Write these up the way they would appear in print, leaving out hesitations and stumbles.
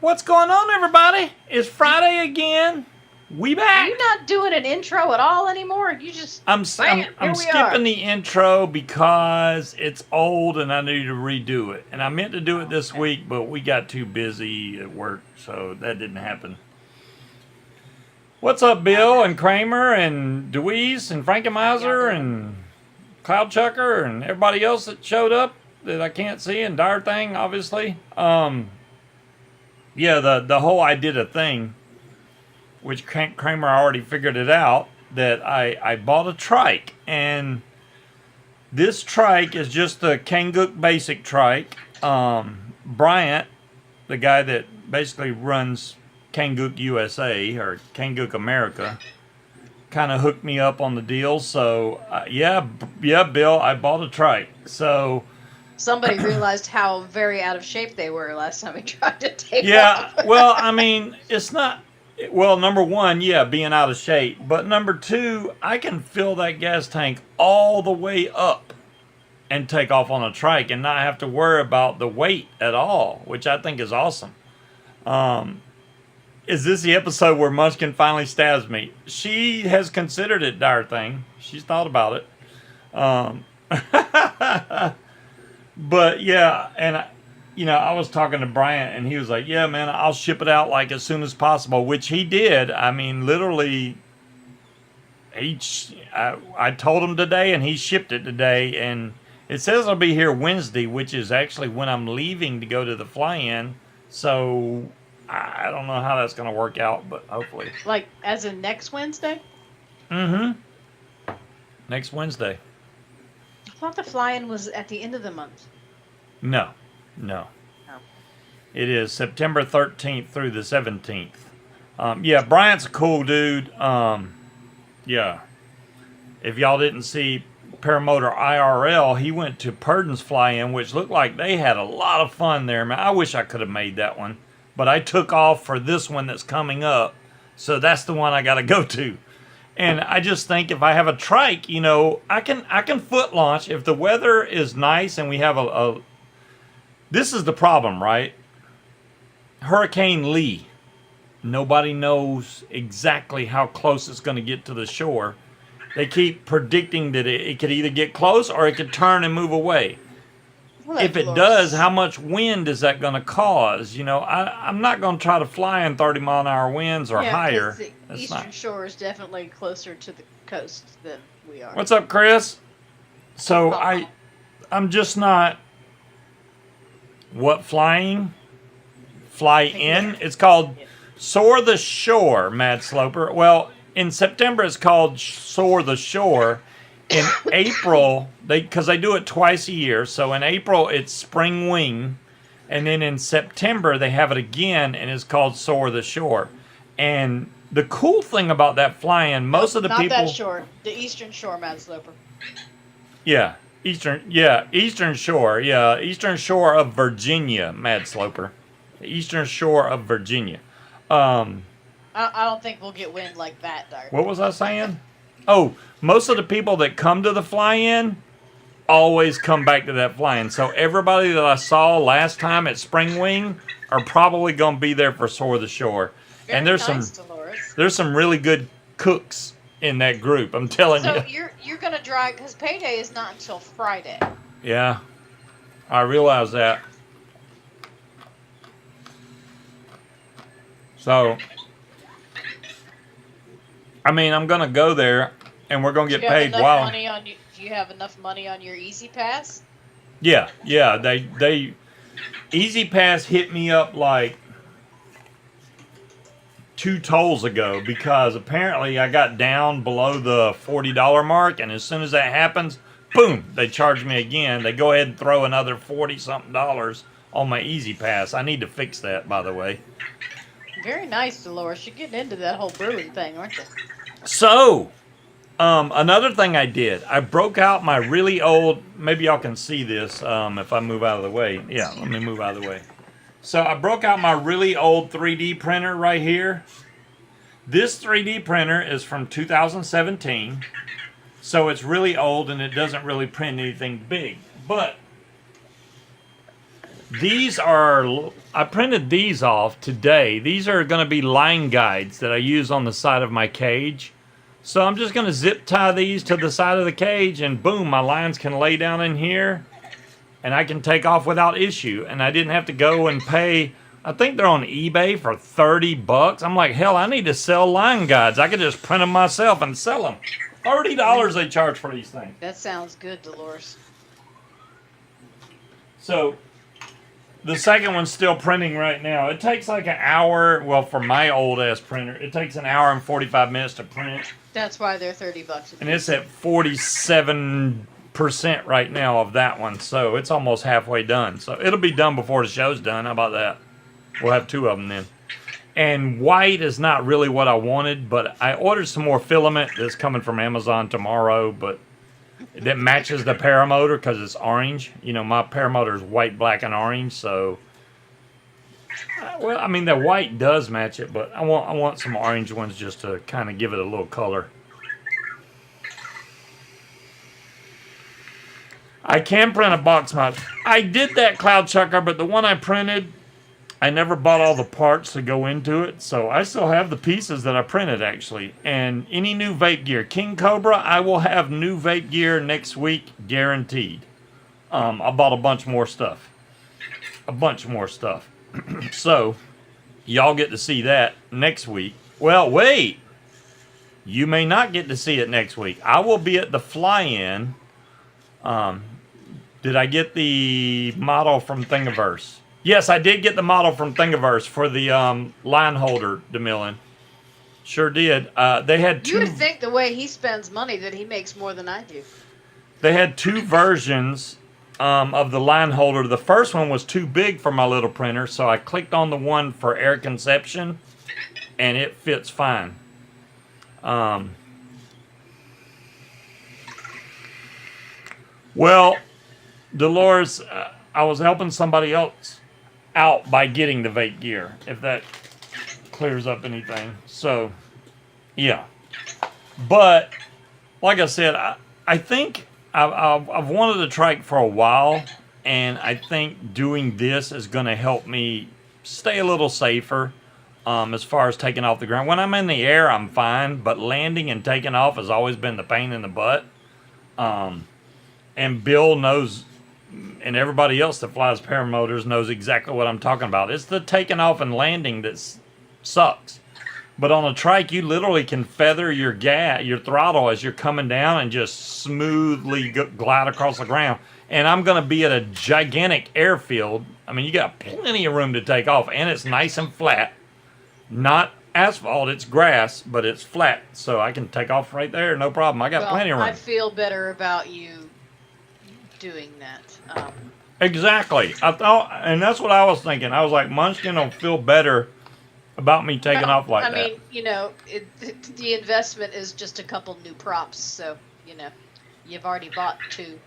What's going on, everybody? It's Friday again. We back. You're not doing an intro at all anymore. You just I'm bam, here we skipping are. the intro because it's old and I need to redo it. And I meant to do it this week, but we got too busy at work, so that didn't happen. What's up, Bill and Kramer and Deweese and Frankenmeiser and Cloud Chucker and everybody else that showed up that I can't see, and Dire Thing, obviously. Yeah, the whole I did a thing, which Kramer already figured it out, that I bought a trike, and this trike is just the Kangook basic trike. Bryant, the guy that basically runs Kangook USA or Kangook America, kind of hooked me up on the deal. So yeah, Bill, I bought a trike. So somebody realized how very out of shape they were last time we tried to take yeah, off. well, I mean, it's not. Well, number one, yeah, being out of shape. But number two, I can fill that gas tank all the way up and take off on a trike and not have to worry about the weight at all, which I think is awesome. Is this the episode where Munchkin finally stabs me? She has considered it, Dire Thing. She's thought about it. But yeah, and I was talking to Bryant, and he was like, "Yeah, man, I'll ship it out like as soon as possible," which he did. I mean, literally, I told him today, and he shipped it today, and it says I'll be here Wednesday, which is actually when I'm leaving to go to the fly-in. So I don't know how that's going to work out, but hopefully. Like, as in next Wednesday? Mm-hmm. Next Wednesday. I thought the fly-in was at the end of the month. No. Oh. It is September 13th through the 17th. Yeah, Bryant's a cool dude. Yeah. If y'all didn't see Paramotor IRL, he went to Purdon's fly-in, which looked like they had a lot of fun there, man. I wish I could have made that one. But I took off for this one that's coming up. So that's the one I got to go to. And I just think if I have a trike, I can foot launch. If the weather is nice and we have a this is the problem, right? Hurricane Lee. Nobody knows exactly how close it's going to get to the shore. They keep predicting that it could either get close or it could turn and move away. Well, If it does, how much wind is that going to cause? I'm not going to try to fly in 30-mile-an-hour winds or higher. The Eastern Shore is definitely closer to the coast than we are. What's up, Chris? So I'm just not flying? Fly in? It's called Soar the Shore, Mad Sloper. Well, in September it's called Soar the Shore. In April, because they do it twice a year. So in April it's Spring Wing, and then in September they have it again, and it's called Soar the Shore. And the cool thing about that fly-in, most of the people, not that shore, the Eastern Shore, Mad Sloper. Yeah, Eastern Shore, Eastern Shore of Virginia, Mad Sloper, the Eastern Shore of Virginia. I don't think we'll get wind like that, Dark. What was I saying? Oh, most of the people that come to the fly-in always come back to that fly-in. So everybody that I saw last time at Spring Wing are probably going to be there for Soar the Shore. Very and there's nice, Dolores. there's some really good cooks in that group. I'm telling you. So you're going to drive, because payday is not until Friday. Yeah, I realize that. So, I mean, I'm going to go there, and we're going to get paid while... Do you have enough money on your Easy Pass? Yeah, they Easy Pass hit me up like 2 tolls ago because apparently I got down below the $40 mark, and as soon as that happens, boom, they charge me again. They go ahead and throw another $40-something on my Easy Pass. I need to fix that, by the way. Very nice, Dolores. You're getting into that whole brewing thing, aren't you? So, another thing I did, I broke out my really old, maybe y'all can see this if I move out of the way. Yeah, let me move out of the way. So I broke out my really old 3D printer right here. This 3D printer is from 2017. So it's really old and it doesn't really print anything big. But These are, I printed these off today. These are going to be line guides that I use on the side of my cage. So I'm just going to zip tie these to the side of the cage, and boom, my lines can lay down in here and I can take off without issue. And I didn't have to go and pay, I think they're on eBay for 30 bucks. I'm like, hell, I need to sell line guides. I could just print them myself and sell them. $30 they charge for these things. That sounds good, Dolores. So the second one's still printing right now. It takes like an hour. Well, for my old ass printer, it takes an hour and 45 minutes to print. That's why they're 30 bucks. And it's at 47% right now of that one. So it's almost halfway done. So it'll be done before the show's done. How about that? We'll have two of them then. And white is not really what I wanted, but I ordered some more filament that's coming from Amazon tomorrow, but that matches the paramotor because it's orange. You know, my paramotor is white, black, and orange, so well, I mean the white does match it, but I want some orange ones just to kind of give it a little color. I can print a box mount. I did that cloud chucker, but the one I printed, I never bought all the parts to go into it, so I still have the pieces that I printed, actually. And any new vape gear. King Cobra, I will have new vape gear next week, guaranteed. I bought a bunch more stuff. A bunch more stuff. So, y'all get to see that next week. Well, wait! You may not get to see it next week. I will be at the fly-in. Did I get the model from Thingiverse? Yes, I did get the model from Thingiverse for the line holder, DeMillan. Sure did. They had two. You would think the way he spends money that he makes more than I do. They had two versions of the line holder. The first one was too big for my little printer, so I clicked on the one for air conception, and it fits fine. Well, Dolores, I was helping somebody else out by getting the vape gear, if that clears up anything. So, yeah. But, like I said, I think I've wanted a trike for a while, and I think doing this is going to help me stay a little safer as far as taking off the ground. When I'm in the air, I'm fine, but landing and taking off has always been the pain in the butt. And Bill knows, and everybody else that flies paramotors knows exactly what I'm talking about. It's the taking off and landing that sucks. But on a trike, you literally can feather your throttle as you're coming down and just smoothly glide across the ground. And I'm going to be at a gigantic airfield. I mean, you got plenty of room to take off, and it's nice and flat. Not asphalt, it's grass, but it's flat. So I can take off right there, no problem. I got plenty of room. I feel better about you doing that. Exactly. I thought, and that's what I was thinking. I was like, Munchkin will feel better about me taking off like that. I mean, you know, the investment is just a couple new props, so, you know, you've already bought two.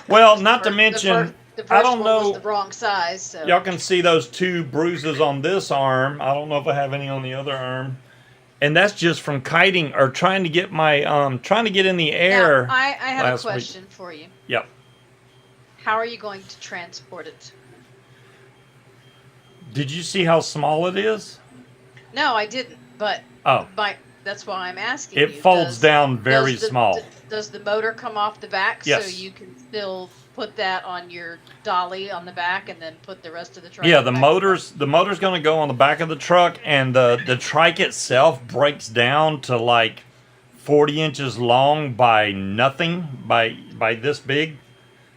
Well, not to mention, the first I don't one know. was the wrong size, so. Y'all can see those two bruises on this arm. I don't know if I have any on the other arm. And that's just from kiting or trying to get my trying to get in the air. Now, I have a last week. question for you. Yep. How are you going to transport it? Did you see how small it is? No, I didn't. But that's why I'm asking. It folds down very small. Does the motor come off the back Yes. so you can still put that on your dolly on the back and then put the rest of the truck? Yeah, the motor's going to go on the back of the truck, and the trike itself breaks down to like 40 inches long by nothing, by this big.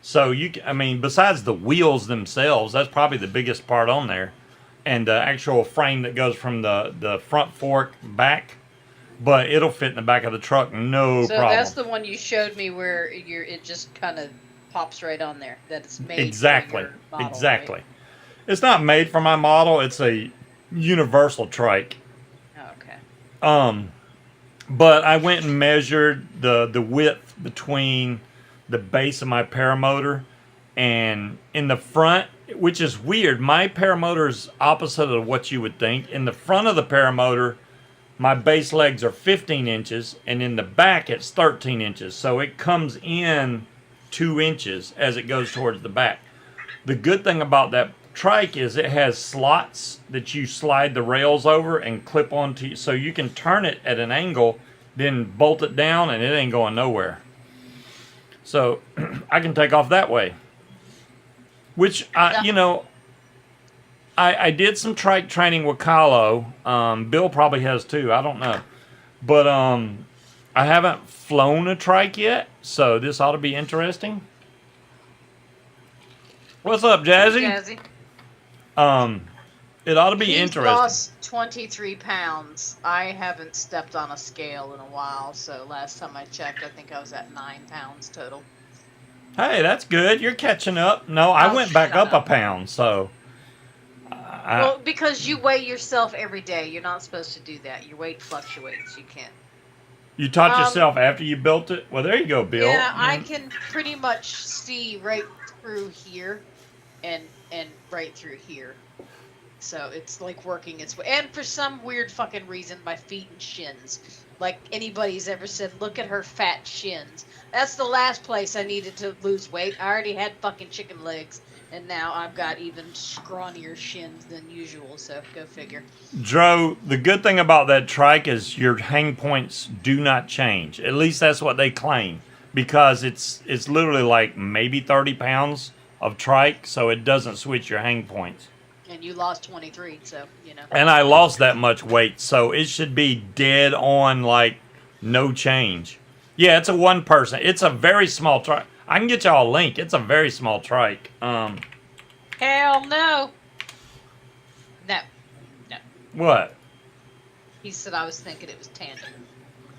So I mean, besides the wheels themselves, that's probably the biggest part on there, and the actual frame that goes from the front fork back. But it'll fit in the back of the truck, no problem. So that's the one you showed me where it just kind of pops right on there. That it's made exactly, for your model, exactly. Right? It's not made for my model. It's a universal trike. Oh, okay. But I went and measured the width between the base of my paramotor and in the front, which is weird. My paramotor is opposite of what you would think. In the front of the paramotor, my base legs are 15 inches, and in the back it's 13 inches. So it comes in 2 inches as it goes towards the back. The good thing about that trike is it has slots that you slide the rails over and clip onto, so you can turn it at an angle, then bolt it down, and it ain't going nowhere. So I can take off that way. Which, I did some trike training with Kahlo. Bill probably has too. I don't know. But I haven't flown a trike yet, so this ought to be interesting. What's up, Jazzy? It ought to be He interesting. lost 23 pounds. I haven't stepped on a scale in a while, so last time I checked, I think I was at 9 pounds total. Hey, that's good. You're catching up. No, I went back up a pound, so. Well, because you weigh yourself every day. You're not supposed to do that. Your weight fluctuates. You can't. You taught yourself after you built it? Well, there you go, Bill. Yeah, I can pretty much see right through here and right through here. So it's like working its way. And for some weird fucking reason, my feet and shins. Like anybody's ever said, look at her fat shins. That's the last place I needed to lose weight. I already had fucking chicken legs. And now I've got even scrawnier shins than usual, so go figure. Dro, the good thing about that trike is your hang points do not change. At least that's what they claim. Because it's literally like maybe 30 pounds of trike, so it doesn't switch your hang points. And you lost 23, so, you know. And I lost that much weight, so it should be dead on, like, no change. Yeah, it's a one person. It's a very small trike. I can get y'all a link. It's a very small trike. Hell no. No. What? He said I was thinking it was tandem.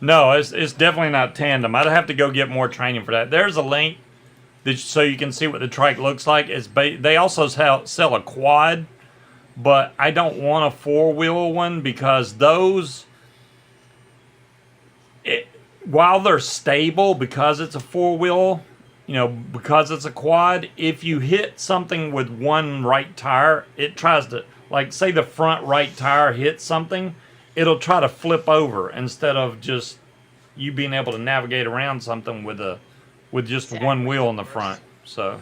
No, it's definitely not tandem. I'd have to go get more training for that. There's a link so you can see what the trike looks like. They also sell a quad, but I don't want a four-wheel one because those, while they're stable because it's a four-wheel, because it's a quad, if you hit something with one right tire, it tries to, like, say the front right tire hits something, it'll try to flip over instead of just you being able to navigate around something with just one wheel in the front. So,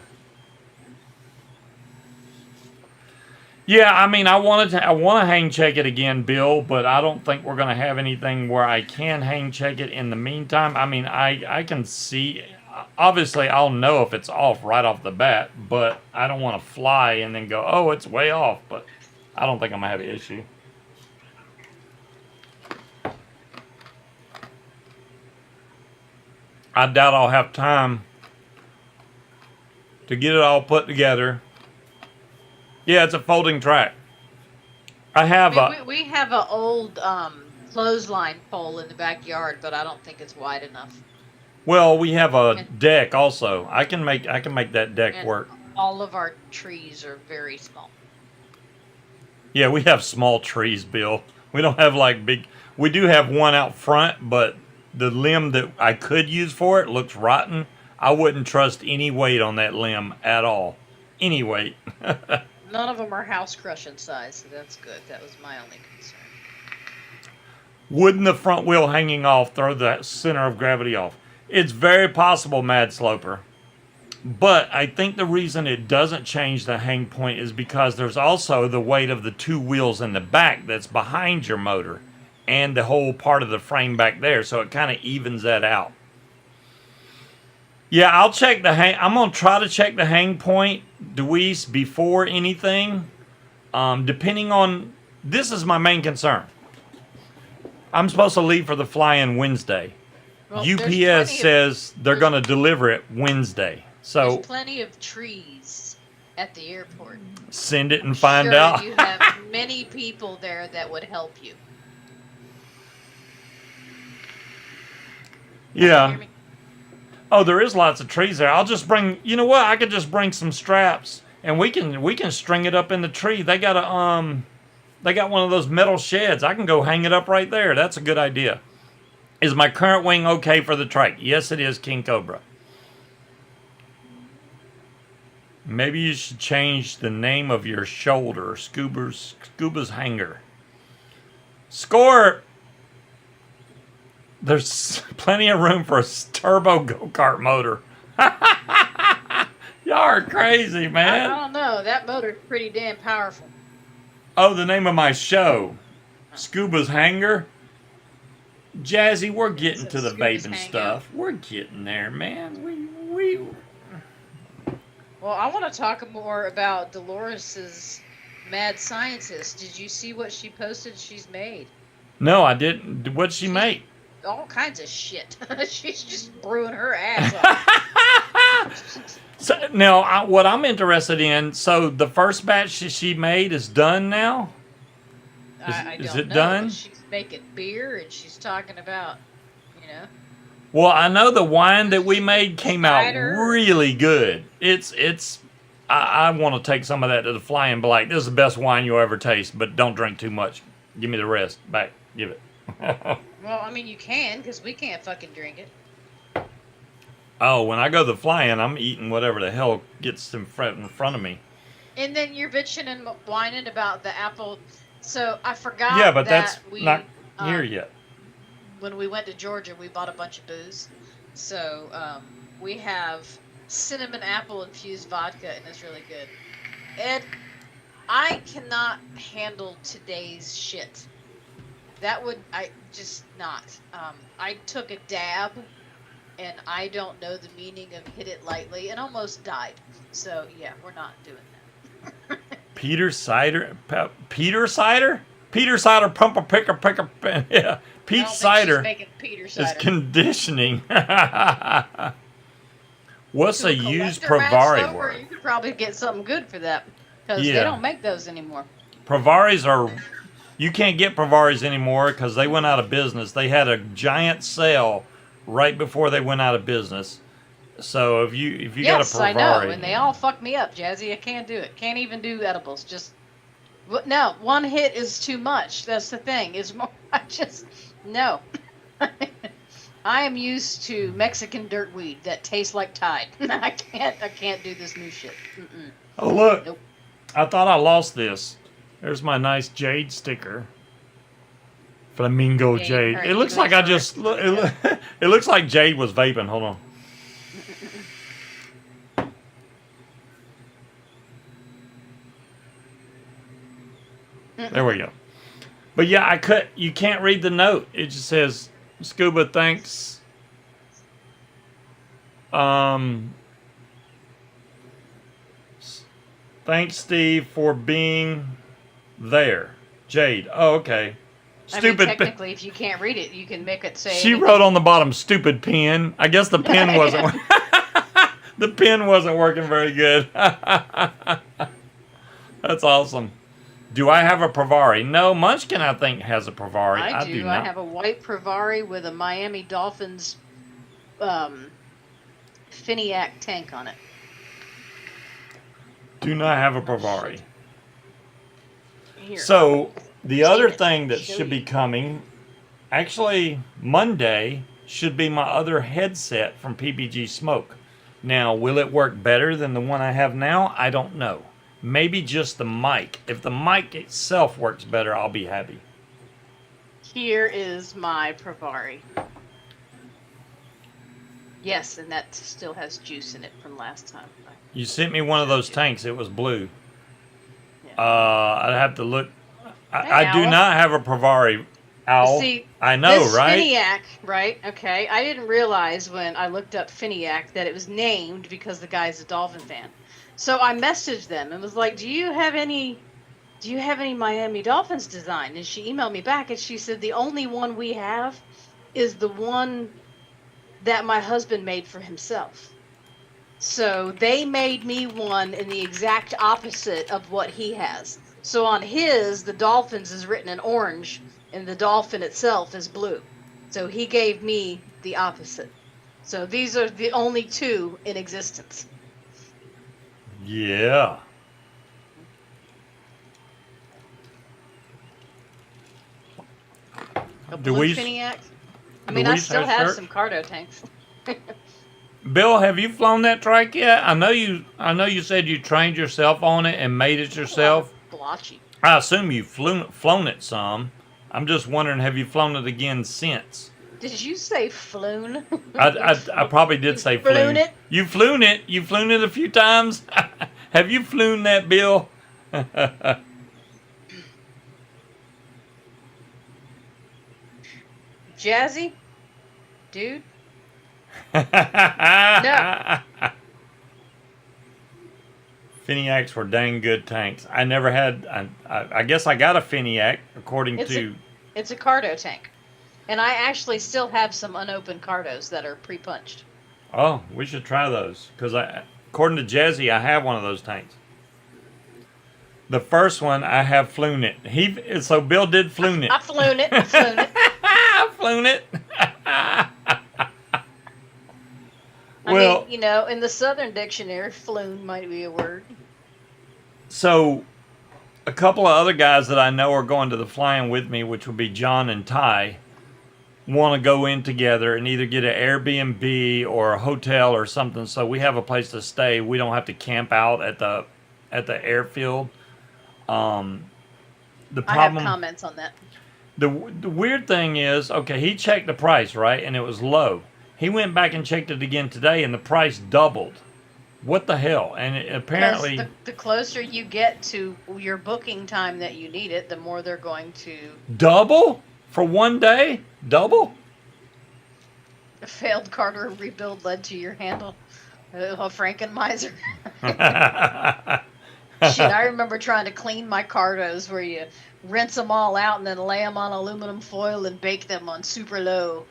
yeah, I mean, I want to hang check it again, Bill, but I don't think we're going to have anything where I can hang check it in the meantime. I mean, I can see. Obviously, I'll know if it's off right off the bat, but I don't want to fly and then go, oh, it's way off. But I don't think I'm going to have an issue. I doubt I'll have time to get it all put together. Yeah, it's a folding track. We have an old clothesline pole in the backyard, but I don't think it's wide enough. Well, we have a deck also. I can make that deck work. All of our trees are very small. Yeah, we have small trees, Bill. We don't have like big. We do have one out front, but the limb that I could use for it looks rotten. I wouldn't trust any weight on that limb at all. Any weight. None of them are house crushing size, so that's good. That was my only concern. Wouldn't the front wheel hanging off throw the center of gravity off? It's very possible, Mad Sloper. But I think the reason it doesn't change the hang point is because there's also the weight of the two wheels in the back that's behind your motor and the whole part of the frame back there, so it kind of evens that out. Yeah, I'll check I'm going to try to check the hang point, Deweese, before anything. Depending on... This is my main concern. I'm supposed to leave for the fly-in Wednesday. Well, UPS says they're going to deliver it Wednesday. So there's plenty of trees at the airport. Send it and find out. You have many people there that would help you. Yeah. Oh, there is lots of trees there. I'll just bring. You know what? I could just bring some straps, and we can string it up in the tree. They got one of those metal sheds. I can go hang it up right there. That's a good idea. Is my current wing okay for the trike? Yes, it is, King Cobra. Maybe you should change the name of your shoulder. Scuba's hanger. Score! There's plenty of room for a turbo go-kart motor. Y'all are crazy, I man. don't know. That motor's pretty damn powerful. Oh, the name of my show, Scuba's Hanger. Jazzy, we're getting to the Scuba's vaping Hangout. stuff. We're getting there, man. We. Well, I want to talk more about Dolores's Mad Scientist. Did you see what she posted she's made? No, I didn't. What'd she make? All kinds of shit. She's just brewing her ass off. So, now, what I'm interested in, so the first batch she made is done now? I Is don't it know, done? but she's making beer and she's talking about, you know. Well, I know the wine that we made came out Cider. really good. I want to take some of that to the fly and be like, this is the best wine you'll ever taste, but don't drink too much. Give me the rest. Back. Give it. Well, I mean, you can, because we can't fucking drink it. Oh, when I go to the fly-in, I'm eating whatever the hell gets in front of me. And then you're bitching and whining about the apple. So I forgot. Yeah, but that that's we, not here yet. When we went to Georgia, we bought a bunch of booze. So we have cinnamon apple infused vodka, and it's really good. Ed, I cannot handle today's shit. I just not. I took a dab, and I don't know the meaning of hit it lightly, and almost died. So yeah, we're not doing that. Peter cider? Peter cider? Peter cider pumper picker. Yeah. Pete cider making Peter is cider. conditioning. What's a used Collector match, Pravari though, worth? You could probably get something good for that, because Yeah. they don't make those anymore. Pravaris are. You can't get Pravaris anymore because they went out of business. They had a giant sale right before they went out of business. So if you got a Yes, I Pravari, know, and they all fuck me up, Jazzy. I can't do it. Can't even do edibles. Just no, one hit is too much. That's the thing. Is more. I just no. I am used to Mexican dirt weed that tastes like Tide. I can't do this new shit. Mm-mm. Oh look! Nope. I thought I lost this. There's my nice jade sticker. Flamingo Yeah, jade. you It looks like I just. It looks like Jade was vaping. Hold on. There we go. But yeah, you can't read the note. It just says, Scuba, thanks. Thanks, Steve, for being there. Jade. Oh, okay. I mean, Stupid. technically, if you can't read it, you can make it say. She wrote on the bottom, stupid pen. I guess the pen wasn't. The pen wasn't working very good. That's awesome. Do I have a Pravari? No, Munchkin, I think, has a Pravari. I do. I not. have a white Pravari with a Miami Dolphins Finiac tank on it. Do not have a Pravari. Here. So, the Save other it. thing that Show should be you. coming, actually, Monday, should be my other headset from PBG Smoke. Now, will it work better than the one I have now? I don't know. Maybe just the mic. If the mic itself works better, I'll be happy. Here is my Pravari. Yes, and that still has juice in it from last time. You sent me one of those tanks. It was blue. Yeah. I'd have to look. Hey, I do Owl. not have a Pravari. Owl. See, I know, this right? Finiac, right? Okay. I didn't realize when I looked up Finiac that it was named because the guy's a Dolphin fan. So I messaged them and was like, do you have any Miami Dolphins design? And she emailed me back and she said the only one we have is the one that my husband made for himself. So they made me one in the exact opposite of what he has. So on his, the Dolphins is written in orange and the dolphin itself is blue. So he gave me the opposite. So these are the only two in existence. Yeah. A Do blue we- Finiac. I do mean, we I still have have shirt? some Cardo tanks. Bill, have you flown that trike yet? I know you said you trained yourself on it and made it yourself. Blotchy. I assume you've flown it some. I'm just wondering, have you flown it again since? Did you say floon? I probably did say Floon floon. it? You floon it. You floon it a few times. Have you floon that, Bill? Jazzy? Dude? No. No. Finiacs were dang good tanks. I never had. I guess I got a Finiac according to. It's a Cardo tank. And I actually still have some unopened Cardos that are pre-punched. Oh, we should try those because according to Jazzy, I have one of those tanks. The first one I have floon it. So Bill did floon it. I floon it. I floon it. I floon it. I mean, you know, in the Southern Dictionary, floon might be a word. So, a couple of other guys that I know are going to the flying with me, which would be John and Ty, want to go in together and either get an Airbnb or a hotel or something, so we have a place to stay. We don't have to camp out at the airfield. The problem, I have comments on that. The weird thing is, okay, he checked the price, right, and it was low. He went back and checked it again today, and the price doubled. What the hell? And apparently, the closer you get to your booking time that you need it, the more they're going to double for one day. Double. A failed Carter rebuild led to your handle. A Frankenmiser. Shit, I remember trying to clean my Cardos where you rinse them all out and then lay them on aluminum foil and bake them on super low.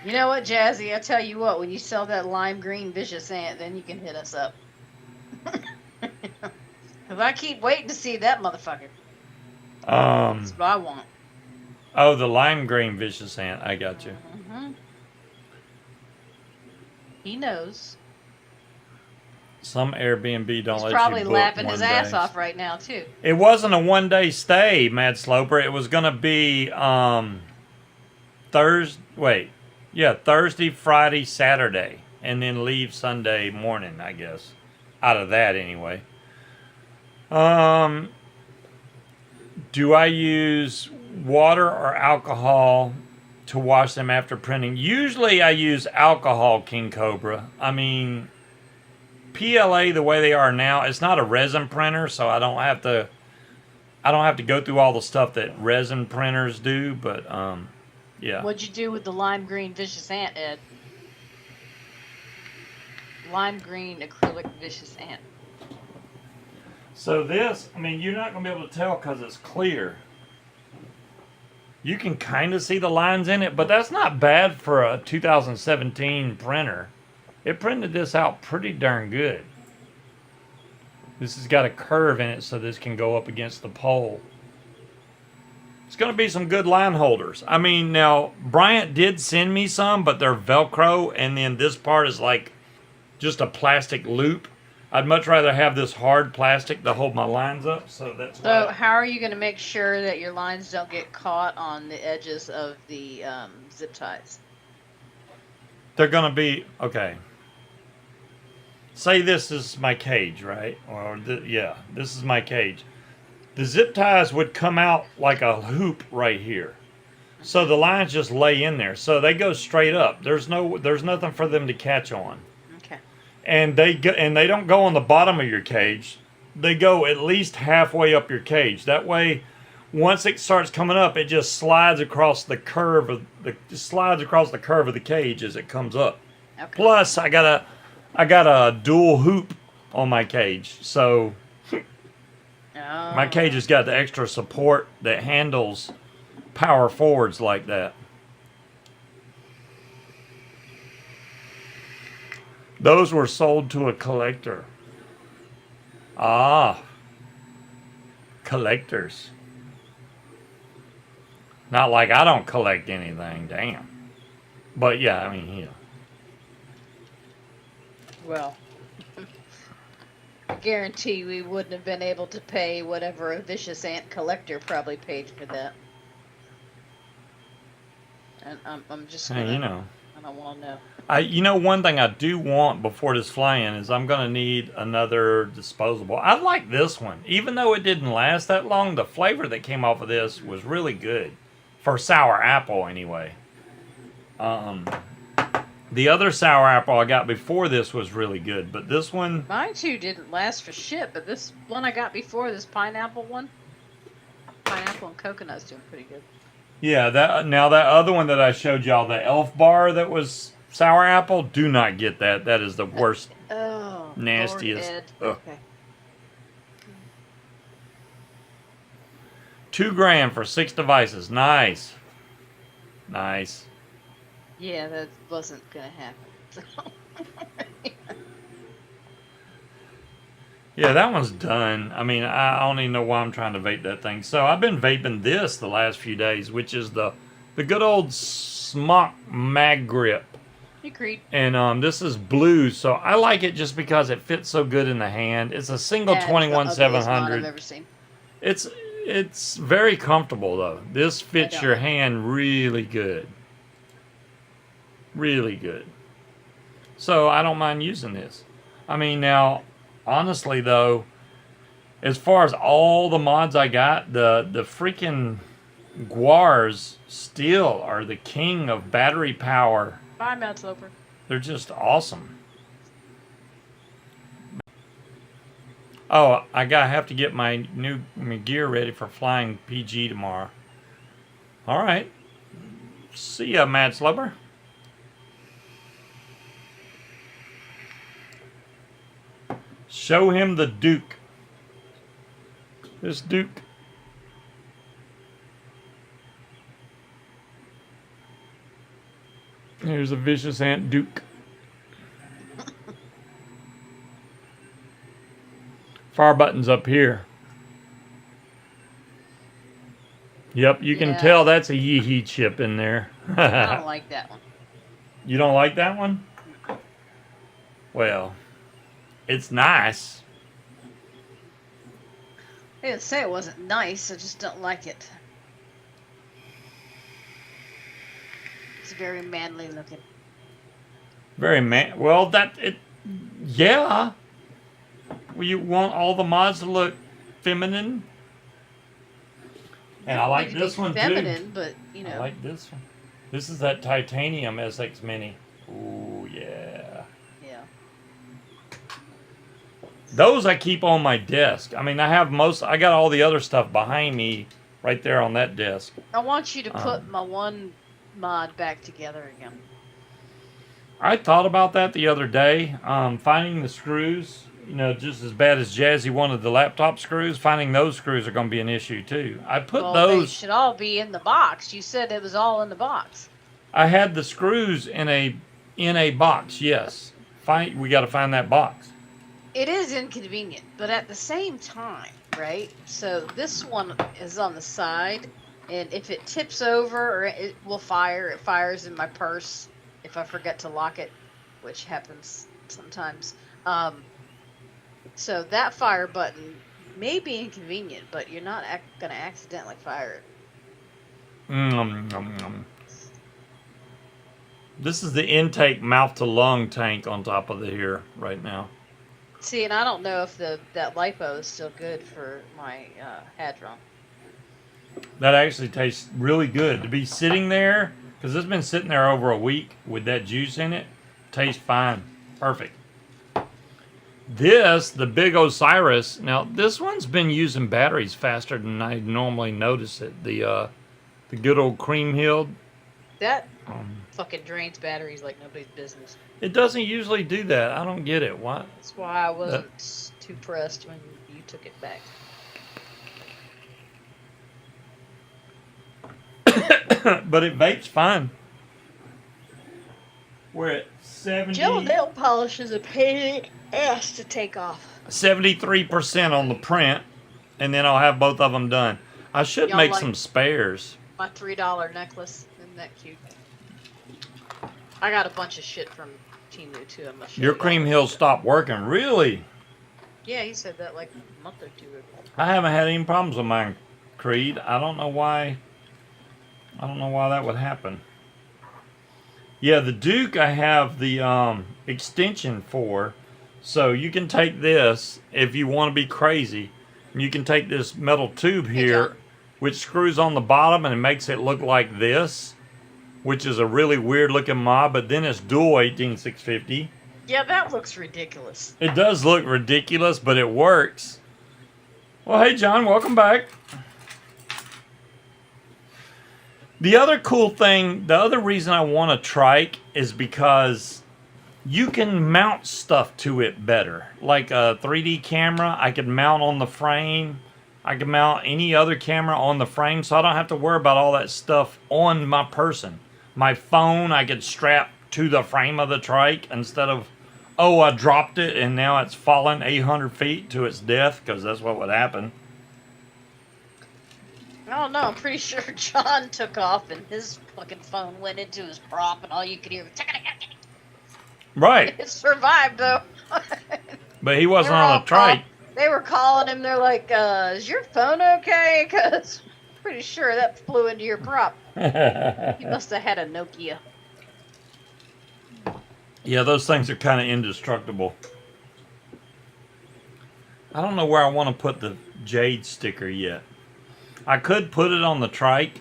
You know what, Jazzy? I tell you what, when you sell that lime green vicious ant, then you can hit us up. Because I keep waiting to see that motherfucker. That's what I want. Oh, the lime green vicious ant. I got you. Mm-hmm. He knows. Some Airbnb don't He's let probably you book laughing one his day. ass off right now, too. It wasn't a one-day stay, Mad Sloper. It was going to be Thursday, Friday, Saturday, and then leave Sunday morning, I guess. Out of that, anyway. Do I use water or alcohol to wash them after printing? Usually I use alcohol, King Cobra. I mean, PLA the way they are now, it's not a resin printer, so I don't have to go through all the stuff that resin printers do, but yeah. What'd you do with the lime green vicious ant, Ed? Lime green acrylic vicious ant. So this, I mean, you're not going to be able to tell because it's clear. You can kind of see the lines in it, but that's not bad for a 2017 printer. It printed this out pretty darn good. This has got a curve in it so this can go up against the pole. It's going to be some good line holders. I mean, now, Bryant did send me some, but they're Velcro, and then this part is like just a plastic loop. I'd much rather have this hard plastic to hold my lines up, so that's why. So how are you going to make sure that your lines don't get caught on the edges of the zip ties? They're going to be, okay. Say this is my cage, right? Or this is my cage. The zip ties would come out like a hoop right here. So the lines just lay in there. So they go straight up. There's nothing for them to catch on. Okay. And they don't go on the bottom of your cage. They go at least halfway up your cage. That way, once it starts coming up, it just slides across the curve of the cage as it comes up. Okay. Plus, I got a dual hoop on my cage, so my cage has got the extra support that handles power forwards like that. Those were sold to a collector. Ah, collectors. Not like I don't collect anything, damn. But yeah, I mean, yeah. Well, I guarantee we wouldn't have been able to pay whatever a vicious ant collector probably paid for that. And I'm just Hey, gonna, you know. I don't want to know. You know, one thing I do want before this fly-in is I'm going to need another disposable. I like this one. Even though it didn't last that long, the flavor that came off of this was really good. For sour apple, anyway. The other sour apple I got before this was really good, but this one... Mine too didn't last for shit, but this one I got before, this pineapple one, pineapple and coconut's doing pretty good. Yeah, that other one that I showed y'all, the Elf Bar that was sour apple, do not get that. That is the worst, nastiest. Okay. 2 grand for 6 devices. Nice. Nice. Yeah, that wasn't gonna happen. Yeah, that one's done. I mean, I don't even know why I'm trying to vape that thing. So I've been vaping this the last few days, which is the good old Smock Mag Grip. Agreed. And this is blue, so I like it just because it fits so good in the hand. It's a single 21-700. I've ever seen. It's very comfortable though. This fits your hand really good. Really good. So I don't mind using this. I mean, now, honestly though, as far as all the mods I got, the freaking Guars still are the king of battery power. Bye, Mount Sloper. They're just awesome. Oh, I have to get my gear ready for flying PG tomorrow. All right. See ya, Mad Slubber. Show him the Duke. This Duke. Here's a vicious Ant Duke. Fire button's up here. Yep, you can tell that's a Yee-Hee chip in there. I don't like that one. You don't like that one? Well, it's nice. I didn't say it wasn't nice, I just don't like it. It's very manly looking. Very well, yeah. Well, you want all the mods to look feminine? And I like this one feminine, too. But you know. I like this one. This is that titanium SX Mini. Ooh, yeah. Yeah. Those I keep on my desk. I mean, I got all the other stuff behind me right there on that desk. I want you to put my one mod back together again. I thought about that the other day. Finding the screws, you know, just as bad as Jazzy wanted the laptop screws, finding those screws are going to be an issue too. I put those. They should all be in the box. You said it was all in the box. I had the screws in a box. Yes. We got to find that box. It is inconvenient, but at the same time, right? So this one is on the side, and if it tips over, or it will fire. It fires in my purse if I forget to lock it, which happens sometimes. So that fire button may be inconvenient, but you're not going to accidentally fire it. This is the intake mouth-to-lung tank on top of here right now. See, and I don't know if that LiPo is still good for my Hadron. That actually tastes really good. To be sitting there, because it's been sitting there over a week with that juice in it, tastes fine. Perfect. The Big Osiris, now this one's been using batteries faster than I normally notice it. The good old Cream Hill. That fucking drains batteries like nobody's business. It doesn't usually do that. I don't get it. Why? That's why I wasn't too pressed when you took it back. But it vapes fine. We're at 70. Gel nail polish is a pain in the ass to take off. 73% on the print, and then I'll have both of them done. I should make some spares. My $3 necklace, isn't that cute? I got a bunch of shit from Timu too. I'm not sure. Your Cream Hill stopped working, really? Yeah, he said that like a month or two ago. I haven't had any problems with mine, Creed. I don't know why. I don't know why that would happen. Yeah, the Duke I have the extension for. So you can take this if you want to be crazy. You can take this metal tube Hey, John. here, which screws on the bottom and it makes it look like this, which is a really weird looking mod, but then it's dual 18650. Yeah, that looks ridiculous. It does look ridiculous, but it works. Well, hey, John, welcome back. The other cool thing, the other reason I want a trike is because you can mount stuff to it better. Like a 3D camera, I could mount on the frame. I can mount any other camera on the frame, so I don't have to worry about all that stuff on my person. My phone, I could strap to the frame of the trike instead of, oh, I dropped it and now it's fallen 800 feet to its death, because that's what would happen. I don't know. I'm pretty sure John took off and his fucking phone went into his prop, and all you could hear was Right. it survived though. But he wasn't on a trike. They were calling him. They're like, "Is your phone okay?" Because pretty sure that flew into your prop. He must have had a Nokia. Yeah, those things are kind of indestructible. I don't know where I want to put the Jade sticker yet. I could put it on the trike,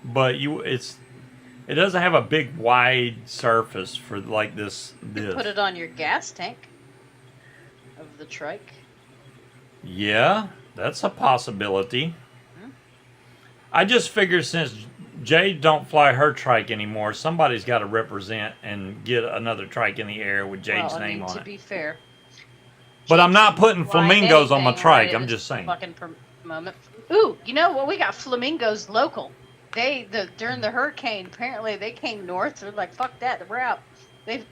but it doesn't have a big wide surface for like this. Put it on your gas tank of the trike. Yeah, that's a possibility. I just figure since Jade don't fly her trike anymore, somebody's got to represent and get another trike in the air with Jade's name on it. To be fair, But I'm not putting flamingos on my trike. Right, I'm just saying. Fucking moment. Ooh, you know what? We got flamingos local. During the hurricane, apparently they came north. They're like, fuck that, we're out. We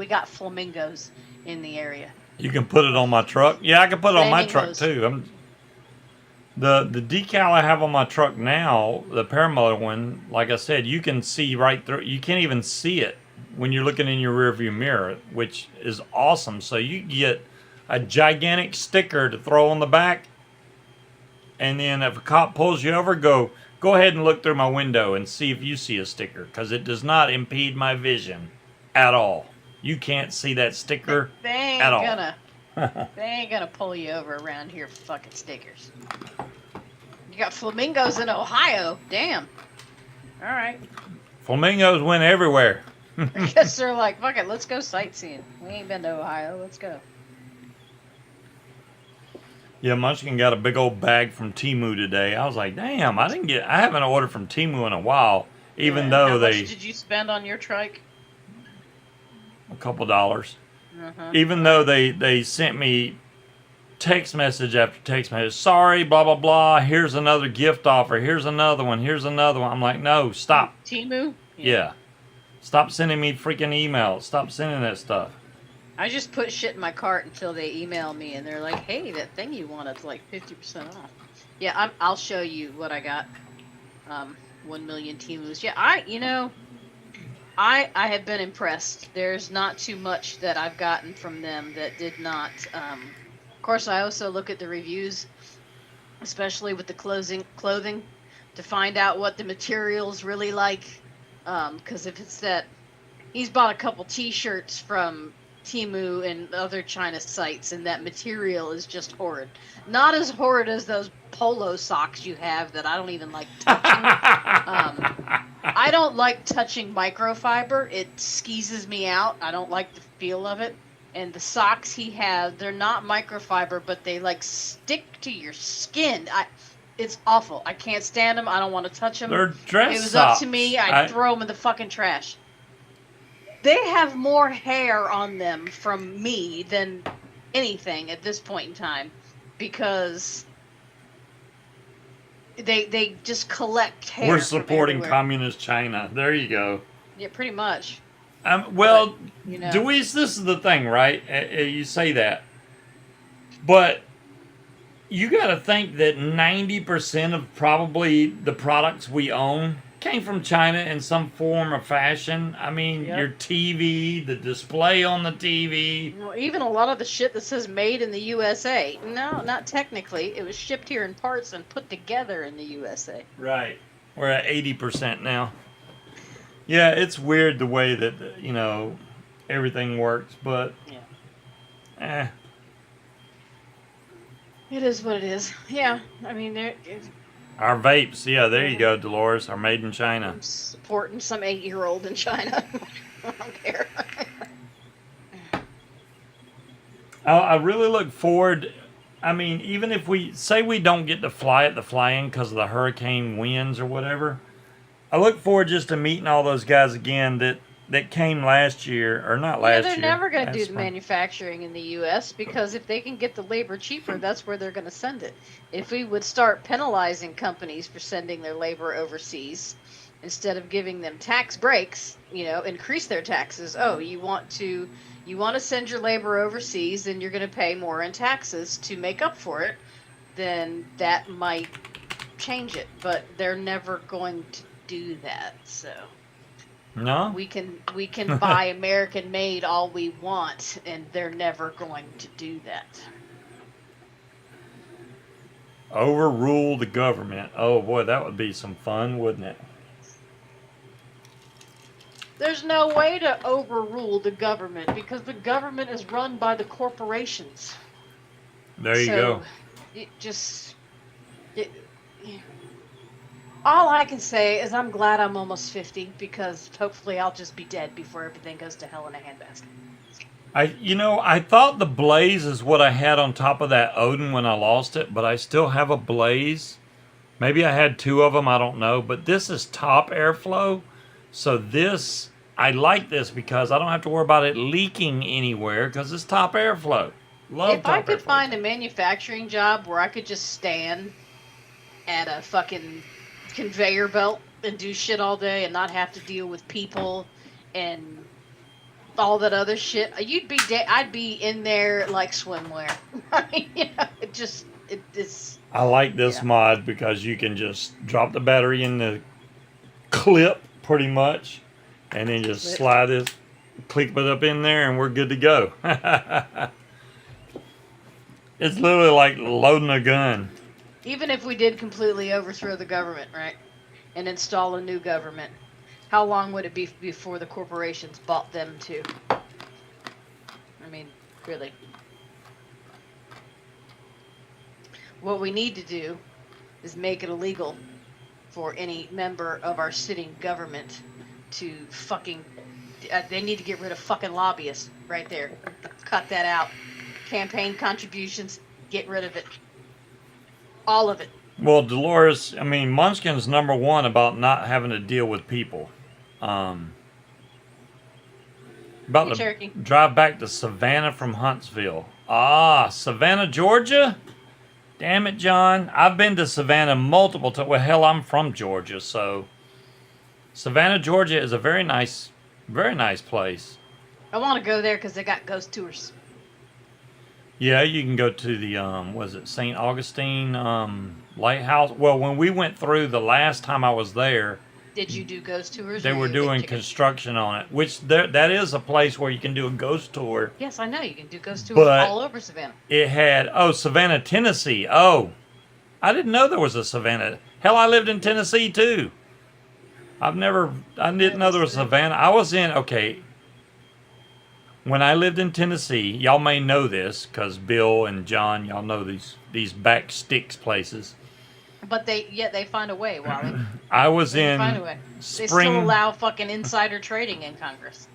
got flamingos in the area. You can put it on my truck. Yeah, I can put it on my truck too. The decal I have on my truck now, the paramotor one, like I said, you can see right through. You can't even see it when you're looking in your rearview mirror, which is awesome. So you get a gigantic sticker to throw on the back, and then if a cop pulls you over, go ahead and look through my window and see if you see a sticker, because it does not impede my vision at all. You can't see that sticker at all. They ain't gonna pull you over around here for fucking stickers. You got flamingos in Ohio. Damn. All right. Flamingos went everywhere. I guess they're like, fuck it, let's go sightseeing. We ain't been to Ohio. Let's go. Yeah, Munchkin got a big old bag from Temu today. I was like, damn, I haven't ordered from Temu in a while, even though How much did you spend on your trike? a couple dollars. Even though they sent me text message after text message, sorry, blah, blah, blah, here's another gift offer, here's another one, here's another one. I'm like, no, stop. Temu? Yeah. Stop sending me freaking emails. Stop sending that stuff. I just put shit in my cart until they email me and they're like, hey, that thing you wanted like 50% off. Yeah, I'll show you what I got. 1 million Temus. Yeah, I have been impressed. There's not too much that I've gotten from them that did not. Of course, I also look at the reviews, especially with the clothing, to find out what the material's really like. Because if it's that, he's bought a couple T-shirts from Temu and other China sites, and that material is just horrid. Not as horrid as those polo socks you have that I don't even like touching. I don't like touching microfiber. It skeezes me out. I don't like the feel of it. And the socks he has, they're not microfiber, but they like stick to your skin. It's awful. I can't stand them. I don't want to touch them. They're dress It was socks. up to me. I'd throw them in the fucking trash. They have more hair on them from me than anything at this point in time, because they just collect hair. We're supporting from communist China. There you go. Yeah, pretty much. Well, But, this is the thing, right? You say that. But you got to think that 90% of probably the products we own came from China in some form or fashion. I mean, your TV, the display on the TV. Well, even a lot of the shit that says made in the USA. No, not technically. It was shipped here in parts and put together in the USA. Right. We're at 80% now. Yeah, it's weird the way that, everything works, but Yeah. It is what it is. Yeah, I mean, our vapes, yeah, there you go, Dolores, are made in China. I'm supporting some 8-year-old in China. I don't care. I really look forward. I mean, even if we say we don't get to fly at the fly-in because of the hurricane winds or whatever, I look forward just to meeting all those guys again that came last year, or not last year. They're never going to do the spring. manufacturing in the U.S. because if they can get the labor cheaper, that's where they're going to send it. If we would start penalizing companies for sending their labor overseas, instead of giving them tax breaks, increase their taxes. Oh, you want to send your labor overseas, then you're going to pay more in taxes to make up for it, then that might change it. But they're never going to do that, so... No? We can buy American made all we want, and they're never going to do that. Overrule the government. Oh boy, that would be some fun, wouldn't it? There's no way to overrule the government because the government is run by the corporations. There you go. All I can say is I'm glad I'm almost 50 because hopefully I'll just be dead before everything goes to hell in a handbasket. I thought the blaze is what I had on top of that Odin when I lost it, but I still have a blaze. Maybe I had 2 of them, I don't know. But this is top airflow. So I like this because I don't have to worry about it leaking anywhere because it's top airflow. If I could find a manufacturing job where I could just stand at a fucking conveyor belt and do shit all day and not have to deal with people and all that other shit, I'd be in there like swimwear. I mean, it's. I like this mod because you can just drop the battery in the clip pretty much, and then just slide this, click it up in there, and we're good to go. It's literally like loading a gun. Even if we did completely overthrow the government, right, and install a new government, how long would it be before the corporations bought them too? I mean, really. What we need to do is make it illegal for any member of our sitting government to fucking... they need to get rid of fucking lobbyists right there. Cut that out. Campaign contributions, get rid of it. All of it. Well, Dolores, I mean, Munchkin's number one about not having to deal with people. About to drive back to Savannah from Huntsville. Savannah, Georgia? Damn it, John. I've been to Savannah multiple times. Well, hell, I'm from Georgia, so... Savannah, Georgia is a very nice place. I want to go there because they got ghost tours. Yeah, you can go to the, was it St. Augustine Lighthouse? Well, when we went through the last time I was there... Did you do ghost tours? They were doing construction on it, which that is a place where you can do a ghost tour. Yes, I know. You can do ghost tours all over Savannah. It had, Savannah, Tennessee. Oh, I didn't know there was a Savannah. Hell, I lived in Tennessee, too. I didn't know there was a Savannah. I was in, when I lived in Tennessee, y'all may know this, because Bill and John, y'all know these back sticks places. But they find a way, Wally. I was in find a way. They still allow fucking insider trading in Congress.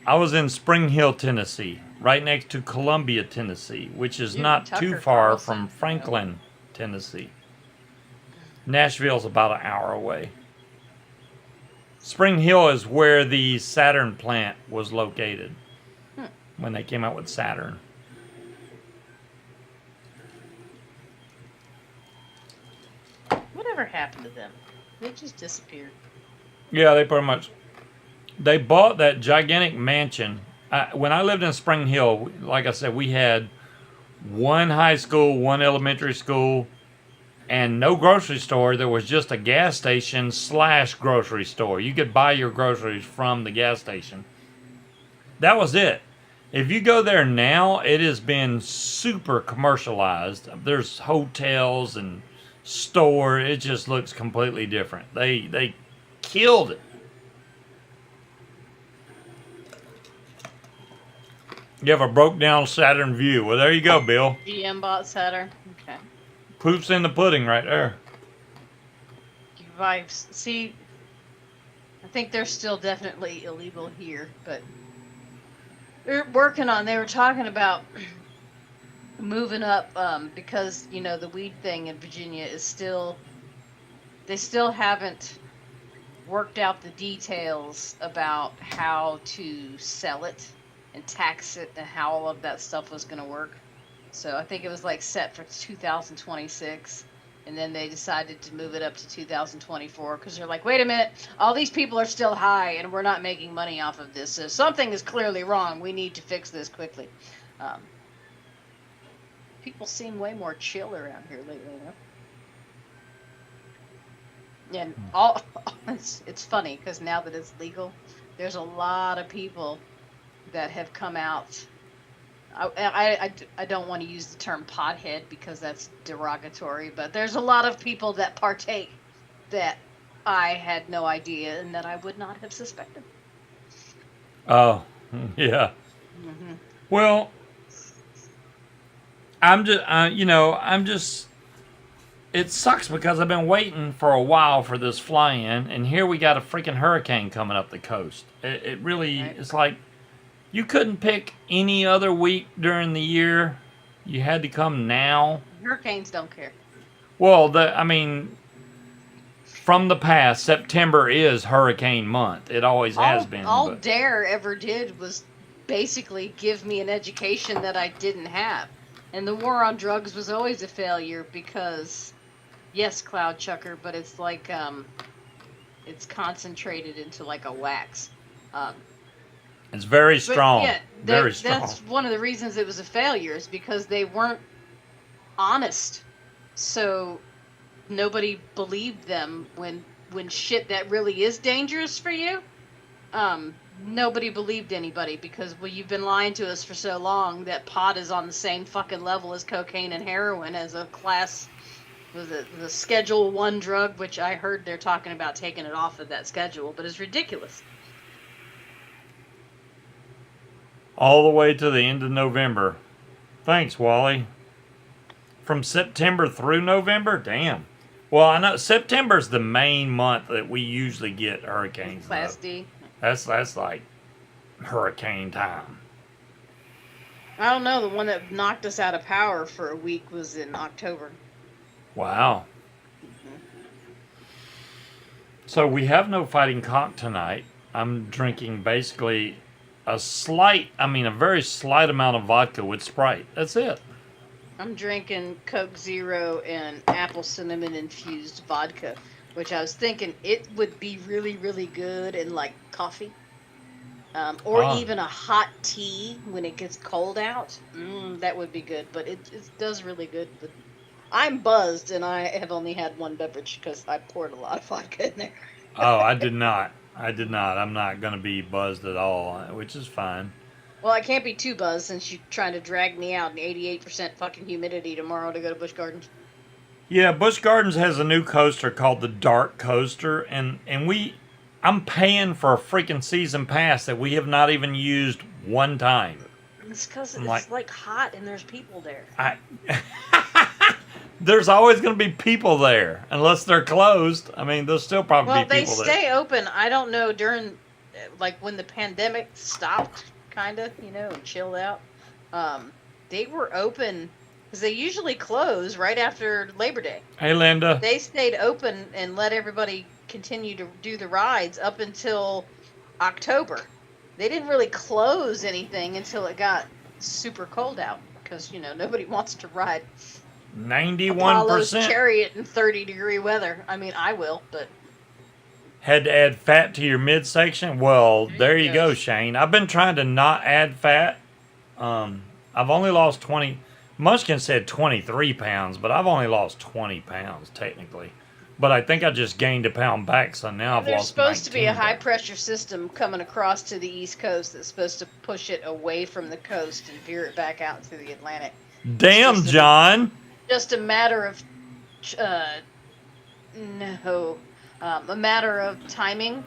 I was in Spring Hill, Tennessee, right next to Columbia, Tennessee, which is not too far from Franklin, Tennessee. Nashville's about an hour away. Spring Hill is where the Saturn plant was located when they came out with Saturn. Whatever happened to them? They just disappeared. Yeah, they bought that gigantic mansion. When I lived in Spring Hill, like I said, we had one high school, one elementary school, and no grocery store. There was just a gas station / grocery store. You could buy your groceries from the gas station. That was it. If you go there now, it has been super commercialized. There's hotels and store. It just looks completely different. They killed it. You have a broke down Saturn view. Well, there you go, Bill. GM bought Saturn. Okay. Proof's in the pudding right there. See, I think they're still definitely illegal here, but they're working on. They were talking about moving up because the weed thing in Virginia is still. They still haven't worked out the details about how to sell it and tax it and how all of that stuff was going to work. So I think it was like set for 2026, and then they decided to move it up to 2024 because they're like, wait a minute, all these people are still high and we're not making money off of this. So something is clearly wrong. We need to fix this quickly. People seem way more chill around here lately, And it's funny because now that it's legal, there's a lot of people that have come out. I don't want to use the term pothead because that's derogatory, but there's a lot of people that partake that I had no idea and that I would not have suspected. Oh, yeah. Mm-hmm. Well, I'm just, it sucks because I've been waiting for a while for this fly-in, and here we got a freaking hurricane coming up the coast. It really, Right. It's like, you couldn't pick any other week during the year. You had to come now. Hurricanes don't care. Well, from the past, September is hurricane month. It always has been. All Dare ever did was basically give me an education that I didn't have. And the war on drugs was always a failure because, yes, Cloud Chucker, but it's like, it's concentrated into like a wax. It's very strong. Yeah, very strong. That's one of the reasons it was a failure is because they weren't honest. So nobody believed them when shit that really is dangerous for you. Nobody believed anybody because you've been lying to us for so long that pot is on the same fucking level as cocaine and heroin as a class. Was it the Schedule 1 drug, which I heard they're talking about taking it off of that schedule, but it's ridiculous. All the way to the end of November. Thanks, Wally. From September through November? Damn. Well, I know September's the main month that we usually get hurricanes. Class D. That's like hurricane time. I don't know. The one that knocked us out of power for a week was in October. Wow. So we have no fighting cock tonight. I'm drinking basically a very slight amount of vodka with Sprite. That's it. I'm drinking Coke Zero and apple cinnamon infused vodka, which I was thinking it would be really, really good in like coffee. Or even a hot tea when it gets cold out. That would be good, but it does really good. But I'm buzzed, and I have only had one beverage because I poured a lot of vodka in there. Oh, I did not. I'm not going to be buzzed at all, which is fine. Well, I can't be too buzzed since you're trying to drag me out in 88% fucking humidity tomorrow to go to Busch Gardens. Yeah, Busch Gardens has a new coaster called the Dark Coaster, and I'm paying for a freaking season pass that we have not even used one time. It's because it's like hot and there's people there. There's always going to be people there, unless they're closed. I mean, there'll still probably be people there. Well, they stay open. I don't know, during, like, when the pandemic stopped, kind of, and chilled out. They were open, because they usually close right after Labor Day. Hey, Linda. They stayed open and let everybody continue to do the rides up until October. They didn't really close anything until it got super cold out, because, nobody wants to ride 91% Apollo's Chariot in 30-degree weather. I mean, I will, but had to add fat to your midsection. Well, there you go, Shane. I've been trying to not add fat. I've only lost 20. Munchkin said 23 pounds, but I've only lost 20 pounds technically. But I think I just gained a pound back, so now I've there's lost. supposed to be a pounds. high pressure system coming across to the East Coast that's supposed to push it away from the coast and veer it back out to the Atlantic. Damn, John. Just a matter of a matter of timing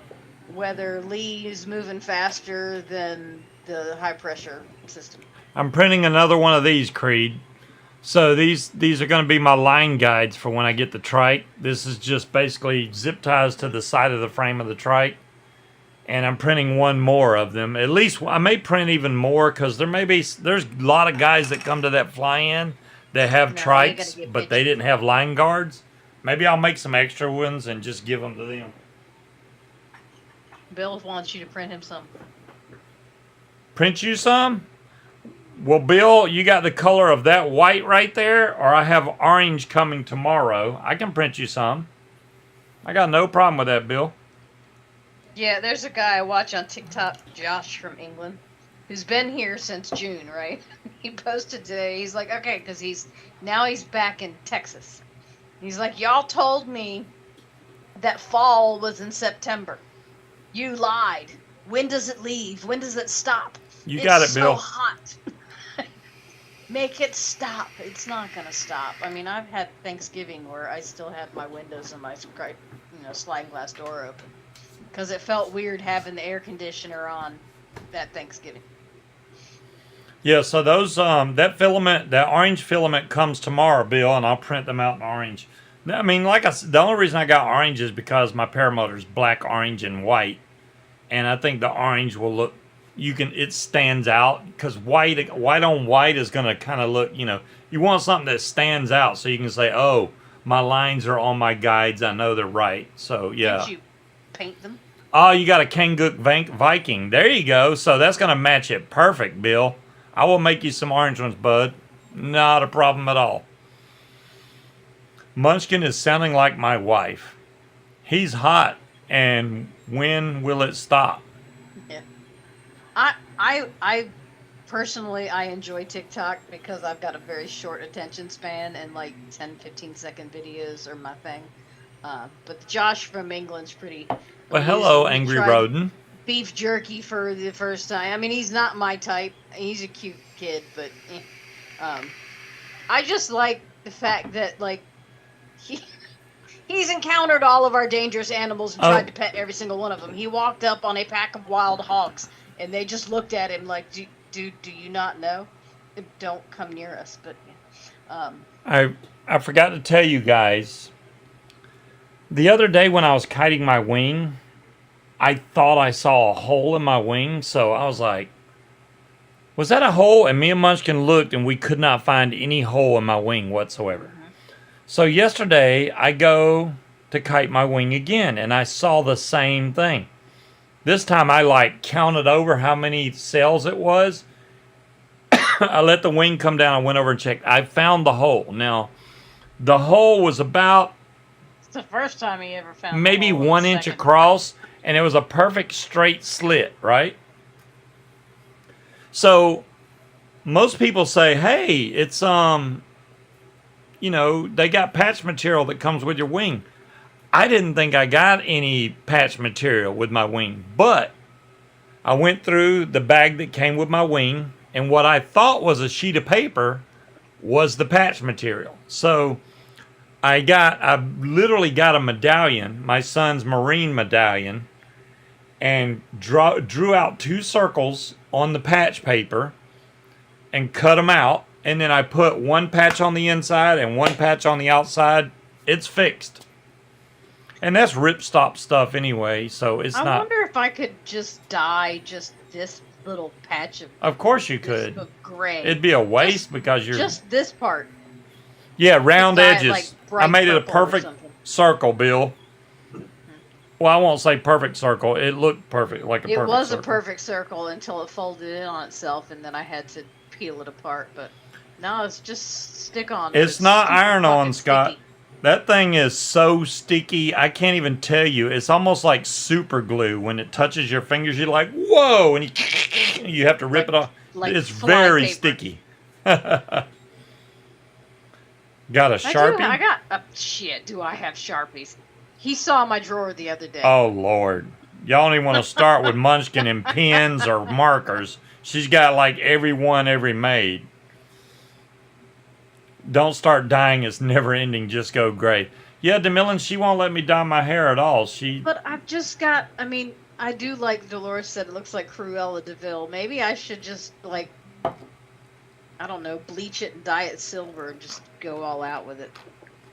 whether Lee is moving faster than the high pressure system. I'm printing another one of these, Creed. So these are going to be my line guides for when I get the trike. This is just basically zip ties to the side of the frame of the trike. And I'm printing one more of them. At least I may print even more because there's a lot of guys that come to that fly-in that have trikes, but they didn't have line guards. Maybe I'll make some extra ones and just give them to them. Bill wants you to print him some. Print you some? Well, Bill, you got the color of that white right there, or I have orange coming tomorrow. I can print you some. I got no problem with that, Bill. Yeah, there's a guy I watch on TikTok, Josh from England, who's been here since June, right? He posted today. He's like, okay, because he's back in Texas. He's like, y'all told me that fall was in September. You lied. When does it leave? When does it stop? You got it, Bill. It's so hot. Make it stop. It's not gonna stop. I mean, I've had Thanksgiving where I still had my windows and my sliding glass door open because it felt weird having the air conditioner on that Thanksgiving. Yeah, so those that orange filament comes tomorrow, Bill, and I'll print them out in orange. I mean, like I said, the only reason I got orange is because my paramotor's black, orange, and white, and I think the orange will look. It stands out because white on white is going to kind of look, you want something that stands out so you can say, oh, my lines are on my guides. I know they're right. So, yeah. Did you paint them? Oh, you got a Kanguk Viking. There you go. So that's going to match it perfect, Bill. I will make you some orange ones, bud. Not a problem at all. Munchkin is sounding like my wife. He's hot, and when will it stop? Yeah. I personally, I enjoy TikTok because I've got a very short attention span and like 10, 15-second videos are my thing. But Josh from England's pretty... Well, hello, Angry Rodent. Beef jerky for the first time. I mean, he's not my type. He's a cute kid, but... I just like the fact that, like, he's encountered all of our dangerous animals and tried to pet every single one of them. He walked up on a pack of wild hogs, and they just looked at him like, do you not know? Don't come near us. But I forgot to tell you guys, the other day when I was kiting my wing, I thought I saw a hole in my wing, so I was like, was that a hole? And me and Munchkin looked, and we could not find any hole in my wing whatsoever. So yesterday, I go to kite my wing again, and I saw the same thing. This time, I counted over how many cells it was. I let the wing come down. I went over and checked. I found the hole. Now, the hole was about... It's the first time he ever found maybe 1 inch across, and it was a perfect straight slit, right? So, most people say, hey, it's, they got patch material that comes with your wing. I didn't think I got any patch material with my wing, but I went through the bag that came with my wing, and what I thought was a sheet of paper was the patch material. So, I literally got a medallion, my son's Marine medallion, and drew out 2 circles on the patch paper and cut them out. And then I put 1 patch on the inside and 1 patch on the outside. It's fixed. And that's ripstop stuff anyway, so it's not... I wonder if I could just dye just this little patch Of course you could. Of gray. It'd be a waste because you're... Just this part. Yeah, round edges. Like I made it a perfect circle, Bill. Well, I won't say perfect circle. It looked perfect, like a perfect circle. It was a perfect circle until it folded in on itself, and then I had to peel it apart. But now it's just stick on. It's not iron-on, Scott. Sticky. That thing is so sticky, I can't even tell you. It's almost like super glue. When it touches your fingers, you're like, whoa, and you have to rip it off. It's very sticky. Got a Sharpie? Do I have Sharpies? He saw my drawer the other day. Oh, Lord. Y'all don't even want to start with Munchkin and pens or markers. She's got like every one ever made. Don't start dyeing. It's never ending. Just go gray. Yeah, DeMillan, she won't let me dye my hair at all. But I've just got, I do like Dolores said it looks like Cruella DeVille. Maybe I should just like I don't know, bleach it and dye it silver and just go all out with it.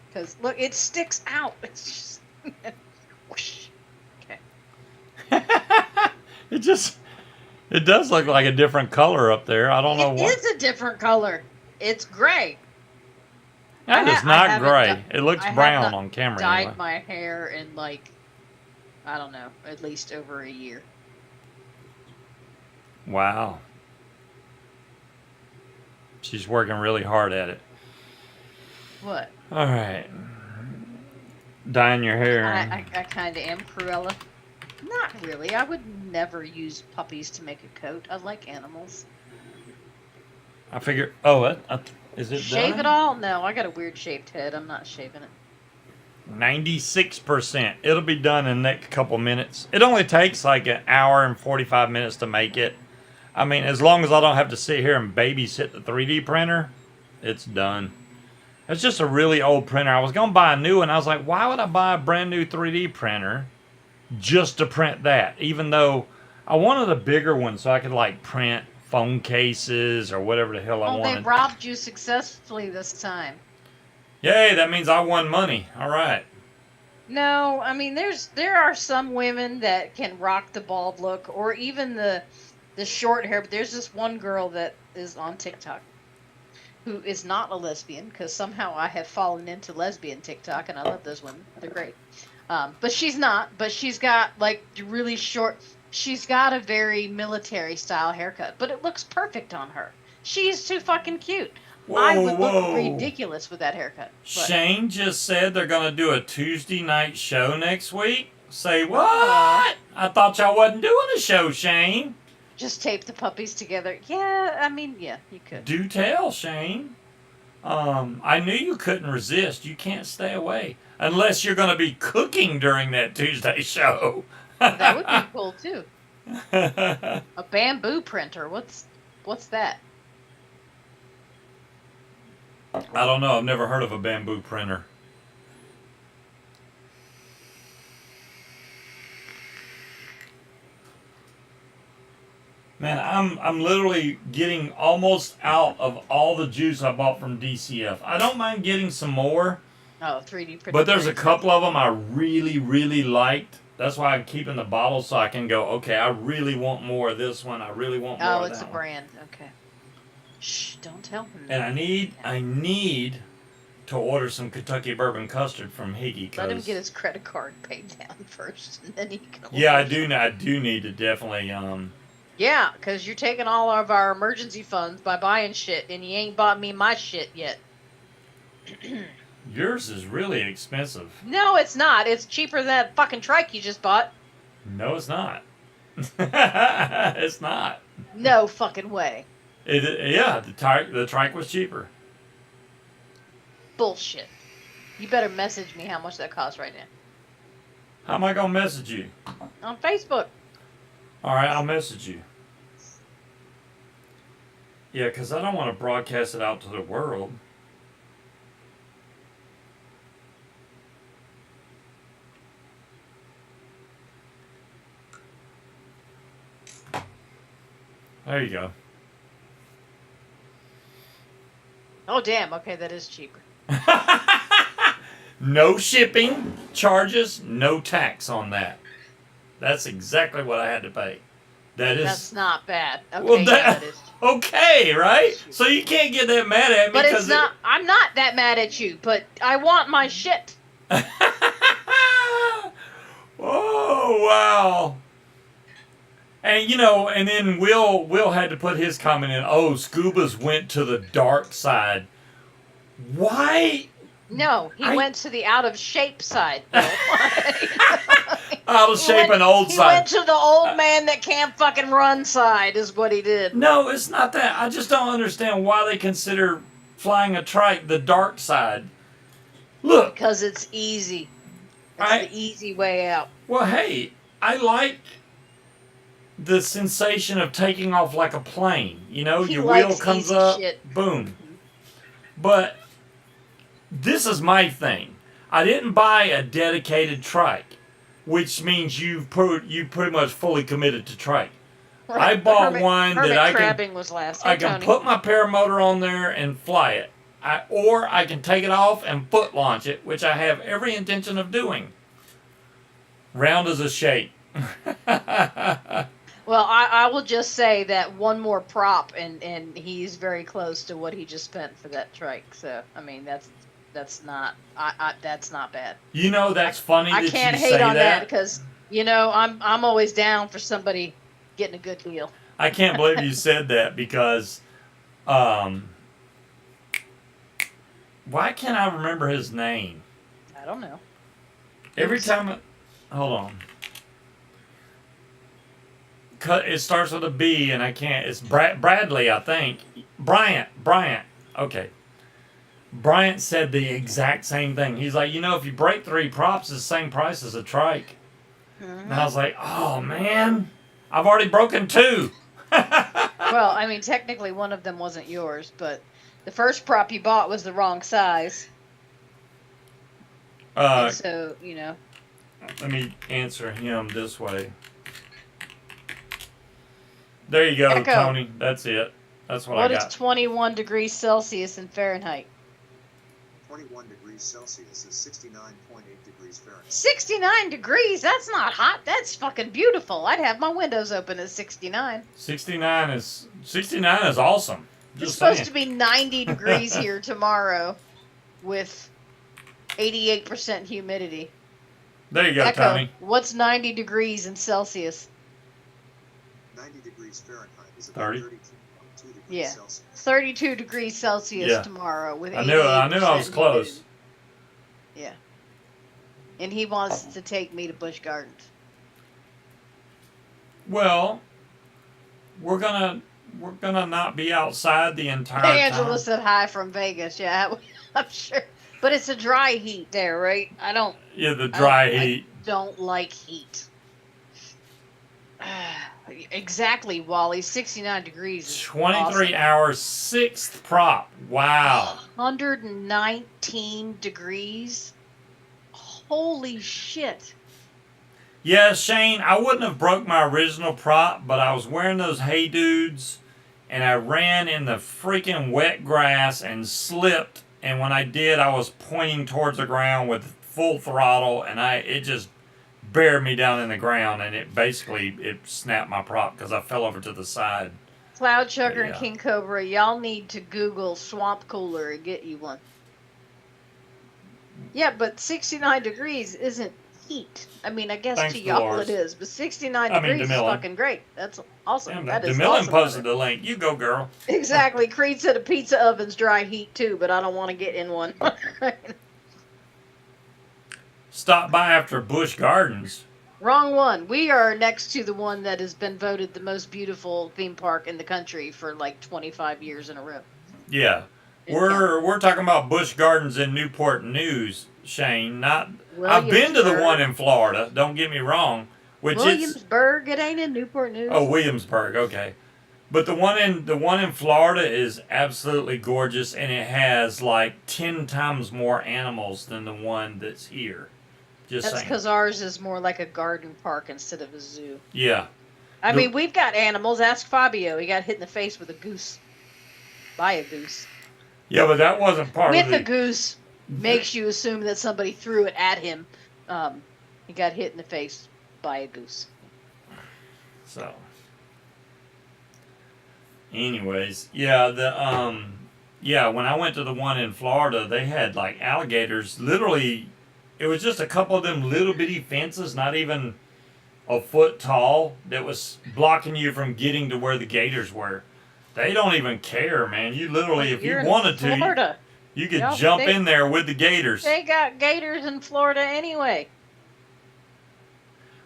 Because look, it sticks out. It's just whoosh. Okay. It does look like a different color up there. I don't know It what. is a different color. It's gray. That is I not haven't gray. It looks I have brown not on camera. dyed Anyway. my hair in like I don't know, at least over a year. Wow. She's working really hard at it. What? All right. Dyeing your hair. I kind of am Cruella. Not really. I would never use puppies to make a coat. I like animals. I figure. Oh, is it Shave done? it all? No, I got a weird shaped head. I'm not shaving it. 96%. It'll be done in the next couple minutes. It only takes like an hour and 45 minutes to make it. I mean, as long as I don't have to sit here and babysit the 3D printer, it's done. It's just a really old printer. I was going to buy a new one. I was like, why would I buy a brand new 3D printer just to print that? Even though I wanted a bigger one so I could like print phone cases or whatever the hell I Oh, they wanted. robbed you successfully this time. Yay, that means I won money. All right. No, I mean there are some women that can rock the bald look or even the short hair, but there's this one girl that is on TikTok who is not a lesbian because somehow I have fallen into lesbian TikTok and I love those women. They're great. But she's not, but she's got like really short, she's got a very military style haircut, but it looks perfect on her. She's too fucking cute. I would look ridiculous with that haircut. But Shane just said they're going to do a Tuesday night show next week. Say what? I thought y'all wasn't doing a show, Shane. just tape the puppies together. Yeah, I mean, yeah, you could. Do tell, Shane. I knew you couldn't resist. You can't stay away. Unless you're going to be cooking during that Tuesday show. That would be cool, too. A bamboo printer. What's that? I don't know. I've never heard of a bamboo printer. Man, I'm literally getting almost out of all the juice I bought from DCF. I don't mind getting some more, Oh, 3D printer. but there's a couple of them I really, really liked. That's why I'm keeping the bottle so I can go, okay, I really want more of this one. I really want more of that one. Oh, it's a brand. Okay. Shh, don't tell him. And I need to order some Kentucky bourbon custard from Higgy. Let him get his credit card paid down first, and then he can. Yeah, I do need to definitely. Yeah, because you're taking all of our emergency funds by buying shit, and you ain't bought me my shit yet. Yours is really expensive. No, it's not. It's cheaper than that fucking trike you just bought. No, it's not. It's not. No fucking way. Yeah, the trike was cheaper. Bullshit. You better message me how much that costs right now. How am I gonna message you? On Facebook. All right, I'll message you. Yeah, because I don't want to broadcast it out to the world. There you go. Oh, damn. Okay, that is cheaper. No shipping charges, no tax on that. That's exactly what I had to pay. That's not bad. Okay, well, yeah, that that is. okay, right? So you can't get that mad at me. But it's not. I'm not that mad at you. But I want my shit. Oh wow! And and then Will had to put his comment in. Oh, Scuba's went to the dark side. Why? No, he went to the out of shape side. Bill. Out of shape and old He side. went to the old man that can't fucking run side. Is what he did. No, it's not that. I just don't understand why they consider flying a trike the dark side. Look. Because it's easy. It's the easy way out. Well, hey, I like the sensation of taking off like a plane. Your wheel comes easy up, shit. boom. But this is my thing. I didn't buy a dedicated trike. which means you pretty much fully committed to trike. I bought one that I crabbing was last. I can put my paramotor on there and fly it. Or I can take it off and foot launch it, which I have every intention of doing. Round as a shape. Well, I will just say that one more prop, and he's very close to what he just spent for that trike. So, I mean, that's not that's not bad. You know, that's funny. I can't hate on that because I'm always down for somebody getting a good deal. I can't believe you said that because, why can't I remember his name? I don't know. Every time, hold on. It starts with a B, and I can't. It's Bradley, I think. Bryant. Okay. Bryant said the exact same thing. He's like, if you break 3 props, it's the same price as a trike. And I was like, oh man, I've already broken 2. Well, I mean, technically one of them wasn't yours, but the first prop you bought was the wrong size. So, Let me answer him this way. There you go, Echo. Tony. That's it. That's what I got. What is 21 degrees Celsius in Fahrenheit? 21 degrees Celsius is 69.8 degrees Fahrenheit. 69 degrees? That's not hot. That's fucking beautiful. I'd have my windows open at 69. 69 is awesome. It's supposed to be 90 degrees here tomorrow with 88% humidity. There you go, Echo, Tony. what's 90 degrees in Celsius? 90 degrees Fahrenheit is about 32.2 degrees Celsius. 32 degrees Celsius tomorrow with 88% I knew I was close. humidity. Yeah. And he wants to take me to Busch Gardens. Well, we're gonna not be outside the entire time. Angela said hi from Vegas. Yeah, I'm sure. But it's a dry heat there, right? Yeah, the dry heat. I don't like heat. Exactly, Wally. 69 degrees is 23 awesome. hours, 6th prop. Wow. 119 degrees? Holy shit. Yeah, Shane, I wouldn't have broke my original prop, but I was wearing those Hey Dudes, and I ran in the freaking wet grass and slipped, and when I did, I was pointing towards the ground with full throttle, and it just buried me down in the ground, and it snapped my prop because I fell over to the side. Cloud Chucker and King Cobra, y'all need to Google swamp cooler and get you one. Yeah, but 69 degrees isn't heat. I mean, I guess Thanks to y'all Dolores. it is, but 69 degrees is fucking great. That's awesome. Damn, that is DeMillan awesome. posted the link. You go, girl. Exactly. Creed said a pizza oven's dry heat too, but I don't want to get in one. Stop by after Busch Gardens. Wrong one. We are next to the one that has been voted the most beautiful theme park in the country for like 25 years in a row. Yeah. We're talking about Busch Gardens in Newport News, Shane. I've been to the one in Florida, don't get me wrong. Williamsburg, it ain't in Newport News. Oh, Williamsburg, okay. But the one in Florida is absolutely gorgeous, and it has like 10 times more animals than the one that's here. That's because ours is more like a garden park instead of a zoo. Yeah. I mean, we've got animals. Ask Fabio. He got hit in the face with a goose. By a goose. Yeah, but that wasn't part of it. With a goose makes you assume that somebody threw it at him. He got hit in the face by a goose. So. Anyways, yeah, when I went to the one in Florida, they had like alligators. Literally, it was just a couple of them little bitty fences, not even a foot tall, that was blocking you from getting to where the gators were. They don't even care, man. You literally, if you wanted to, you could jump in there with the gators. They got gators in Florida anyway.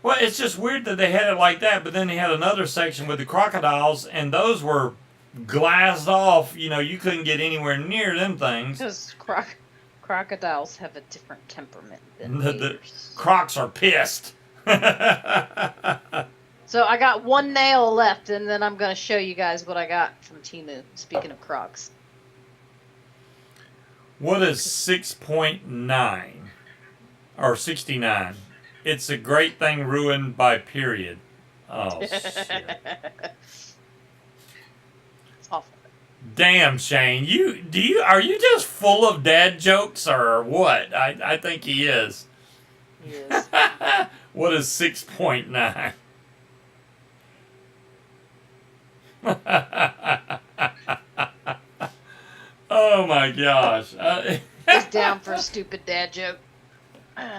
Well, it's just weird that they had it like that, but then they had another section with the crocodiles, and those were glassed off. You couldn't get anywhere near them things. Because crocodiles have a different temperament than the crocs are pissed. So I got one nail left, and then I'm going to show you guys what I got from Temu, speaking of crocs. What is 6.9? Or 69? It's a great thing ruined by period. Oh shit. It's awful. Damn, Shane. Are you just full of dad jokes or what? I think he is. He is. What is 6.9? Oh my gosh. He's down for a stupid dad joke.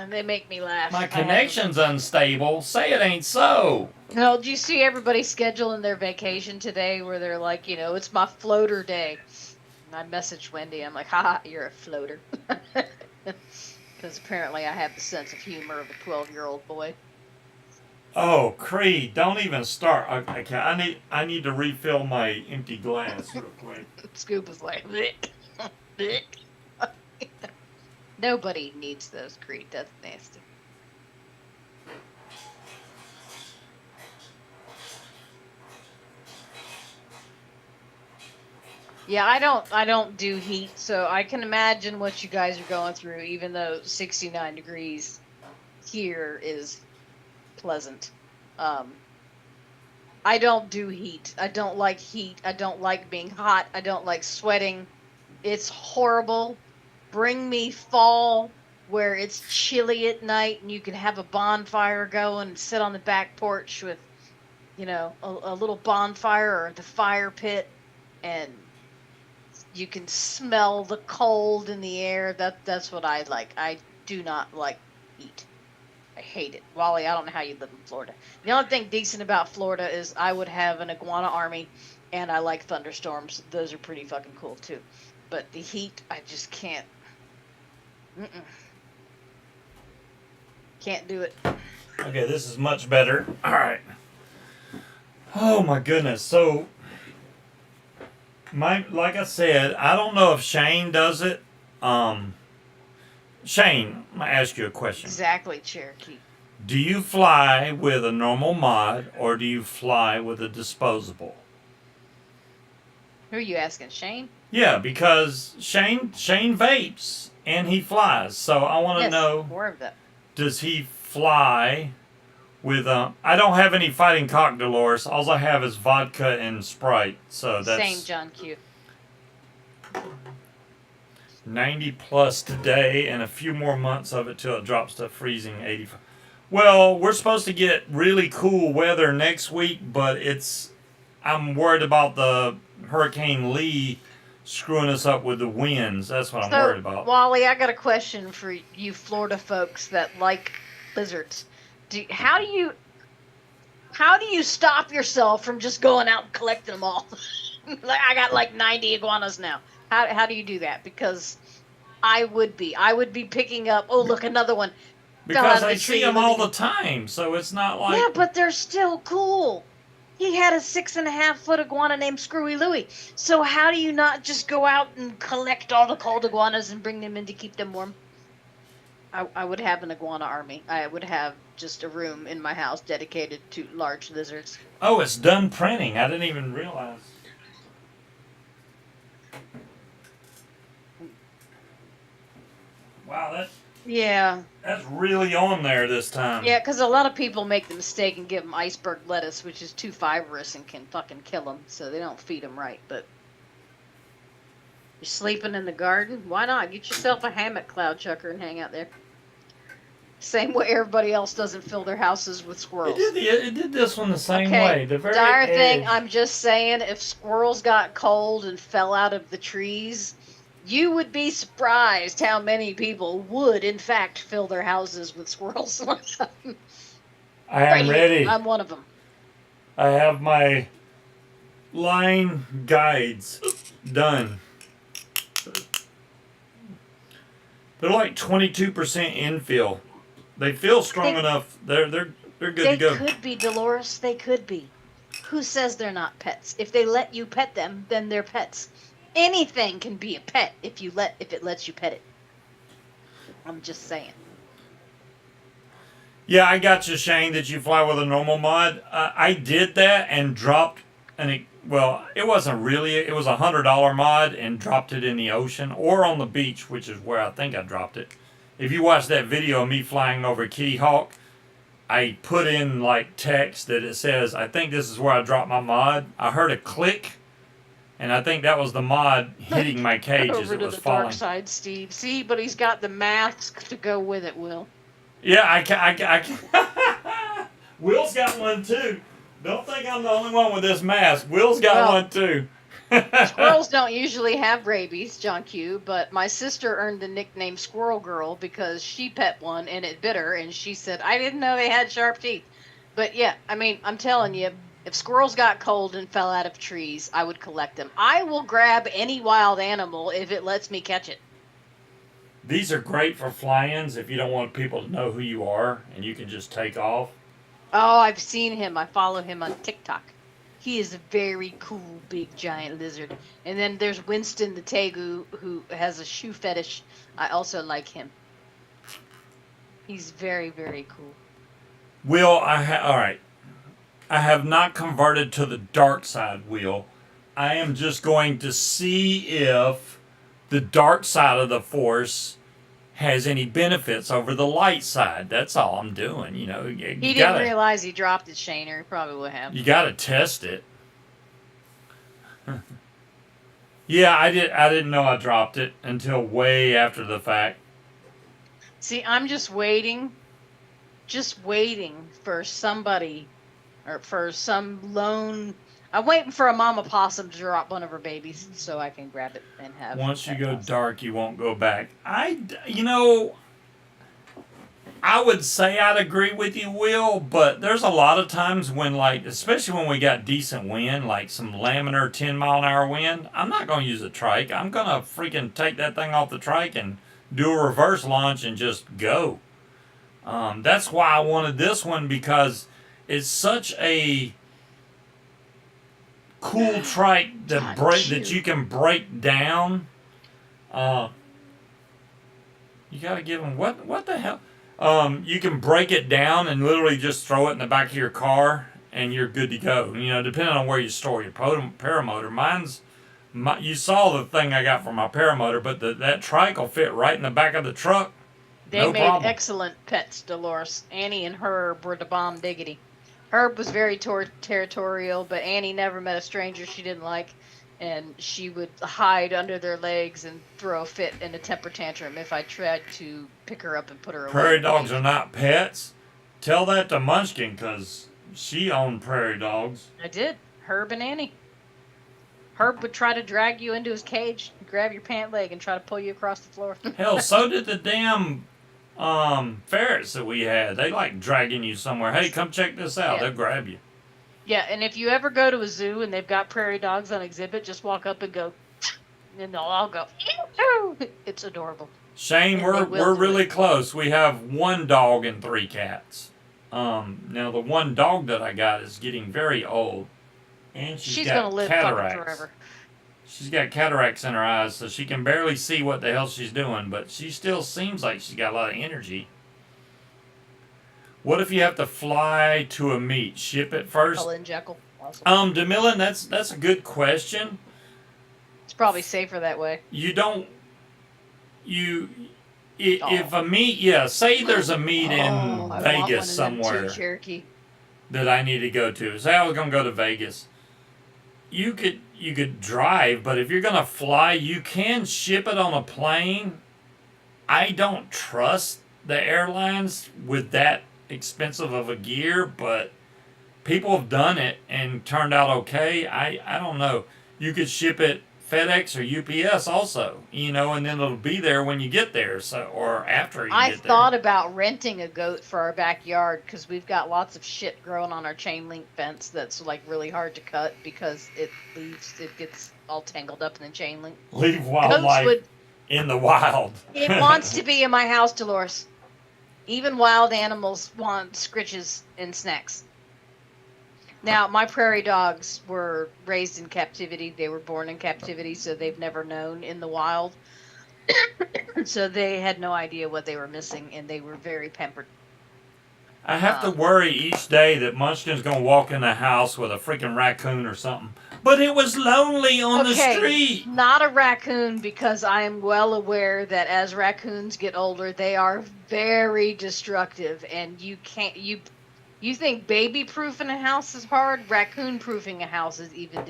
They make me laugh. My connection's unstable. Say it ain't so. No, do you see everybody scheduling their vacation today where they're like, it's my floater day? And I messaged Wendy. I'm like, haha, you're a floater. Because apparently I have the sense of humor of a 12-year-old boy. Oh, Creed, don't even start. Okay, I need to refill my empty glass real quick. Scuba's like, bleh, bleh. Nobody needs those, Creed. That's nasty. Yeah, I don't do heat, so I can imagine what you guys are going through, even though 69 degrees here is pleasant. I don't do heat. I don't like heat. I don't like being hot. I don't like sweating. It's horrible. Bring me fall where it's chilly at night and you can have a bonfire going and sit on the back porch with, a little bonfire or the fire pit, and you can smell the cold in the air. That's what I like. I do not like heat. I hate it. Wally, I don't know how you live in Florida. The only thing decent about Florida is I would have an iguana army, and I like thunderstorms. Those are pretty fucking cool, too. But the heat, I just can't. Can't do it. Okay, this is much better. All right. Oh my goodness. So, like I said, I don't know if Shane does it. Shane, I'm gonna ask you a question. Exactly, Cherokee. Do you fly with a normal mod or do you fly with a disposable? Who are you asking, Shane? Yeah, because Shane vapes and he flies. So I want to know, more of that. Does he fly with I don't have any fighting cock, Dolores. All I have is vodka and Sprite. So that's same, John Q. 90 plus today and a few more months of it till it drops to freezing 85. Well, we're supposed to get really cool weather next week, but I'm worried about the Hurricane Lee screwing us up with the winds. That's what I'm worried about. Wally, I got a question for you Florida folks that like lizards. How do you stop yourself from just going out and collecting them all? I got like 90 iguanas now. How do you do that? Because I would be picking up. Oh, look, another one. Because I see them all the time, so it's not like. Yeah, but they're still cool. He had a 6.5-foot iguana named Screwy Louie. So how do you not just go out and collect all the cold iguanas and bring them in to keep them warm? I would have an iguana army. I would have just a room in my house dedicated to large lizards. Oh, it's done printing. I didn't even realize. Wow, that's really on there this time. Yeah, because a lot of people make the mistake and give them iceberg lettuce, which is too fibrous and can fucking kill them, so they don't feed them right. But you're sleeping in the garden? Why not? Get yourself a hammock, cloud chucker, and hang out there. Same way everybody else doesn't fill their houses with squirrels. It did this one the same Okay, way. The very dire thing, edge. I'm just saying, if squirrels got cold and fell out of the trees, you would be surprised how many people would, in fact, fill their houses with squirrels. I am ready. I'm one of them. I have my line guides done. They're like 22% infill. They feel strong enough. They're good to go. They could be, Dolores. They could be. Who says they're not pets? If they let you pet them, then they're pets. Anything can be a pet if it lets you pet it. I'm just saying. Yeah, I got you, Shane, that you fly with a normal mod. I did that and dropped it wasn't really. It was $100 mod and dropped it in the ocean or on the beach, which is where I think I dropped it. If you watch that video of me flying over Kitty Hawk, I put in like text that it says, I think this is where I dropped my mod. I heard a click, and I think that was the mod hitting my cage as Over it to was the falling. dark side, Steve. See, but he's got the mask to go with it, Will. Yeah, I can. Will's got one too. Don't think I'm the only one with this mask. Will's got Well, one too. Squirrels don't usually have rabies, John Q, but my sister earned the nickname Squirrel Girl because she pet one and it bit her, and she said, I didn't know they had sharp teeth. But yeah, I mean, I'm telling you, if squirrels got cold and fell out of trees, I would collect them. I will grab any wild animal if it lets me catch it. These are great for fly-ins if you don't want people to know who you are and you can just take off. Oh, I've seen him. I follow him on TikTok. He is a very cool, big, giant lizard. And then there's Winston the Tegu, who has a shoe fetish. I also like him. He's very, very cool. Will, all right. I have not converted to the dark side, Will. I am just going to see if the dark side of the Force has any benefits over the light side. That's all I'm doing. You know, He didn't realize he dropped it, Shaner. He probably would have. You gotta test it. Yeah, I didn't know I dropped it until way after the fact. See, I'm just waiting for somebody, or for some lone. I'm waiting for a mama possum to drop one of her babies so I can grab it and have. Once you that go possum. dark, you won't go back. You know, I would say I'd agree with you, Will, but there's a lot of times when, like, especially when we got decent wind, like some laminar 10-mile-an-hour wind, I'm not going to use a trike. I'm going to freaking take that thing off the trike and do a reverse launch and just go. That's why I wanted this one, because it's such a cool trike that you can break down. You got to give them, what the hell? You can break it down and literally just throw it in the back of your car, and you're good to go. You know, depending on where you store your paramotor. You saw the thing I got for my paramotor, but that trike will fit right in the back of the truck. They made excellent pets, Dolores. Annie and Herb were the bomb diggity. Herb was very territorial, but Annie never met a stranger she didn't like, and she would hide under their legs and throw a fit in a temper tantrum if I tried to pick her up and put her away. Prairie dogs are not pets. Tell that to Munchkin, because she owned prairie dogs. I did. Herb and Annie. Herb would try to drag you into his cage, grab your pant leg, and try to pull you across the floor. Hell, so did the damn ferrets that we had. They like dragging you somewhere. Hey, come check this out. Yeah. They'll grab you. Yeah, and if you ever go to a zoo and they've got prairie dogs on exhibit, just walk up and go, and they'll all go, ew. It's adorable. Shane, we're really close. We have 1 dog and 3 cats. Now the 1 dog that I got is getting very old, and she's got gonna live cataracts. forever. She's got cataracts in her eyes, so she can barely see what the hell she's doing, but she still seems like she's got a lot of energy. What if you have to fly to a meet? Ship it first? Colin Jekyll. Awesome. DeMillan, that's a good question. It's probably safer that way. If a meet, say there's a meet in Vegas somewhere that I need to go to. Say I was going to go to Vegas. You could drive, but if you're going to fly, you can ship it on a plane. I don't trust the airlines with that expensive of a gear, but people have done it and turned out okay. I don't know. You could ship it FedEx or UPS also, and then it'll be there when you get there, or after you get there. I thought about renting a goat for our backyard because we've got lots of shit growing on our chain link fence that's like really hard to cut because it gets all tangled up in the chain link. Leave wildlife in the wild. It wants to be in my house, Dolores. Even wild animals want scritches and snacks. Now, my prairie dogs were raised in captivity. They were born in captivity, so they've never known in the wild. So they had no idea what they were missing, and they were very pampered. I have to worry each day that Munchkin's going to walk in the house with a freaking raccoon or something. But it was lonely on the street. Not a raccoon, because I am well aware that as raccoons get older, they are very destructive, and You think baby-proofing a house is hard? Raccoon-proofing a house is even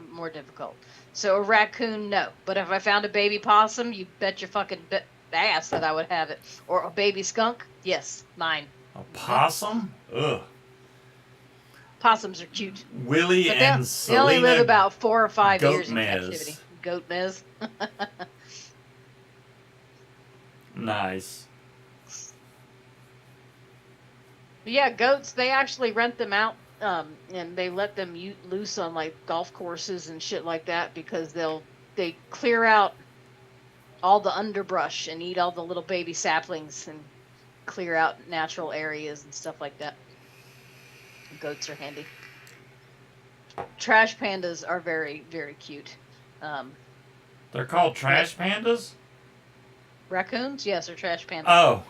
more difficult. So a raccoon, no. But if I found a baby possum, you bet your fucking ass that I would have it. Or a baby skunk, yes, mine. A possum? Ugh. Possums are cute. Willie But and they only live Selena about 4 or 5 years in Goatmez. captivity. Goatmez. Nice. Yeah, goats, they actually rent them out, and they let them loose on like golf courses and shit like that because they clear out all the underbrush and eat all the little baby saplings and clear out natural areas and stuff like that. Goats are handy. Trash pandas are very, very cute. They're called trash pandas? Raccoons, yes, are trash pandas. Oh.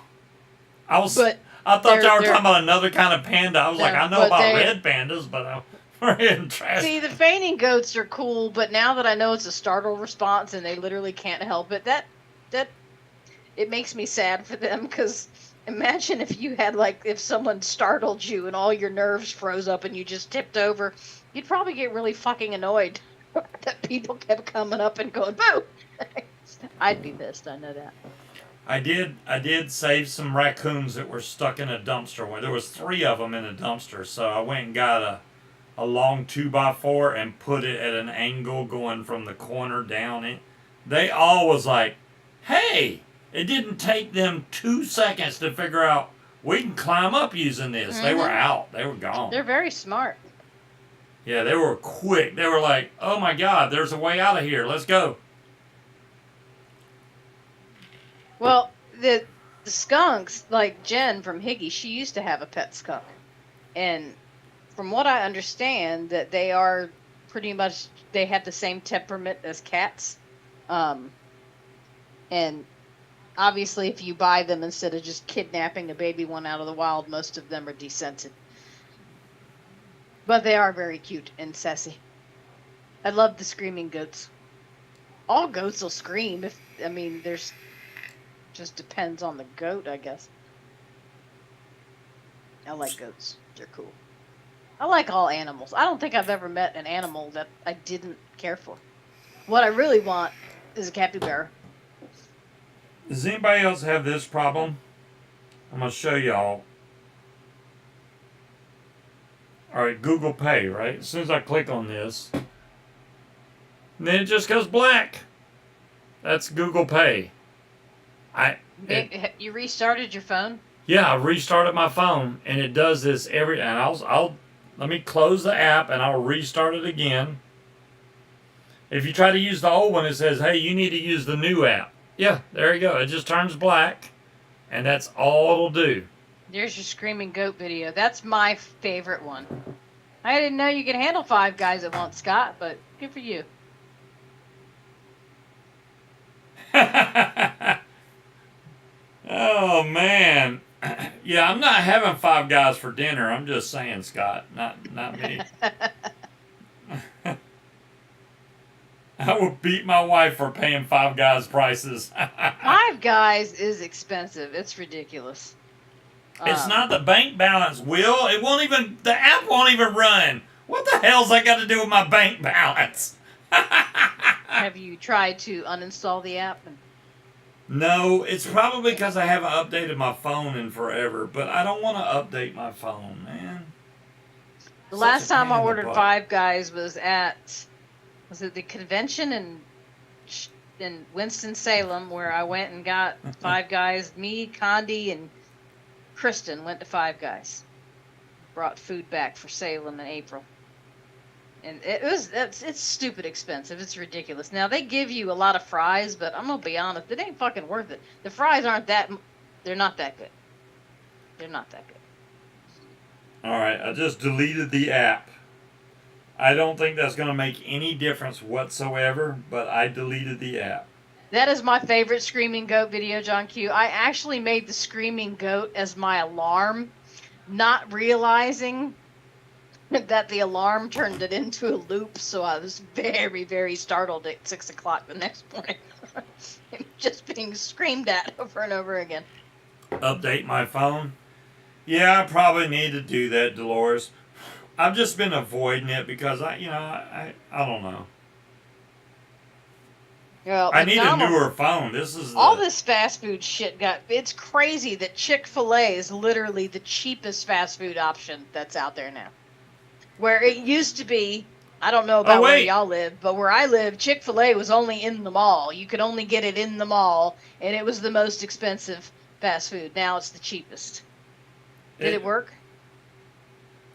But I thought y'all were they're- talking about another kind of panda. I was like, No, I know but about they- red pandas, but we're in trash. See, the fainting goats are cool, but now that I know it's a startle response and they literally can't help it, that it makes me sad for them because imagine if you had if someone startled you and all your nerves froze up and you just tipped over, you'd probably get really fucking annoyed that people kept coming up and going boo. I'd be pissed. I know that. I did save some raccoons that were stuck in a dumpster. There was 3 of them in a dumpster, so I went and got a long 2x4 and put it at an angle going from the corner down it. They all was like, hey, it didn't take them 2 seconds to figure out we can climb up using this. They were out. They were gone. They're very smart. Yeah, they were quick. They were like, oh my God, there's a way out of here. Let's go. Well, the skunks, like Jen from Higgy, she used to have a pet skunk. And from what I understand, that they are pretty much, they have the same temperament as cats. And obviously if you buy them instead of just kidnapping a baby one out of the wild, most of them are descented. But they are very cute and sassy. I love the screaming goats. All goats will scream there's just depends on the goat, I guess. I like goats. They're cool. I like all animals. I don't think I've ever met an animal that I didn't care for. What I really want is a capybara. Does anybody else have this problem? I'm going to show y'all. Alright, Google Pay, right? As soon as I click on this, then it just goes black. That's Google Pay. You restarted your phone? Yeah, I restarted my phone, and it does this and I'll let me close the app, and I'll restart it again. If you try to use the old one, it says, hey, you need to use the new app. Yeah, there you go. It just turns black, and that's all it'll do. There's your screaming goat video. That's my favorite one. I didn't know you could handle 5 guys at once, Scott, but good for you. Oh, man. Yeah, I'm not having 5 guys for dinner. I'm just saying, Scott. Not me. I would beat my wife for paying 5 guys prices. 5 guys is expensive. It's ridiculous. It's not the bank balance, Will. The app won't even run. What the hell's that got to do with my bank balance? Have you tried to uninstall the app? No, it's probably because I haven't updated my phone in forever, but I don't want to update my phone, man. The Such last a time pain I in the ordered butt. 5 guys was it the convention in Winston-Salem, where I went and got 5 guys. Me, Condi, and Kristen went to 5 guys. Brought food back for Salem in April. And it's stupid expensive. It's ridiculous. Now, they give you a lot of fries, but I'm going to be honest, it ain't fucking worth it. The fries they're not that good. They're not that good. Alright, I just deleted the app. I don't think that's going to make any difference whatsoever, but I deleted the app. That is my favorite screaming goat video, John Q. I actually made the screaming goat as my alarm, not realizing that the alarm turned it into a loop, so I was very, very startled at 6 o'clock the next morning. Just being screamed at over and over again. Update my phone. Yeah, I probably need to do that, Dolores. I've just been avoiding it because I don't know. Well, I need a McDonald's, newer phone. This is all the this fast food shit it's crazy that Chick-fil-A is literally the cheapest fast food option that's out there now. Where it used to be, I don't know Oh about where wait. y'all live, but where I live, Chick-fil-A was only in the mall. You could only get it in the mall, and it was the most expensive fast food. Now it's the cheapest. Did it work?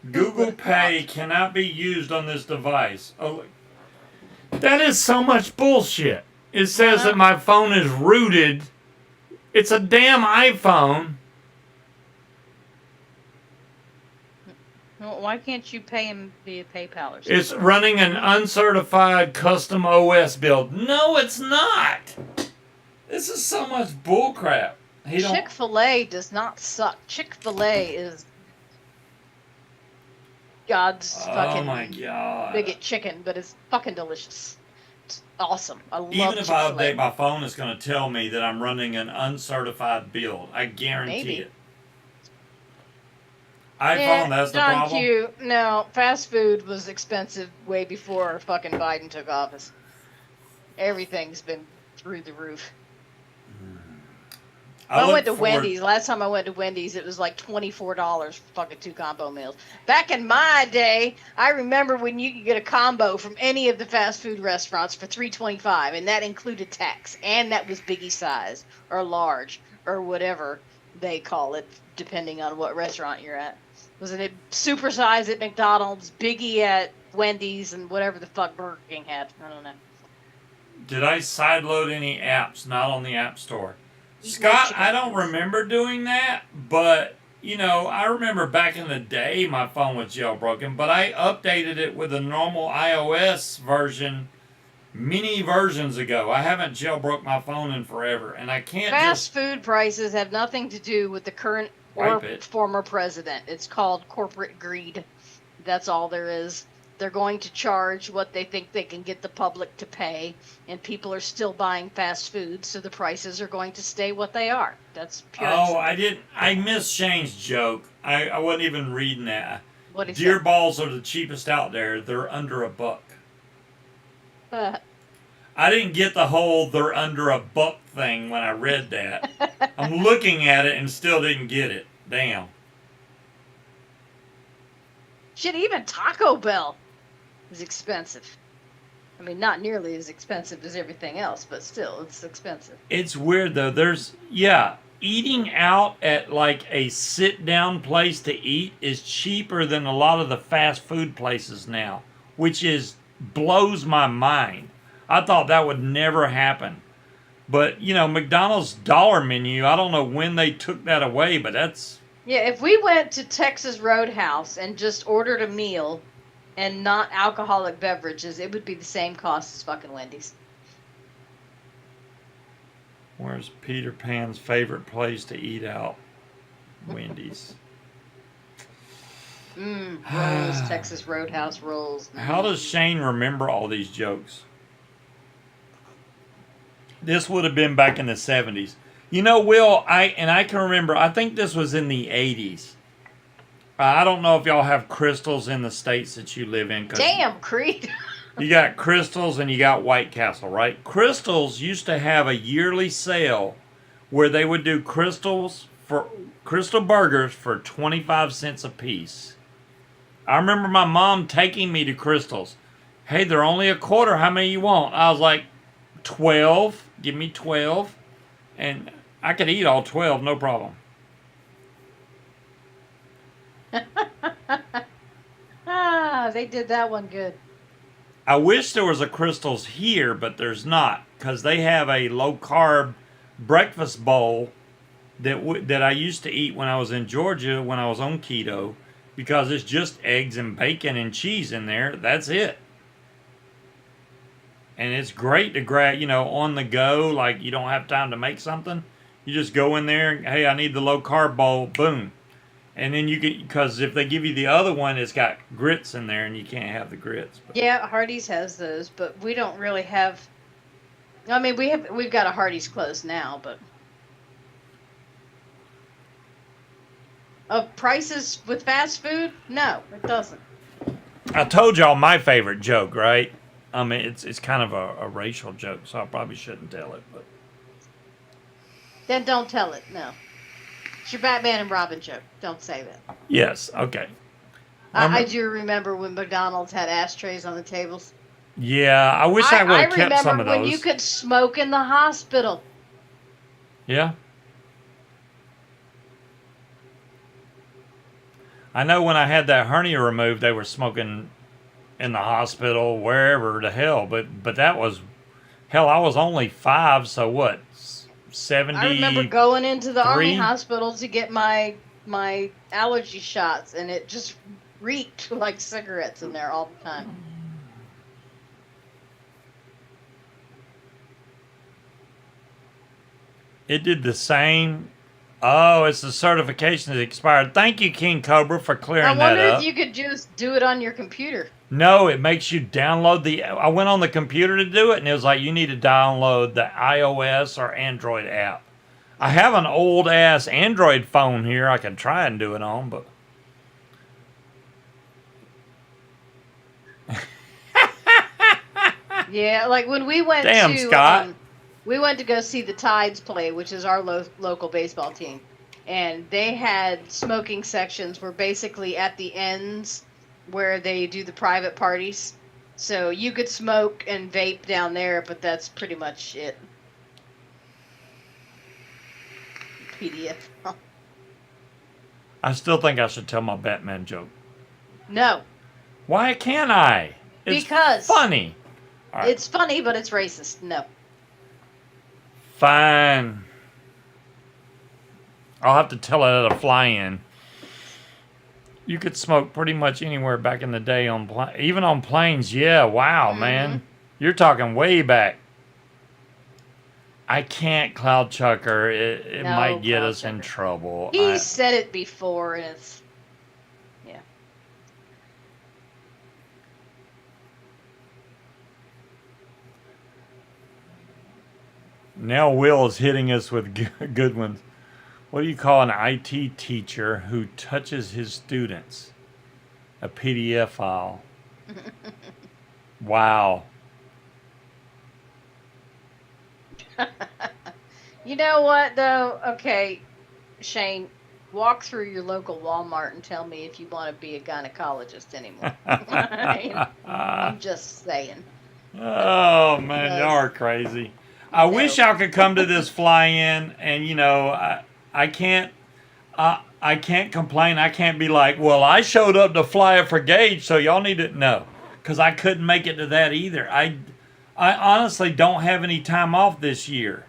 Who would Google have Pay thought? cannot be used on this device. Oh, that is so much bullshit. It says that my phone is rooted. It's a damn iPhone. Well, why can't you pay him via PayPal or something? It's running an uncertified custom OS build. No, it's not. This is so much bullcrap. Chick-fil-A does not suck. Chick-fil-A is God's Oh my fucking god. bigot chicken, but it's fucking delicious. It's awesome. I love Even if I Chick-fil-A. update my phone, it's going to tell me that I'm running an uncertified build. I guarantee Maybe. it. iPhone, that's the John problem. Q, no, fast food was expensive way before fucking Biden took office. Everything's been through the roof. I went to Wendy's. Last time I went to Wendy's, it was like $24 for fucking 2 combo meals. Back in my day, I remember when you could get a combo from any of the fast food restaurants for $3.25, and that included tax, and that was biggie size or large or whatever they call it, depending on what restaurant you're at. Was it super size at McDonald's, biggie at Wendy's, and whatever the fuck Burger King had? I don't know. Did I sideload any apps not on the App Store? Scott, I don't remember doing that, but, I remember back in the day my phone was jailbroken, but I updated it with a normal iOS version many versions ago. I haven't jailbroke my phone in forever, and I can't Fast food prices have nothing to do with the current or former president. It's called corporate greed. That's all there is. They're going to charge what they think they can get the public to pay, and people are still buying fast food, so the prices are going to stay what they are. That's pure. Oh, I missed Shane's joke. I wasn't even reading that. What is Deer balls are the cheapest out there. They're under $1. I didn't get the whole they're under $1 thing when I read that. I'm looking at it and still didn't get it. Damn. Shit, even Taco Bell is expensive. I mean, not nearly as expensive as everything else, but still, it's expensive. It's weird, though. Eating out at like a sit-down place to eat is cheaper than a lot of the fast food places now, which blows my mind. I thought that would never happen. But, McDonald's dollar menu, I don't know when they took that away, but that's... Yeah, if we went to Texas Roadhouse and just ordered a meal and not alcoholic beverages, it would be the same cost as fucking Wendy's. Where's Peter Pan's favorite place to eat out? Wendy's. Rolls, Texas Roadhouse rolls. How does Shane remember all these jokes? This would have been back in the 70s. Will, I can remember, I think this was in the 80s. I don't know if y'all have Crystals in the states that you live in. Damn, Creed. You got Crystals and you got White Castle, right? Crystals used to have a yearly sale where they would do Crystal burgers for 25 cents a piece. I remember my mom taking me to Crystals. Hey, they're only $0.25. How many you want? I was like, 12. Give me 12. And I could eat all 12, no problem. They did that one good. I wish there was a Crystals here, but there's not, because they have a low-carb breakfast bowl that I used to eat when I was in Georgia when I was on keto, because it's just eggs and bacon and cheese in there. That's it. And it's great to grab, on the go, like you don't have time to make something. You just go in there and, hey, I need the low-carb bowl, boom. And then you get, because if they give you the other one, it's got grits in there and you can't have the grits. But. Yeah, Hardee's has those, but we don't really have, I mean, we've got a Hardee's close now, but. of prices with fast food? No, it doesn't. I told y'all my favorite joke, right? I mean, it's kind of a racial joke, so I probably shouldn't tell it. But Then don't tell it. No, it's your Batman and Robin joke. Don't say that. yes, okay. I do remember when McDonald's had ashtrays on the tables. Yeah, I wish I would have kept some of remember when those. you could smoke in the hospital. Yeah. I know when I had that hernia removed, they were smoking in the hospital, wherever the hell. But that was, hell, I was only 5, so what? 70. I remember going into the army hospital to get my allergy shots, and it just reeked like cigarettes in there all the time. It did the same. Oh, it's the certification that expired. Thank you, King Cobra, for clearing that up. I wonder if you could just do it on your computer. No, it makes you download the... I went on the computer to do it, and it was like, you need to download the iOS or Android app. I have an old-ass Android phone here I can try and do it on, but... Yeah, like when we went Damn, to... Scott. we went to go see the Tides play, which is our local baseball team. And they had smoking sections where basically at the ends where they do the private parties. So you could smoke and vape down there, but that's pretty much it. PDF. I still think I should tell my Batman joke. No. Why can't I? It's because funny. All right. It's funny, but it's racist. No. Fine. I'll have to tell it at a fly-in. You could smoke pretty much anywhere back in the day on even on planes. Yeah, wow, man. You're talking way back. I can't Cloud Chucker. It No, might get Cloud us in Chucker. trouble. He said it before, and it's... Yeah. Now Will is hitting us with good ones. What do you call an IT teacher who touches his students? A PDF file. Wow. You know what, though? Okay, Shane, walk through your local Walmart and tell me if you want to be a gynecologist anymore. I'm just saying. Oh, man, y'all are crazy. I wish y'all could come to this fly-in, and, you know, I can't complain. I can't be like, well, I showed up to fly it for Gage, so y'all need to... No, because I couldn't make it to that either. I honestly don't have any time off this year.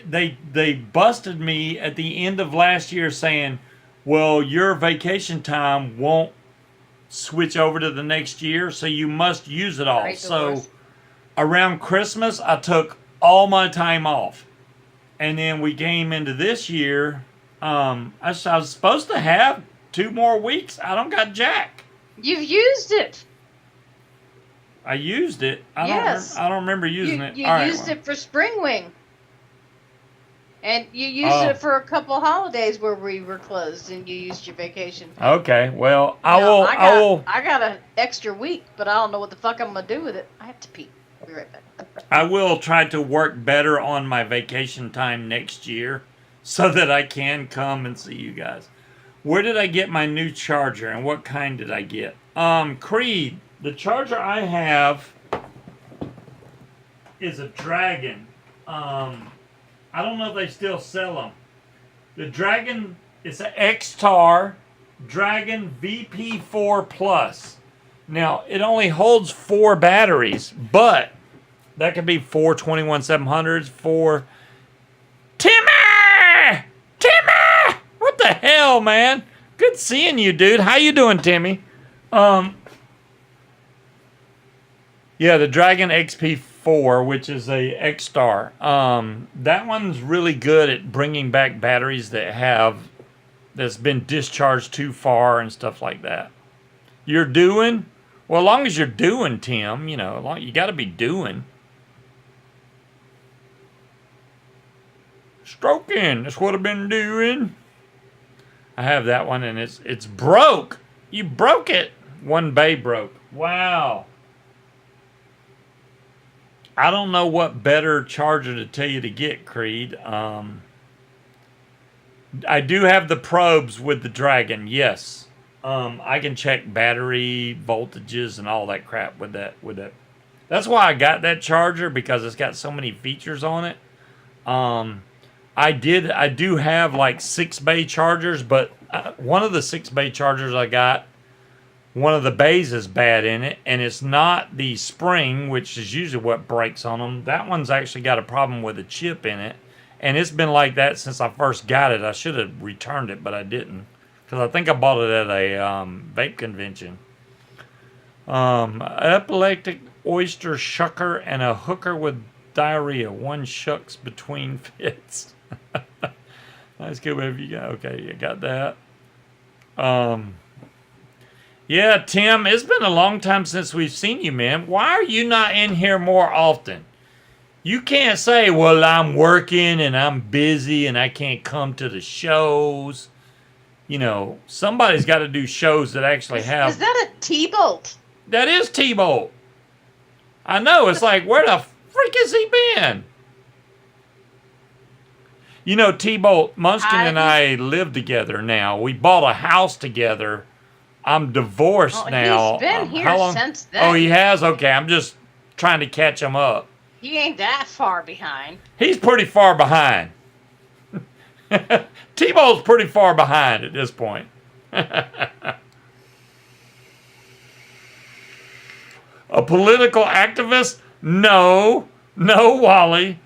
They busted me at the end of last year saying, well, your vacation time won't switch over to the next year, so you must use it all. Right, so around Christmas, I took all my time off. And then we came into this year. I was supposed to have 2 more weeks. I don't got jack. You've used it. I used it. I don't remember using it. You used it for Spring Wing. And you used it for a couple holidays where we were closed, and you used your vacation. Okay, well, I got an extra week, but I don't know what the fuck I'm gonna do with it. I have to pee. I'll be right back. I will try to work better on my vacation time next year so that I can come and see you guys. Where did I get my new charger, and what kind did I get? Creed, the charger I have is a Dragon. I don't know if they still sell them. The Dragon, it's an X-Tar Dragon VP4 Plus. Now, it only holds 4 batteries, but that could be 4 21700s, 4... Timmy! Timmy! What the hell, man? Good seeing you, dude. How you doing, Timmy? Yeah, the Dragon XP4, which is a X-Star. That one's really good at bringing back batteries that's been discharged too far and stuff like that. You're doing? Well, as long as you're doing, Tim, you know, you got to be doing. Stroking, that's what I've been doing. I have that one, and it's broke. You broke it. One bay broke. Wow. I don't know what better charger to tell you to get, Creed. I do have the probes with the Dragon. Yes. I can check battery voltages and all that crap with that. That's why I got that charger, because it's got so many features on it. I do have like 6-bay chargers, but one of the 6-bay chargers I got, one of the bays is bad in it, and it's not the spring, which is usually what breaks on them. That one's actually got a problem with a chip in it, and it's been like that since I first got it. I should have returned it, but I didn't, because I think I bought it at a vape convention. Epileptic oyster shucker and a hooker with diarrhea. One shucks between fits. Nice, good. Whatever you got. Okay, you got that. Yeah, Tim, it's been a long time since we've seen you, man. Why are you not in here more often? You can't say, well, I'm working and I'm busy and I can't come to the shows. You know, somebody's got to do shows that actually have... Is that a T-Bolt? That is T-Bolt. I know. It's like, where the freak has he been? You know, T-Bolt, Munchkin and I live together now. We bought a house together. I'm divorced now. He's been here how long? since then. Oh, he has? Okay, I'm just trying to catch him up. He ain't that far behind. He's pretty far behind. T-Bolt's pretty far behind at this point. A political activist? No. No, Wally.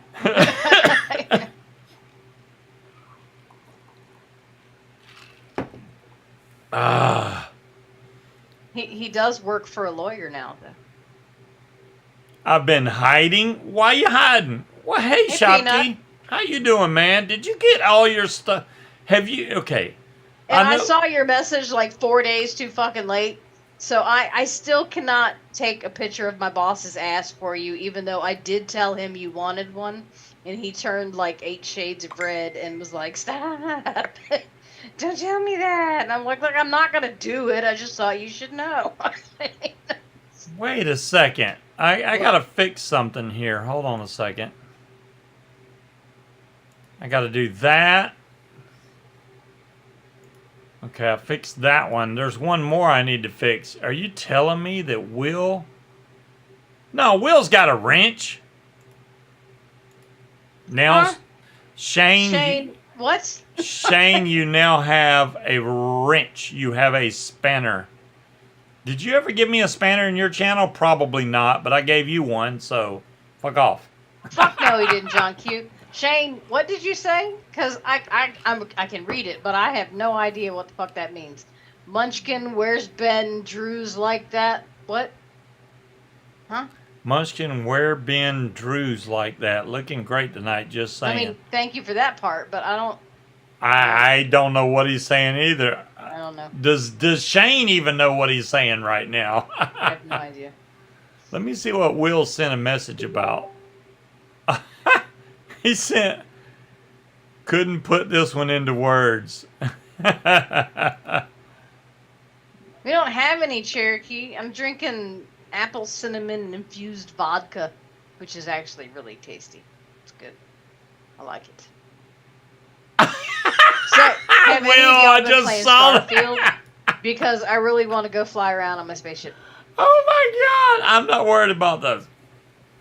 He does work for a lawyer now, though. I've been hiding. Why you hiding? Well, hey, Shopkey. Peanut. How you doing, man? Did you get all your stuff? Have you? Okay. And I saw your message like 4 days too fucking late. So I still cannot take a picture of my boss's ass for you, even though I did tell him you wanted one. And he turned like 8 shades of red and was like, stop. Don't tell me that. And I'm like, look, I'm not going to do it. I just thought you should know. Wait a second. I got to fix something here. Hold on a second. I got to do that. Okay, I fixed that one. There's one more I need to fix. Are you telling me that Will... No, Will's got a wrench. Now, Huh? Shane, what? Shane, you now have a wrench. You have a spanner. Did you ever give me a spanner in your channel? Probably not, but I gave you one, so fuck off. Fuck no, he didn't, John Q. Shane, what did you say? Because I can read it, but I have no idea what the fuck that means. Munchkin, where's Ben Drews like that? What? Huh? Munchkin, where Ben Drews like that? Looking great tonight, just saying. I mean, thank you for that part, but I don't know what he's saying either. I don't know. Does Shane even know what he's saying right now? I have no idea. Let me see what Will sent a message about. He sent, couldn't put this one into words. We don't have any Cherokee. I'm drinking apple cinnamon infused vodka, which is actually really tasty. It's good. I like it. So, have any of Will, y'all I been just playing saw Starfield? that. Because I really want to go fly around on my spaceship. Oh my God, I'm not worried about the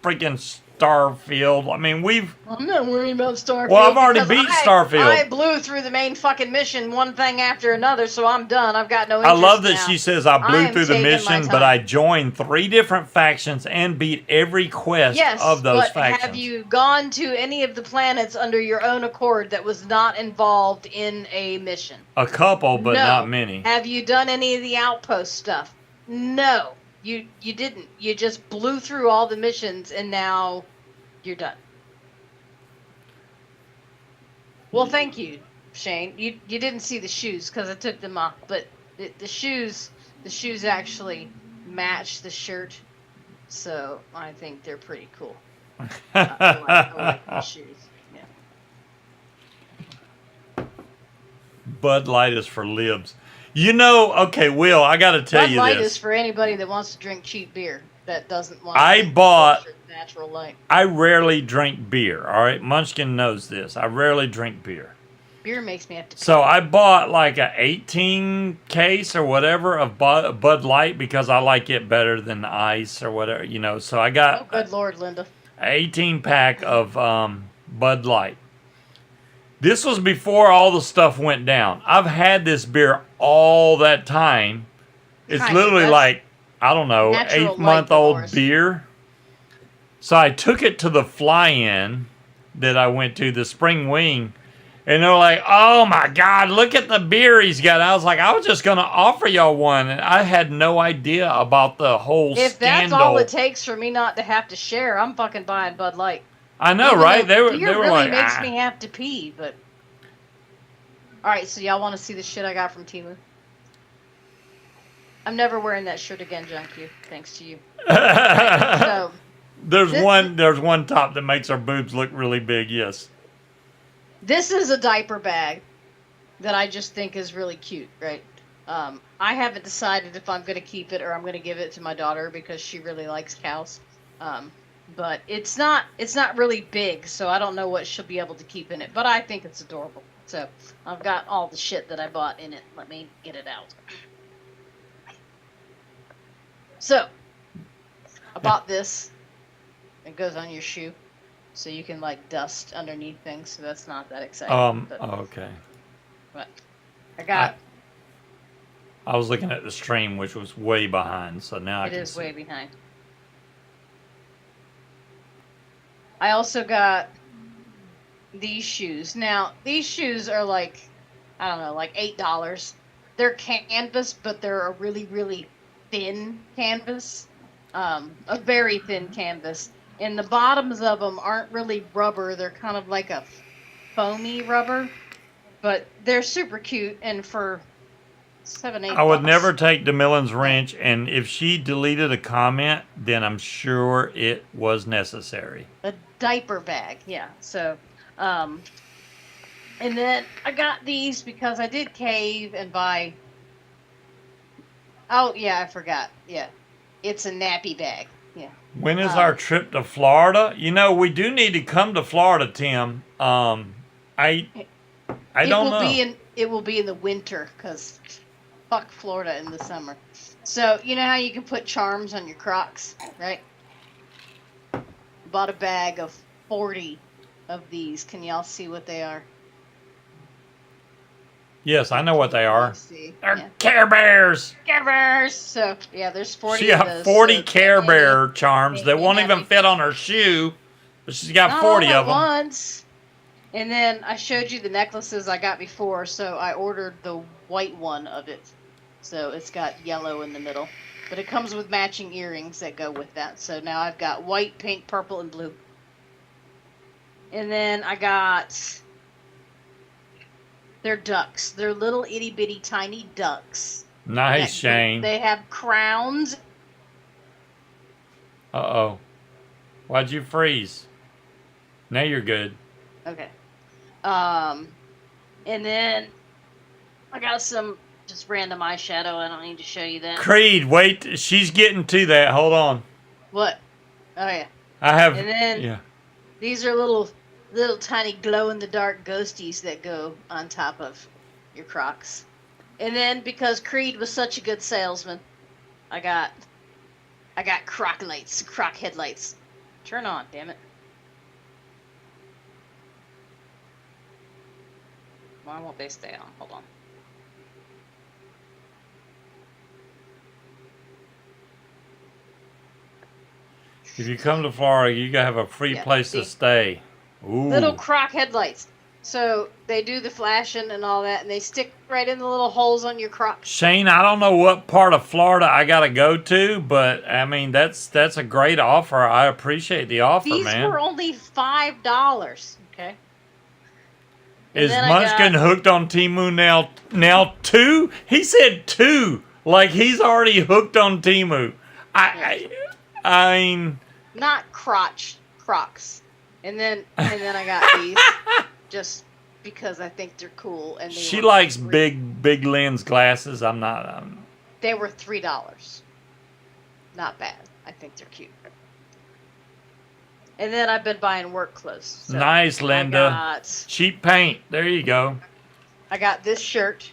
freaking Starfield. I mean, I'm not worried about Starfield. Well, I've already because beat Starfield. I blew through the main fucking mission, one thing after another, so I'm done. I've got no I interest love that now. she says I blew I'm through the taking my mission, time. but I joined 3 different factions and beat every quest of those but factions. have you gone to any of the planets under your own accord that was not involved in a mission? A couple, but No. not many. Have you done any of the outpost stuff? No, you didn't. You just blew through all the missions, and now you're done. Well, thank you, Shane. You didn't see the shoes because I took them off, but the shoes actually match the shirt, so I think they're pretty cool. I like the shoes. Yeah. Bud Light is for libs. You know, okay, Will, I got to tell Bud you Light this. is for anybody that wants to drink cheap beer that doesn't want I to drink bought- kosher natural light. I rarely drink beer, all right? Munchkin knows this. I rarely drink beer. Beer makes me have to pee. So I bought like a 18 case or whatever of Bud Light because I like it better than the ice or whatever, you know. So I got Oh, good Lord, Linda. an 18 pack of Bud Light. This was before all the stuff went down. I've had this beer all that time. It's Kinda, literally that's like, I don't know, natural 8-month-old light beer. So I took it to the fly-in that I went to, the Spring Wing, and they're like, oh my God, look at the beer he's got. I was like, I was just going to offer y'all one. And I had no idea about the whole If scandal. that's all it takes for me not to have to share, I'm fucking buying Bud Light. I know, Even right? though They beer were really like, makes ah. me have to pee, but... Alright, so y'all want to see the shit I got from Temu? I'm never wearing that shirt again, Junk You. Thanks to you. So, There's This- one top that makes our boobs look really big, yes. this is a diaper bag that I just think is really cute, right? I haven't decided if I'm going to keep it or I'm going to give it to my daughter because she really likes cows. But it's not really big, so I don't know what she'll be able to keep in it. But I think it's adorable. So I've got all the shit that I bought in it. Let me get it out. So I bought this. It goes on your shoe, so you can like dust underneath things. So that's not that exciting. But, Okay. but I got I was looking at the stream, which was way behind, so now I it can is see. way behind. I also got these shoes. Now, these shoes are like, I don't know, like $8. They're canvas, but they're a really, really thin canvas. A very thin canvas. And the bottoms of them aren't really rubber. They're kind of like a foamy rubber. But they're super cute, and for $7-8. I would never take DeMillen's wrench, and if she deleted a comment, then I'm sure it was necessary. A diaper bag, yeah. So, and then I got these because I did cave and buy. Oh yeah, I forgot. Yeah, it's a nappy bag. Yeah. When is our trip to Florida? You know, we do need to come to Florida, Tim. I don't know. It will be in the winter because fuck Florida in the summer. So you know how you can put charms on your Crocs, right? Bought a bag of 40 of these. Can y'all see what they are? Yes, I know what they are. Let's see. They're Yeah. Care Bears. Care Bears. So yeah, there's 40 She of got those. 40 So Care they- Bear charms they- that they won't have even a- fit on her shoe, but she's got Not 40 all of at them. once. And then I showed you the necklaces I got before, so I ordered the white one of it. So it's got yellow in the middle. But it comes with matching earrings that go with that. So now I've got white, pink, purple, and blue. And then I got... They're ducks. They're little itty bitty tiny ducks. Nice, that- Shane. They have crowns. Uh-oh. Why'd you freeze? Now you're good. Okay. And then I got some just random eyeshadow. I don't need to show you that. Creed, wait. She's getting to that. Hold on. What? Oh yeah. I have... And then yeah. these are little tiny glow in the dark ghosties that go on top of your Crocs. And then because Creed was such a good salesman, I got Croc lights, Croc headlights. Turn on, damn it. Why won't they stay on? Hold on. If you come to Florida, you gotta have a free Yeah, place see? to stay. Ooh. Little Croc headlights. So they do the flashing and all that, and they stick right in the little holes on your Crocs. Shane, I don't know what part of Florida I gotta go to, but I mean that's a great offer. I appreciate the offer, These man. were only $5. Okay. And Is then I Munchkin got- hooked on Temu now two? He said two. Like he's already hooked on Temu. I mean, Not Crocs. And then I got these just because I think they're cool. And She likes big lens glasses. I'm not. They were $3. Not bad. I think they're cute. And then I've been buying work clothes. So nice, Linda. Cheap paint. There you go. I got this shirt,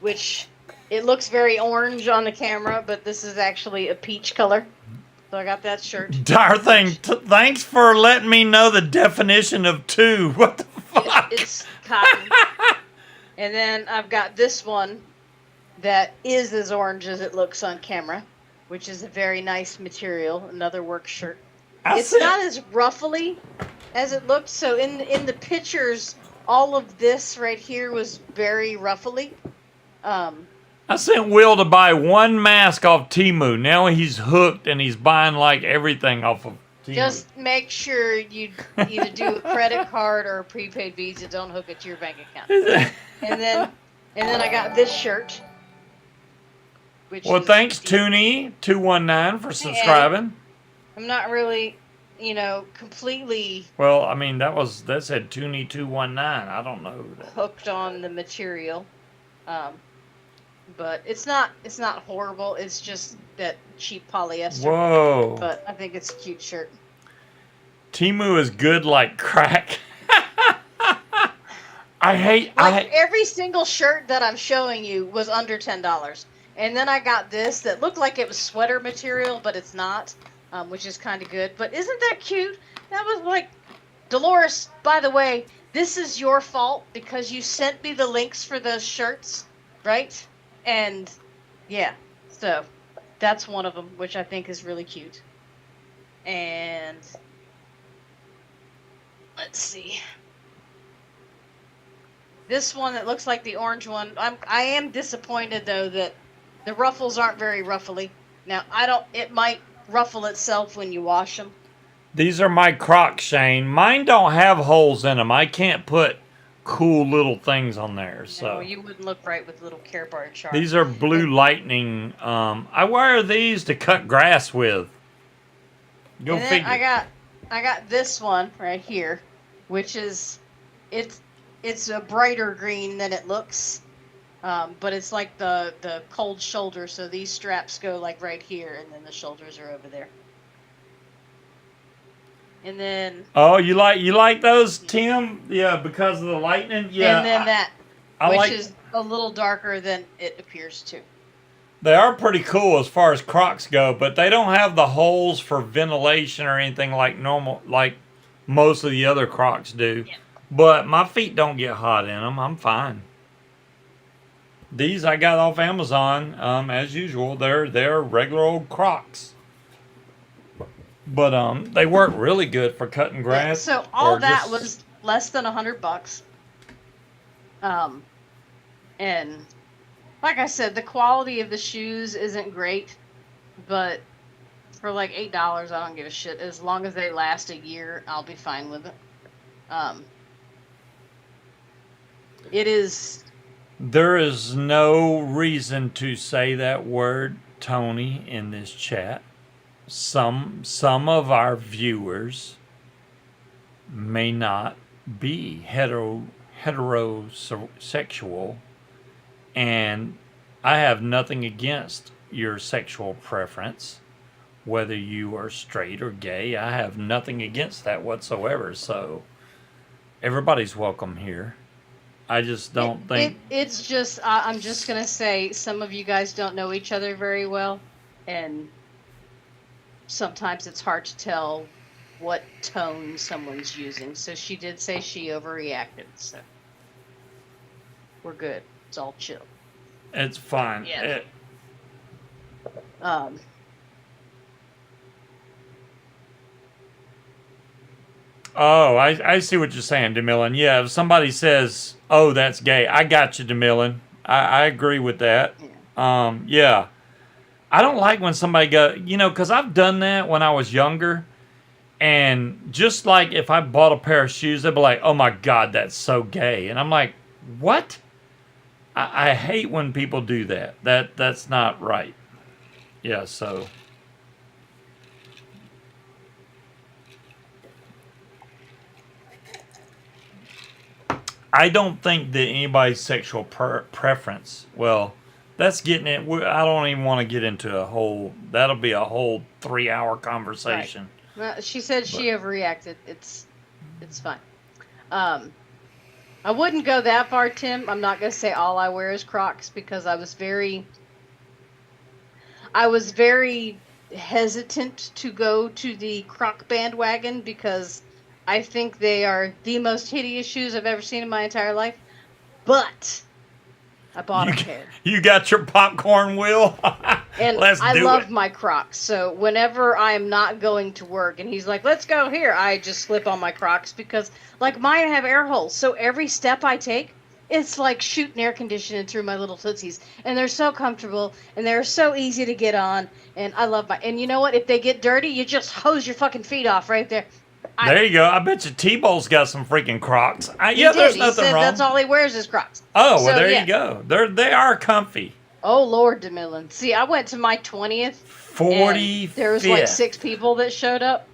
which it looks very orange on the camera, but this is actually a peach color. So I got that shirt. Darthing, thanks for letting me know the definition of two. What the fuck? It's cotton. And then I've got this one that is as orange as it looks on camera, which is a very nice material. Another work shirt. It's not as ruffly as it looked. So in the pictures, all of this right here was very ruffly. I sent Will to buy one mask off Temu. Now he's hooked and he's buying like everything off of Temu. Just make sure you either do a credit card or a prepaid Visa. Don't hook it to your bank account. and then I got this shirt. Thanks, Toonie219 for subscribing. I'm not really, completely. Well, I mean that said Toonie219. I don't know that. Hooked on the material, but it's not horrible. It's just that cheap polyester. Whoa! But I think it's a cute shirt. Temu is good like crack. Every single shirt that I'm showing you was under $10. And then I got this that looked like it was sweater material, but it's not, which is kind of good. But isn't that cute? That was like, Dolores, by the way, this is your fault because you sent me the links for those shirts, right? And yeah, so that's one of them, which I think is really cute. And let's see. This one that looks like the orange one, I am disappointed though that the ruffles aren't very ruffly. Now, it might ruffle itself when you wash them. These are my Crocs, Shane. Mine don't have holes in them. I can't put cool little things on there. So no, you wouldn't look right with little Care Bar charms. These are Blue Lightning. I wear these to cut grass with. Go figure. I got this one right here, which is it's a brighter green than it looks. But it's like the cold shoulder, so these straps go like right here, and then the shoulders are over there. And then you like those, Tim? Yeah, because of the lightning. Yeah. And then which is a little darker than it appears to. They are pretty cool as far as Crocs go, but they don't have the holes for ventilation or anything like most of the other Crocs do. Yeah. But my feet don't get hot in them. I'm fine. These I got off Amazon, as usual. They're regular old Crocs, but they work really good for cutting grass. So all that was less than $100. And like I said, the quality of the shoes isn't great, but for like $8, I don't give a shit. As long as they last a year, I'll be fine with it. It is. There is no reason to say that word, Tony, in this chat. Some of our viewers may not be heterosexual, and I have nothing against your sexual preference, whether you are straight or gay. I have nothing against that whatsoever. So everybody's welcome here. I just don't think... It's just, I'm just going to say, some of you guys don't know each other very well, and sometimes it's hard to tell what tone someone's using. So she did say she overreacted, so we're good. It's all chill. It's fine. Yeah. Oh, I see what you're saying, DeMillan. Yeah, if somebody says, "Oh, that's gay," I got you, DeMillan. I agree with that. Yeah. I don't like when somebody because I've done that when I was younger, and just like if I bought a pair of shoes, they'd be like, "Oh my God, that's so gay," and I'm like, "What?" I hate when people do that. That's not right. Yeah, so. I don't think that anybody's sexual preference. Well, that's getting it. I don't even want to get into a whole. That'll be a whole 3-hour conversation. Well, she said she overreacted. It's fine. I wouldn't go that far, Tim. I'm not gonna say all I wear is Crocs because I was very hesitant to go to the Croc bandwagon because I think they are the most hideous shoes I've ever seen in my entire life. But I bought a pair. You got your popcorn wheel? And Let's I do love it. my Crocs. So whenever I am not going to work and he's like, let's go here, I just slip on my Crocs because, like, mine have air holes. So every step I take, it's like shooting air conditioning through my little tootsies. And they're so comfortable and they're so easy to get on. And I love my. And you know what? If they get dirty, you just hose your fucking feet off right there. There you go. I bet you T-Bow's got some freaking Crocs. There's He nothing said wrong. that's all he wears is Crocs. Oh, well, So, there yeah. you go. They are comfy. Oh, Lord, DeMillan. See, I went to my 20th. 40. And there was like 6 people that showed up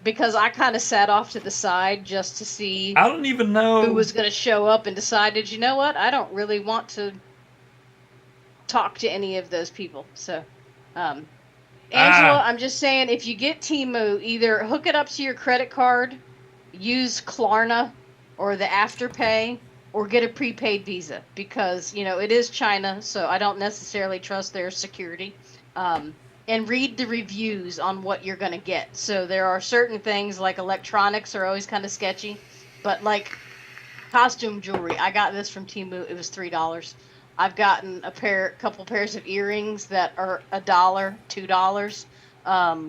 because I kind of sat off to the side just to see I don't even know who was going to show up and decided, you know what, I don't really want to talk to any of those people. So, Angela, I'm just saying, if you get Temu, either hook it up to your credit card, use Klarna or the Afterpay, or get a prepaid Visa because, you know, it is China, so I don't necessarily trust their security. And read the reviews on what you're going to get. So there are certain things like electronics are always kind of sketchy, but like costume jewelry, I got this from Temu. It was $3. I've gotten couple pairs of earrings that are $1, $2.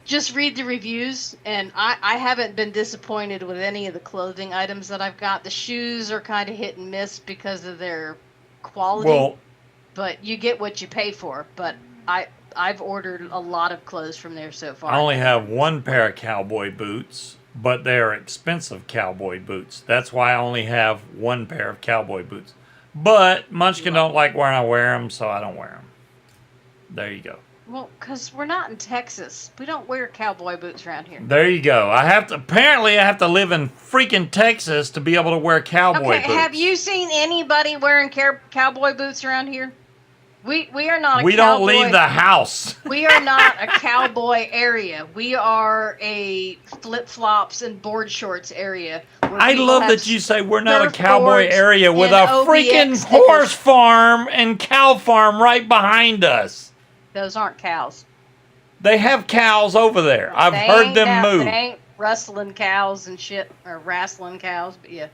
Just read the reviews, and I haven't been disappointed with any of the clothing items that I've got. The shoes are kind of hit and miss because of their quality. Well, But you get what you pay for. But I've ordered a lot of clothes from there so far. I only have one pair of cowboy boots, but they're expensive cowboy boots. That's why I only have one pair of cowboy boots. But Munchkin don't like when I wear them, so I don't wear them. There you go. Well, because we're not in Texas. We don't wear cowboy boots around here. There you go. Apparently I have to live in freaking Texas to be able to wear cowboy Okay, boots. have you seen anybody wearing cowboy boots around here? We are not a We cowboy. don't leave the house. We are not a cowboy area. We are a flip-flops and board shorts area. I love that you say we're not a cowboy surfboards area with a and OBX freaking stickers. horse farm and cow farm right behind us. Those aren't cows. They have cows over there. I've They heard ain't them move. They ain't rustling cows and shit, or wrestling cows, but yeah.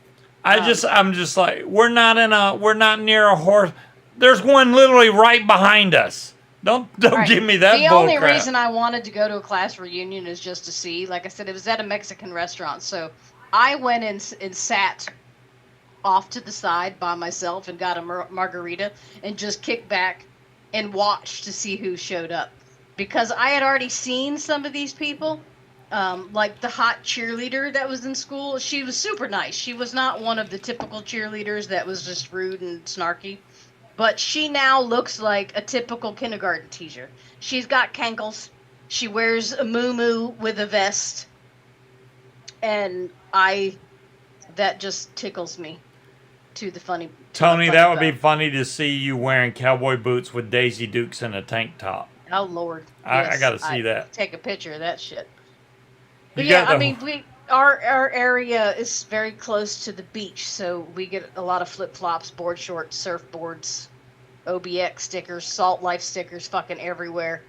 I'm just like, we're not near a horse. There's one literally right behind us. Don't Right. give me that The bull only crap. reason I wanted to go to a class reunion is just to see. Like I said, it was at a Mexican restaurant, so I went and sat off to the side by myself and got a margarita and just kicked back and watched to see who showed up because I had already seen some of these people. Like the hot cheerleader that was in school, she was super nice. She was not one of the typical cheerleaders that was just rude and snarky. But she now looks like a typical kindergarten teacher. She's got cankles. She wears a muumuu with a vest. And that just tickles me to the funny. Tony, funny that would be bone. funny to see you wearing cowboy boots with Daisy Dukes and a tank top. Oh, Lord. I gotta see that. Take a picture of that shit. You But yeah, got I the- mean, our area is very close to the beach, so we get a lot of flip-flops, board shorts, surfboards, OBX stickers, Salt Life stickers fucking everywhere.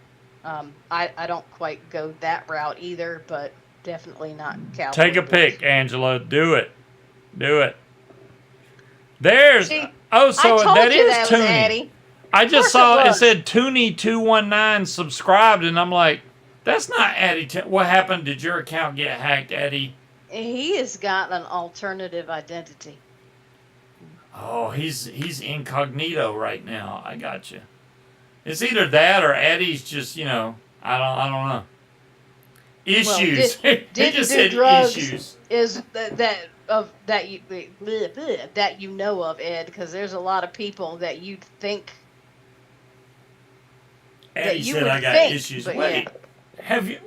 I don't quite go that route either, but definitely not cowboy Take a boots. pic, Angela. Do it. Do it. There's. See, Oh, I so told that you is that was Toonie. Addie. I Of just course saw it it was. said Toonie219 subscribed, and I'm like, that's not Addie. What happened? Did your account get hacked, Addie? He has got an alternative identity. Oh, he's incognito right now. I got you. It's either that or Addie's just, I don't know. Issues. He Didn't just do said drugs issues. is that you know of, Ed, because there's a lot of people that you think. Addie you said would I got think, issues. but Wait, have you?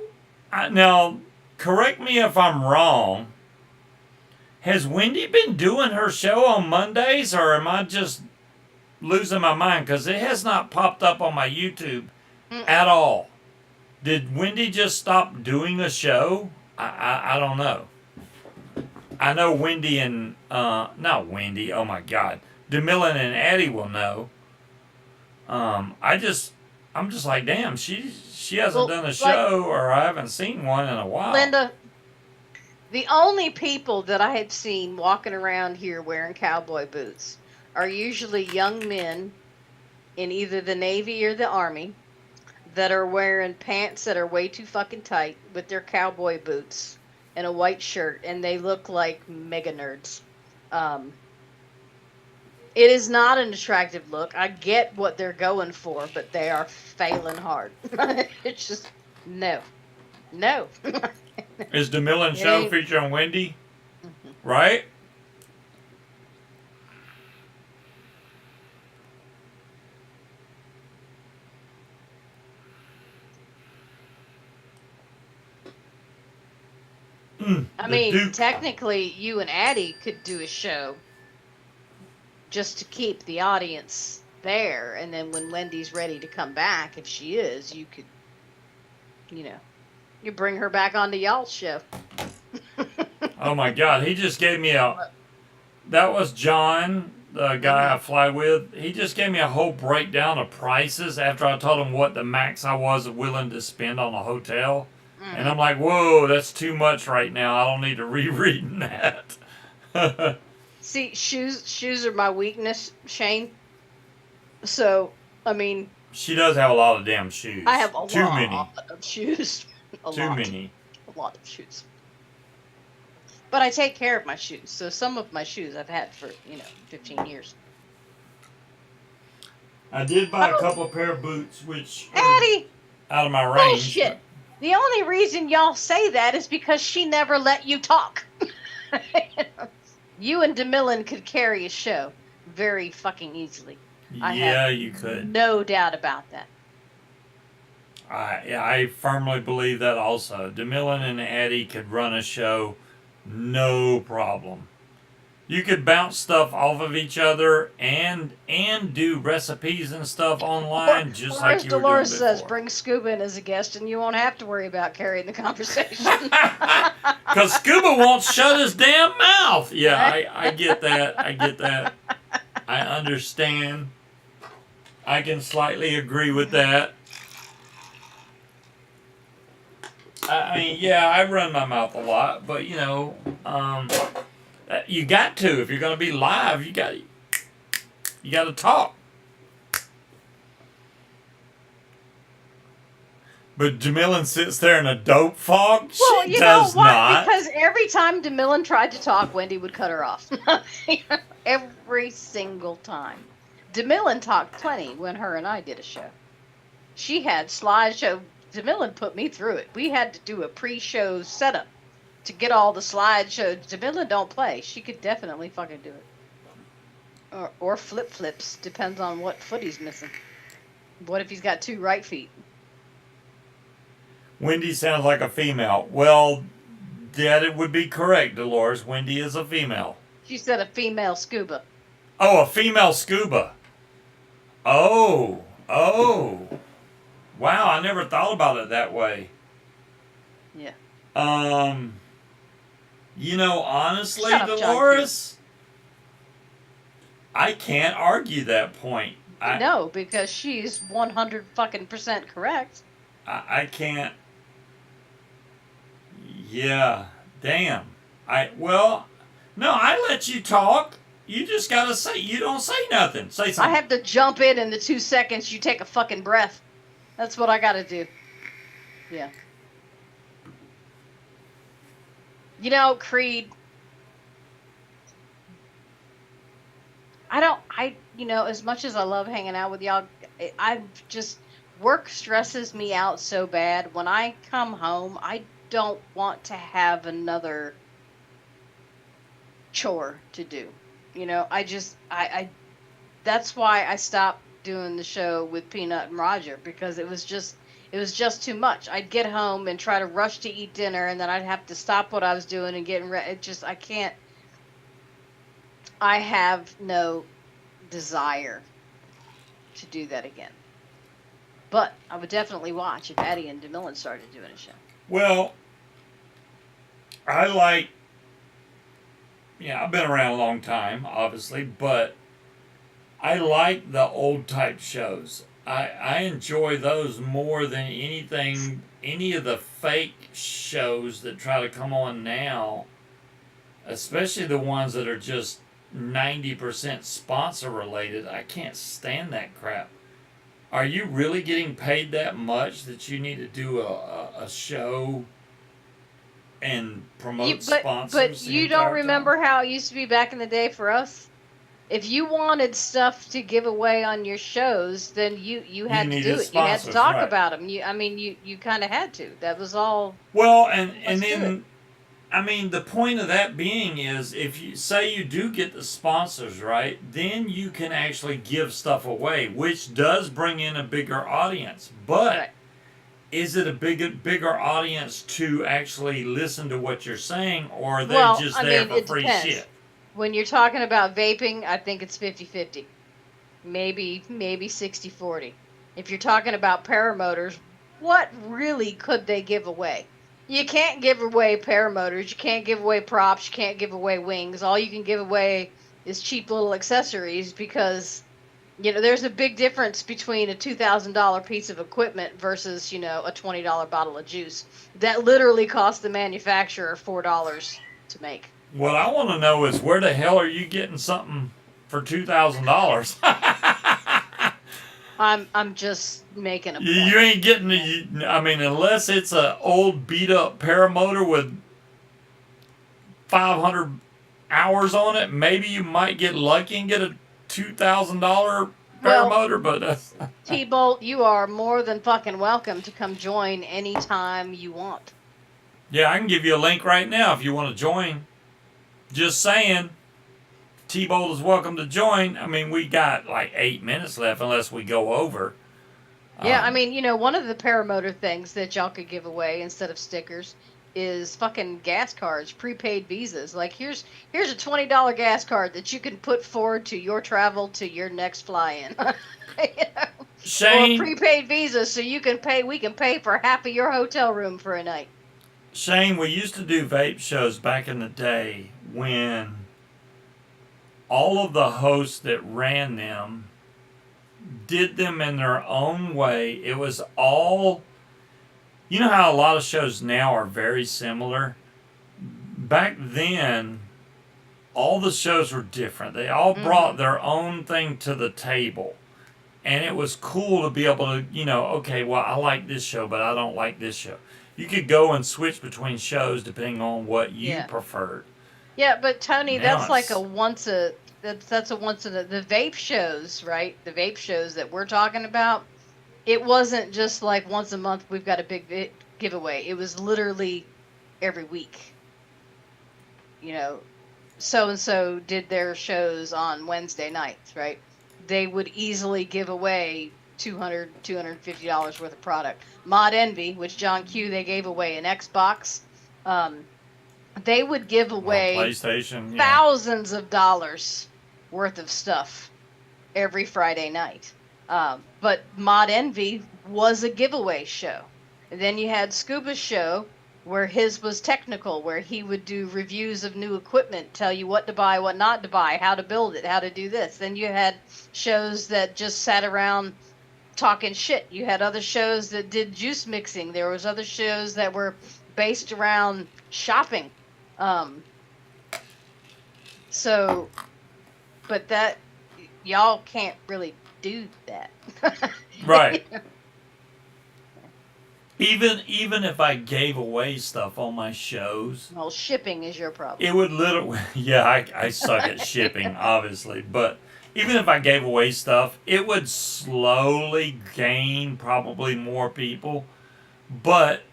Now, correct me if I'm wrong. Has Wendy been doing her show on Mondays, or am I just losing my mind? Because it has not popped up on my YouTube at all. Did Wendy just stop doing a show? I don't know. I know Wendy and not Wendy. Oh my God, DeMillan and Addie will know. I'm just like, damn, she hasn't done a show, or I haven't seen one in a while. Linda, the only people that I have seen walking around here wearing cowboy boots are usually young men in either the Navy or the Army that are wearing pants that are way too fucking tight with their cowboy boots and a white shirt, and they look like mega nerds. It is not an attractive look. I get what they're going for, but they are failing hard. It's just, no. Is DeMillan show featuring Wendy? Right? I mean, technically, you and Addie could do a show just to keep the audience there, and then when Wendy's ready to come back, if she is, you could, you bring her back onto y'all's show. Oh my God, he just gave me that was John, the guy I fly with. He just gave me a whole breakdown of prices after I told him what the max I was willing to spend on a hotel. And I'm like, whoa, that's too much right now. I don't need to rereading that. See, shoes are my weakness, Shane. So, I mean, she does have a lot of damn shoes. I have too many of shoes. Many. A lot of shoes. But I take care of my shoes. So some of my shoes I've had for, 15 years. I did buy a couple of pair of boots, which Addie, out of my range. Bullshit. The only reason y'all say that is because she never let you talk. You and DeMillan could carry a show very fucking easily. You could. No doubt about that. I firmly believe that also. DeMillan and Addie could run a show, no problem. You could bounce stuff off of each other and do recipes and stuff online, just like you were doing before. Dolores says, bring Scuba in as a guest, and you won't have to worry about carrying the conversation. Because Scuba won't shut his damn mouth. Yeah, I get that. I understand. I can slightly agree with that. I mean, yeah, I run my mouth a lot, but you got to. If you're going to be live, you got to talk. But DeMillan sits there in a dope fog. Well, she does not. Because every time DeMillan tried to talk, Wendy would cut her off. Every single time. DeMillan talked plenty when her and I did a show. She had slideshow. DeMillan put me through it. We had to do a pre-show setup to get all the slideshows. DeMillan don't play. She could definitely fucking do it. Or flip-flips. Depends on what foot he's missing. What if he's got 2 right feet? Wendy sounds like a female. Well, that would be correct, Dolores. Wendy is a female. She said a female scuba. Oh, a female scuba. Oh. Wow, I never thought about it that way. Yeah. Honestly, Dolores, I can't argue that point. No, because she's 100% correct. I can't. Yeah, damn. I let you talk. You just gotta say. You don't say nothing. Say something. I have to jump in the 2 seconds you take a fucking breath. That's what I gotta do. Yeah. Creed. As much as I love hanging out with y'all, work stresses me out so bad. When I come home, I don't want to have another chore to do. That's why I stopped doing the show with Peanut and Roger, because it was just too much. I'd get home and try to rush to eat dinner, and then I'd have to stop what I was doing and get ready. I can't. I have no desire to do that again. But I would definitely watch if Addie and DeMillen started doing a show. Well, I like. Yeah, I've been around a long time, obviously, but I like the old type shows. I enjoy those more than anything, any of the fake shows that try to come on now, especially the ones that are just 90% sponsor related. I can't stand that crap. Are you really getting paid that much that you need to do a show and promote sponsors? But the you entire don't time? remember how it used to be back in the day for us? If you wanted stuff to give away on your shows, then you had to needed do it. You had to sponsors, talk right. about them. You kind of had to. That was all. Well, and Let's do then, I mean, the point of that being is if you say you do get the sponsors, right, then you can actually give stuff away, which does bring in a bigger audience. But Right. is it a bigger audience to actually listen to what you're saying, or are they Well, just I there mean, for it free depends. shit? When you're talking about vaping, I think it's 50-50. Maybe 60-40. If you're talking about paramotors, what really could they give away? You can't give away paramotors, you can't give away props, you can't give away wings. All you can give away is cheap little accessories because there's a big difference between a $2,000 piece of equipment versus, a $20 bottle of juice that literally cost the manufacturer $4 to make. What I want to know is where the hell are you getting something for $2,000? I'm just making a point. You ain't getting the. I mean, unless it's a old beat up paramotor with 500 hours on it, maybe you might get lucky and get a $2,000 paramotor. But T-Bolt, you are more than fucking welcome to come join anytime you want. yeah, I can give you a link right now if you want to join. Just saying. T-Bolt is welcome to join. I mean, we got like 8 minutes left unless we go over. Yeah, I mean, one of the paramotor things that y'all could give away instead of stickers is fucking gas cards, prepaid visas. Like, here's a $20 gas card that you can put forward to your travel to your next fly-in. Shane, or a prepaid visa so we can pay for half of your hotel room for a night. Shane, we used to do vape shows back in the day when all of the hosts that ran them did them in their own way. It was all, you know how a lot of shows now are very similar? Back then, all the shows were different. They all brought their own thing to the table. And it was cool to be able to, okay, well, I like this show, but I don't like this show. You could go and switch between shows depending on what you preferred. Yeah, but Tony, Now that's like a once in the vape shows, right? The vape shows that we're talking about. It wasn't just like once a month we've got a big giveaway. It was literally every week. So and so did their shows on Wednesday nights, right? They would easily give away $250 worth of product. Mod Envy, which John Q, they gave away an Xbox. They would give away PlayStation, thousands of dollars worth of stuff every Friday night. But Mod Envy was a giveaway show. And then you had Scuba's show, where his was technical, where he would do reviews of new equipment, tell you what to buy, what not to buy, how to build it, how to do this. Then you had shows that just sat around talking shit. You had other shows that did juice mixing. There was other shows that were based around shopping. But that, y'all can't really do that. Right. Even if I gave away stuff on my shows, Well, shipping is your problem. it would literally, I suck at shipping, obviously, but even if I gave away stuff, it would slowly gain probably more people, but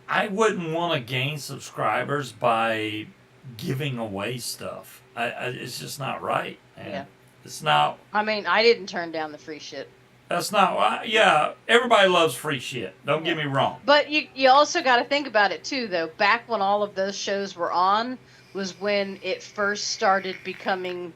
I wouldn't want to gain subscribers by giving away stuff. It's just not right. Man. Yeah. It's not. I mean, I didn't turn down the free shit. That's not. Yeah, everybody loves free shit. Don't get me wrong. But you also got to think about it too, though. Back when all of those shows were on was when it first started becoming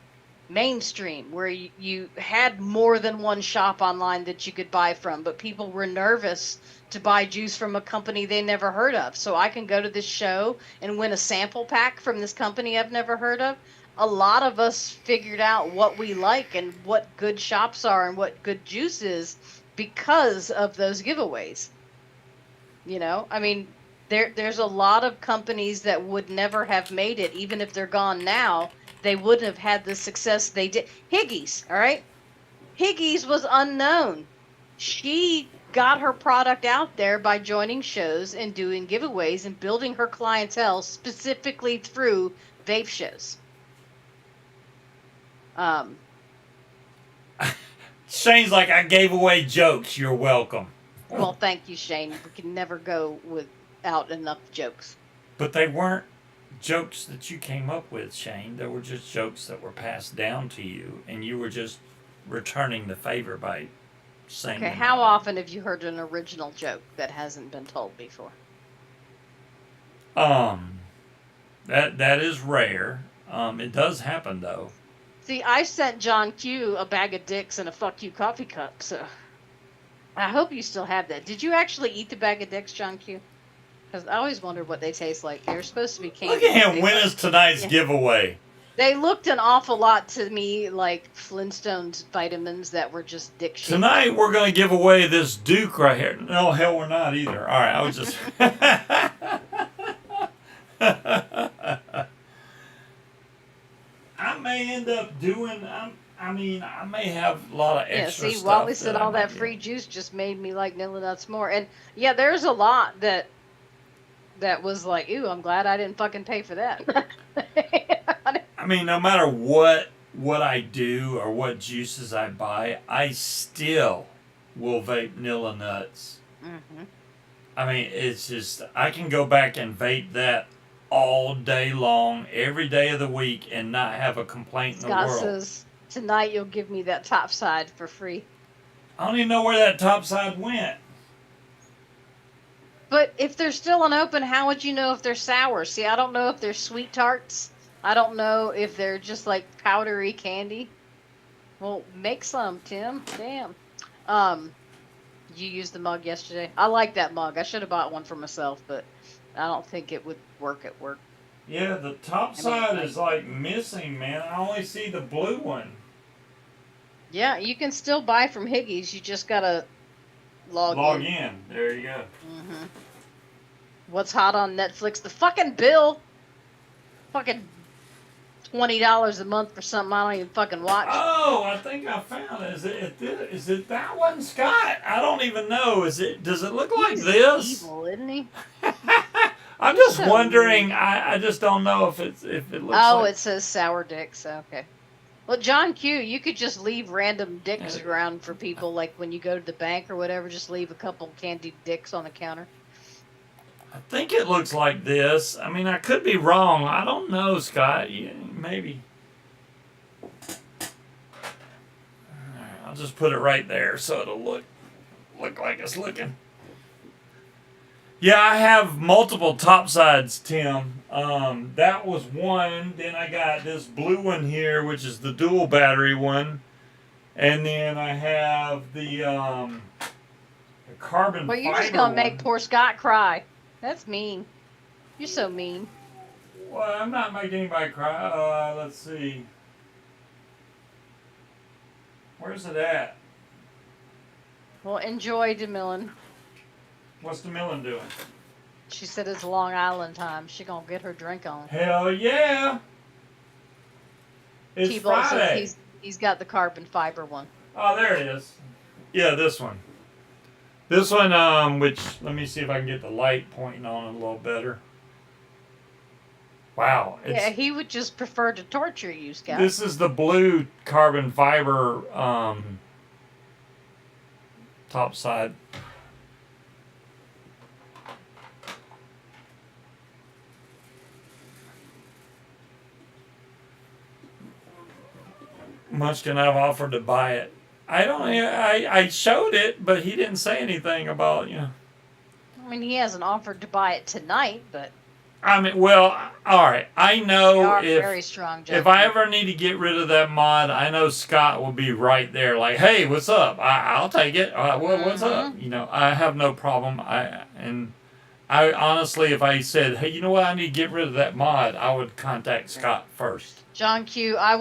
mainstream, where you had more than one shop online that you could buy from, but people were nervous to buy juice from a company they never heard of. So I can go to this show and win a sample pack from this company I've never heard of. A lot of us figured out what we like and what good shops are and what good juice is because of those giveaways. You know, I mean, there's a lot of companies that would never have made it, even if they're gone now. They wouldn't have had the success they did. Higgies, all right? Higgies was unknown. She got her product out there by joining shows and doing giveaways and building her clientele specifically through vape shows. Shane's like, I gave away jokes. You're welcome. Well, thank you, Shane. We can never go without enough jokes. But they weren't jokes that you came up with, Shane. They were just jokes that were passed down to you, and you were just returning the favor by saying. Okay, how often have you heard an original joke that hasn't been told before? That is rare. It does happen though. See, I sent John Q a bag of dicks and a fuck you coffee cup, so I hope you still have that. Did you actually eat the bag of dicks, John Q? Because I always wondered what they taste like. They're supposed to be candy. Look at him win us tonight's giveaway. They looked an awful lot to me like Flintstones vitamins that were just dick shaped. Tonight we're going to give away this Duke right here. No, hell, we're not either. All right, I was just. I may end up doing. I may have a lot of extra see, stuff. Wally said that all that free juice just made me like Nilla Nuts more. And yeah, there's a lot that was like, ooh, I'm glad I didn't fucking pay for that. I mean, no matter what I do or what juices I buy, I still will vape Nilla Nuts. Mm-hmm. I mean, it's just, I can go back and vape that all day long, every day of the week, and not have a complaint in the Scott world. says, tonight you'll give me that top side for free. I don't even know where that top side went. But if they're still unopened, how would you know if they're sour? See, I don't know if they're sweet tarts. I don't know if they're just like powdery candy. Well, make some, Tim. Damn. You used the mug yesterday. I like that mug. I should have bought one for myself, but I don't think it would work at work. Yeah, the top side is like missing, man. I only see the blue one. Yeah, you can still buy from Higgies. You just gotta log in. There you go. Mm-hmm. What's hot on Netflix? The fucking bill. Fucking $20 a month for something I don't even fucking watch. Oh, I think I found it. Is it that one, Scott? I don't even know. Does it look like He's this? evil, isn't he? I'm just So wondering. weird. I just don't know if it looks. Oh, like... it says sour dicks. Okay. Well, John Q, you could just leave random dicks around for people, like when you go to the bank or whatever. Just leave a couple candied dicks on the counter. I think it looks like this. I mean, I could be wrong. I don't know, Scott. Yeah, maybe. I'll just put it right there so it'll look like it's looking. Yeah, I have multiple top sides, Tim. That was one. Then I got this blue one here, which is the dual battery one. And then I have the carbon Well, you're fiber just gonna make one. poor Scott cry. That's mean. You're so mean. Well, I'm not making anybody cry. Let's see. Where's it at? Well, enjoy, DeMillan. What's the Millen doing? She said it's Long Island time. She gonna get her drink on. Hell yeah! It's T-Ball Friday. says he's got the carbon fiber one. Oh, there it is. Yeah, this one. This one, which, let me see if I can get the light pointing on it a little better. Wow. Yeah, he would just prefer to torture you, Scott. This is the blue carbon fiber top side. Munchkin, I've offered to buy it. I showed it, but he didn't say anything about, I mean, he hasn't offered to buy it tonight, but I mean, well, all right. I They know are very strong. if I ever need to get rid of that mod, I know Scott will be right there. Like, hey, what's up? I'll take it. What's up? You know, I have no problem. I honestly, if I said, hey, you know what, I need to get rid of that mod, I would contact Scott first. John Q, I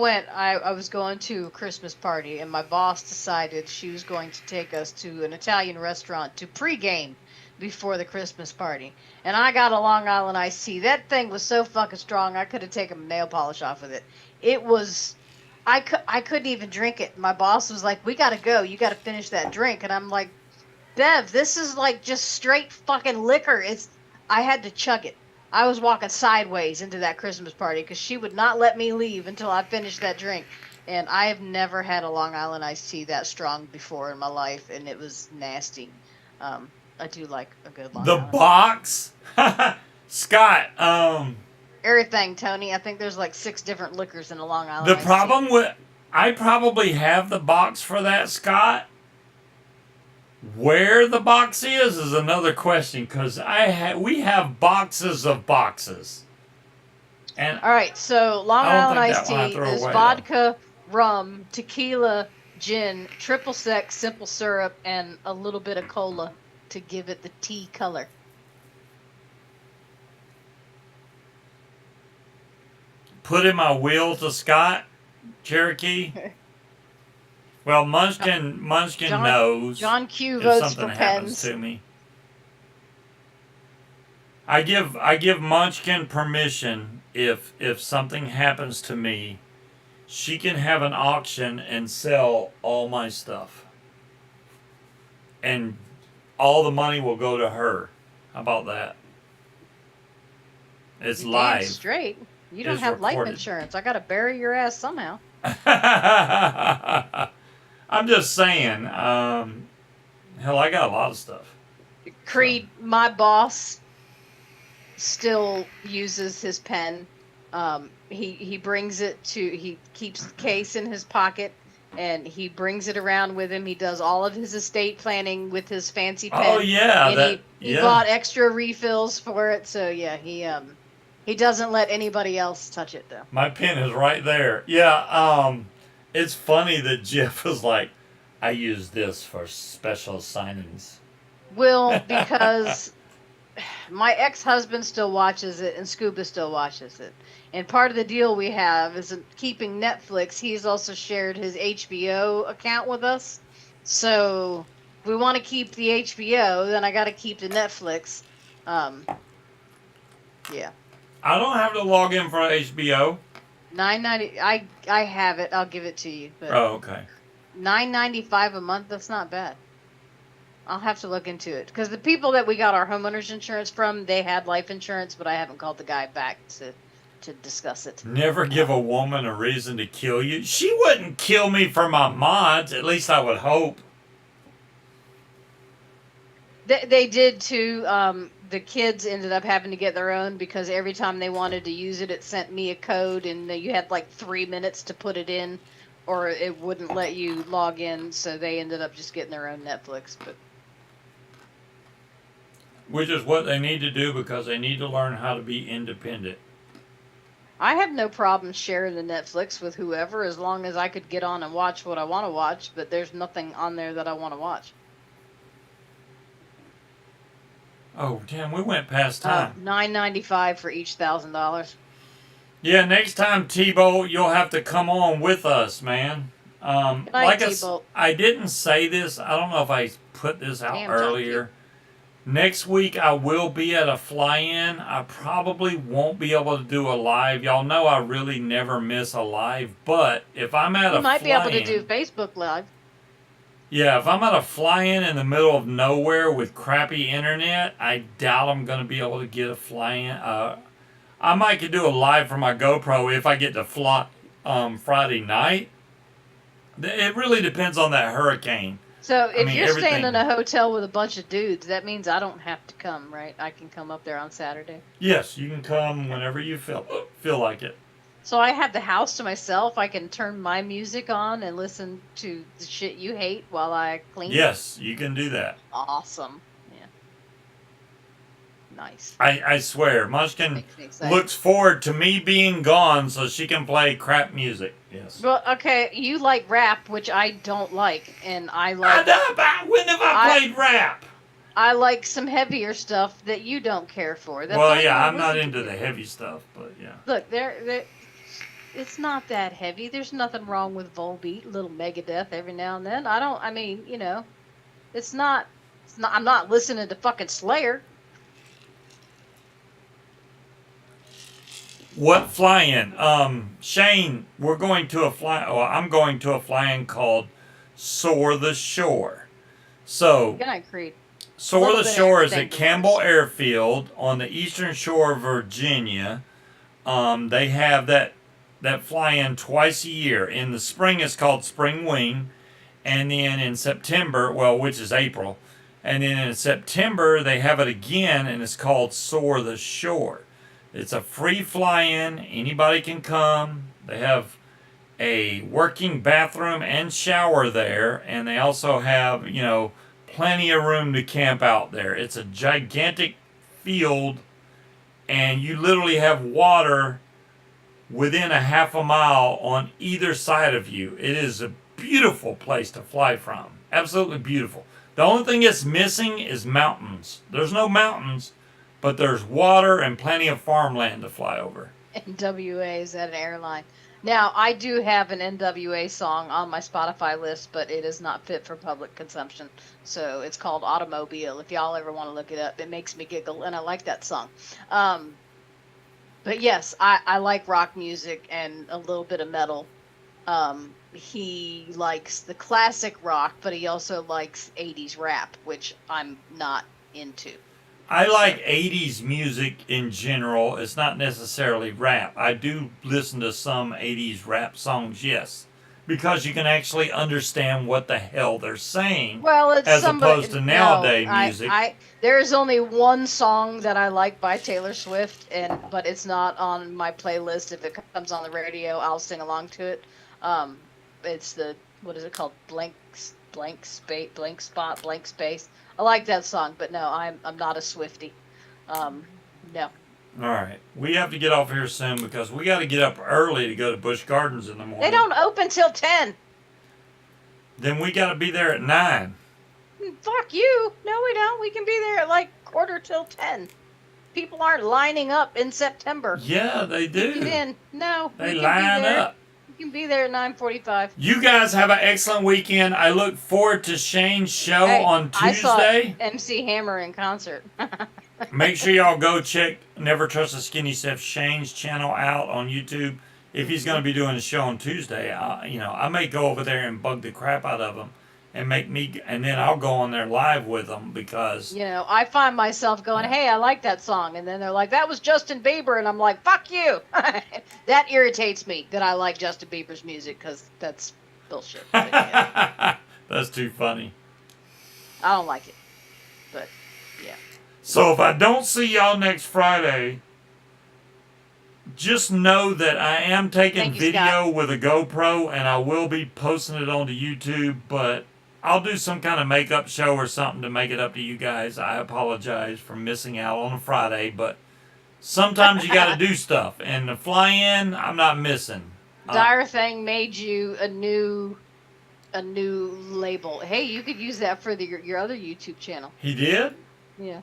was going to a Christmas party, and my boss decided she was going to take us to an Italian restaurant to pregame before the Christmas party. And I got a Long Island iced tea. That thing was so fucking strong, I could have taken nail polish off with it. It was, I couldn't even drink it. My boss was like, we gotta go. You gotta finish that drink. And I'm like, Bev, this is like just straight fucking liquor. I had to chug it. I was walking sideways into that Christmas party because she would not let me leave until I finished that drink. And I have never had a Long Island iced tea that strong before in my life, and it was nasty. I do like a good Long Island. The box? Scott, Everything, Tony. I think there's like 6 different liquors in a Long Island the iced problem tea. with, I probably have the box for that, Scott. Where the box is another question, because we have boxes of boxes. And All right, so Long I don't Island think iced that one I tea throw is away, vodka, rum, tequila, gin, triple sec, simple syrup, and a little bit of cola to give it the tea color. put in my will to Scott, Cherokee. Well, Munchkin knows John Q if votes something for happens pens. to me. I give Munchkin permission if something happens to me, she can have an auction and sell all my stuff. And all the money will go to her. How about that? It's You're live. damn straight. You don't It's have life recorded. insurance. I gotta bury your ass somehow. I'm just saying. Hell, I got a lot of stuff. Creed, my boss, still uses his pen. He brings it to. He keeps the case in his pocket, and he brings it around with him. He does all of his estate planning with his fancy pen. Oh yeah, And he bought extra refills for it. So yeah, he doesn't let anybody else touch it though. My pen is right there. Yeah, it's funny that Jeff was like, I use this for special signings. Well, because my ex-husband still watches it and Scuba still watches it. And part of the deal we have is keeping Netflix. He's also shared his HBO account with us. So if we want to keep the HBO, then I got to keep the Netflix. Yeah. I don't have to log in for HBO. $9.90. I have it. I'll give it to you. But Oh, okay. $9.95 a month. That's not bad. I'll have to look into it because the people that we got our homeowners insurance from, they had life insurance, but I haven't called the guy back to discuss it. Never give a woman a reason to kill you. She wouldn't kill me for my mods. At least I would hope. They did too. The kids ended up having to get their own because every time they wanted to use it, it sent me a code, and you had like 3 minutes to put it in, or it wouldn't let you log in. So they ended up just getting their own Netflix. But Which is what they need to do because they need to learn how to be independent. I have no problem sharing the Netflix with whoever as long as I could get on and watch what I want to watch. But there's nothing on there that I want to watch. Oh, damn, we went past time. $9.95 for each $1,000. Yeah, next time, T-Bolt, you'll have to come on with us, man. Good night, Like T-Bolt. I didn't say this. I don't know if I put this out Damn, earlier. Next week, I will be at a fly-in. I probably won't be able to do a live. Y'all know I really never miss a live. But if I'm at You a might be able to fly-in- do Facebook Live. Yeah, if I'm at a fly-in in the middle of nowhere with crappy internet, I doubt I'm going to be able to get a fly-in. I might could do a live from my GoPro if I get to fly Friday night. It really depends on that hurricane. So if you're staying everything- in a hotel with a bunch of dudes, that means I don't have to come, right? I can come up there on Saturday. Yes, you can come whenever you feel like it. So I have the house to myself. I can turn my music on and listen to the shit you hate while I clean. Yes, you can do that. Awesome. Yeah. Nice. I swear, Munchkin Makes me excited. looks forward to me being gone so she can play crap music. Yes. Well, okay, you like rap, which I don't like, and I I like know, when have I played rap? I like some heavier stuff that you don't care for. That's Well, all you yeah, wanna I'm not listen into to. the heavy stuff, but yeah. Look, it's not that heavy. There's nothing wrong with Volbeat, a little Megadeth every now and then. I mean, it's not, I'm not listening to fucking Slayer. What fly-in? Shane, we're going to a fly. Oh, I'm going to a fly-in called Soar the Shore. So, Good night, Creed. Soar Little the bit of Shore is everything at for Campbell Mars. Airfield on the eastern shore of Virginia. They have that fly-in twice a year. In the spring, it's called Spring Wing, and then in September, well, which is April, and then in September they have it again, and it's called Soar the Shore. It's a free fly-in. Anybody can come. They have a working bathroom and shower there, and they also have, plenty of room to camp out there. It's a gigantic field, and you literally have water within a half a mile on either side of you. It is a beautiful place to fly from. Absolutely beautiful. The only thing it's missing is mountains. There's no mountains, but there's water and plenty of farmland to fly over. NWA is at an airline. Now, I do have an NWA song on my Spotify list, but it is not fit for public consumption. So it's called Automobile. If y'all ever want to look it up, it makes me giggle, and I like that song. But yes, I like rock music and a little bit of metal. He likes the classic rock, but he also likes 80s rap, which I'm not into. I like 80s music in general. It's not necessarily rap. I do listen to some 80s rap songs, yes. Because you can actually understand what the hell they're saying. Well, it's as opposed to nowadays music. There is only one song that I like by Taylor Swift, but it's not on my playlist. If it comes on the radio, I'll sing along to it. It's what is it called? Blank space. I like that song, but no, I'm not a Swiftie. No. All right. We have to get off here soon because we got to get up early to go to Busch Gardens in the morning. They don't open till 10. Then we got to be there at 9. Fuck you. No, we don't. We can be there at like 10:15. People aren't lining up in September. Yeah, they do. Get in. No. They line up. You can be there at 9:45. You guys have an excellent weekend. I look forward to Shane's show on Tuesday. I saw MC Hammer in concert. Make sure y'all go check Never Trust a Skinny Steph Shane's channel out on YouTube. If he's going to be doing a show on Tuesday, I may go over there and bug the crap out of him and and then I'll go on there live with them because... I find myself going, hey, I like that song. And then they're like, that was Justin Bieber. And I'm like, fuck you. That irritates me that I like Justin Bieber's music because that's bullshit. But, yeah. That's too funny. I don't like it. But, yeah. So if I don't see y'all next Friday, just know that I am taking video with a GoPro and I will be posting it onto YouTube, but I'll do some kind of makeup show or something to make it up to you guys. I apologize for missing out on a Friday, but sometimes you got to do stuff. And the fly-in, I'm not missing. Dire Thing made you a new label. Hey, you could use that for your other YouTube channel. He did? Yeah.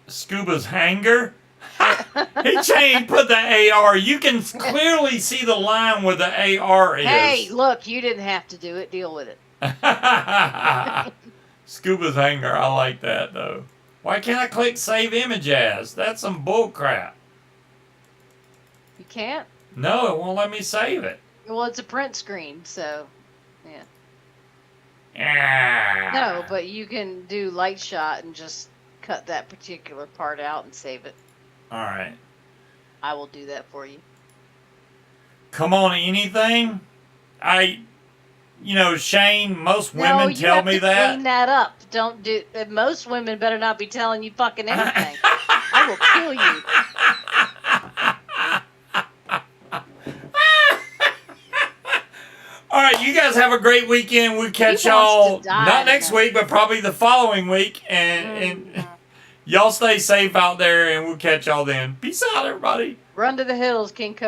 Scuba's hanger? He put the AR. You can clearly see the line where the AR is. Hey, look, you didn't have to do it. Deal with it. Scuba's hanger. I like that, though. Why can't I click save image as? That's some bull crap. You can't? No, it won't let me save it. Well, it's a print screen, so, yeah. Yeah. No, but you can do light shot and just cut that particular part out and save it. All right. I will do that for you. Come on, anything? Shane, most women tell me that. Clean that up. Don't do. Most women better not be telling you fucking anything. I will kill you. All right, you guys have a great weekend. We'll catch y'all not next week, but probably the following week. And Y'all stay safe out there, and we'll catch y'all then. Peace out, everybody. Run to the hills, King Cobra.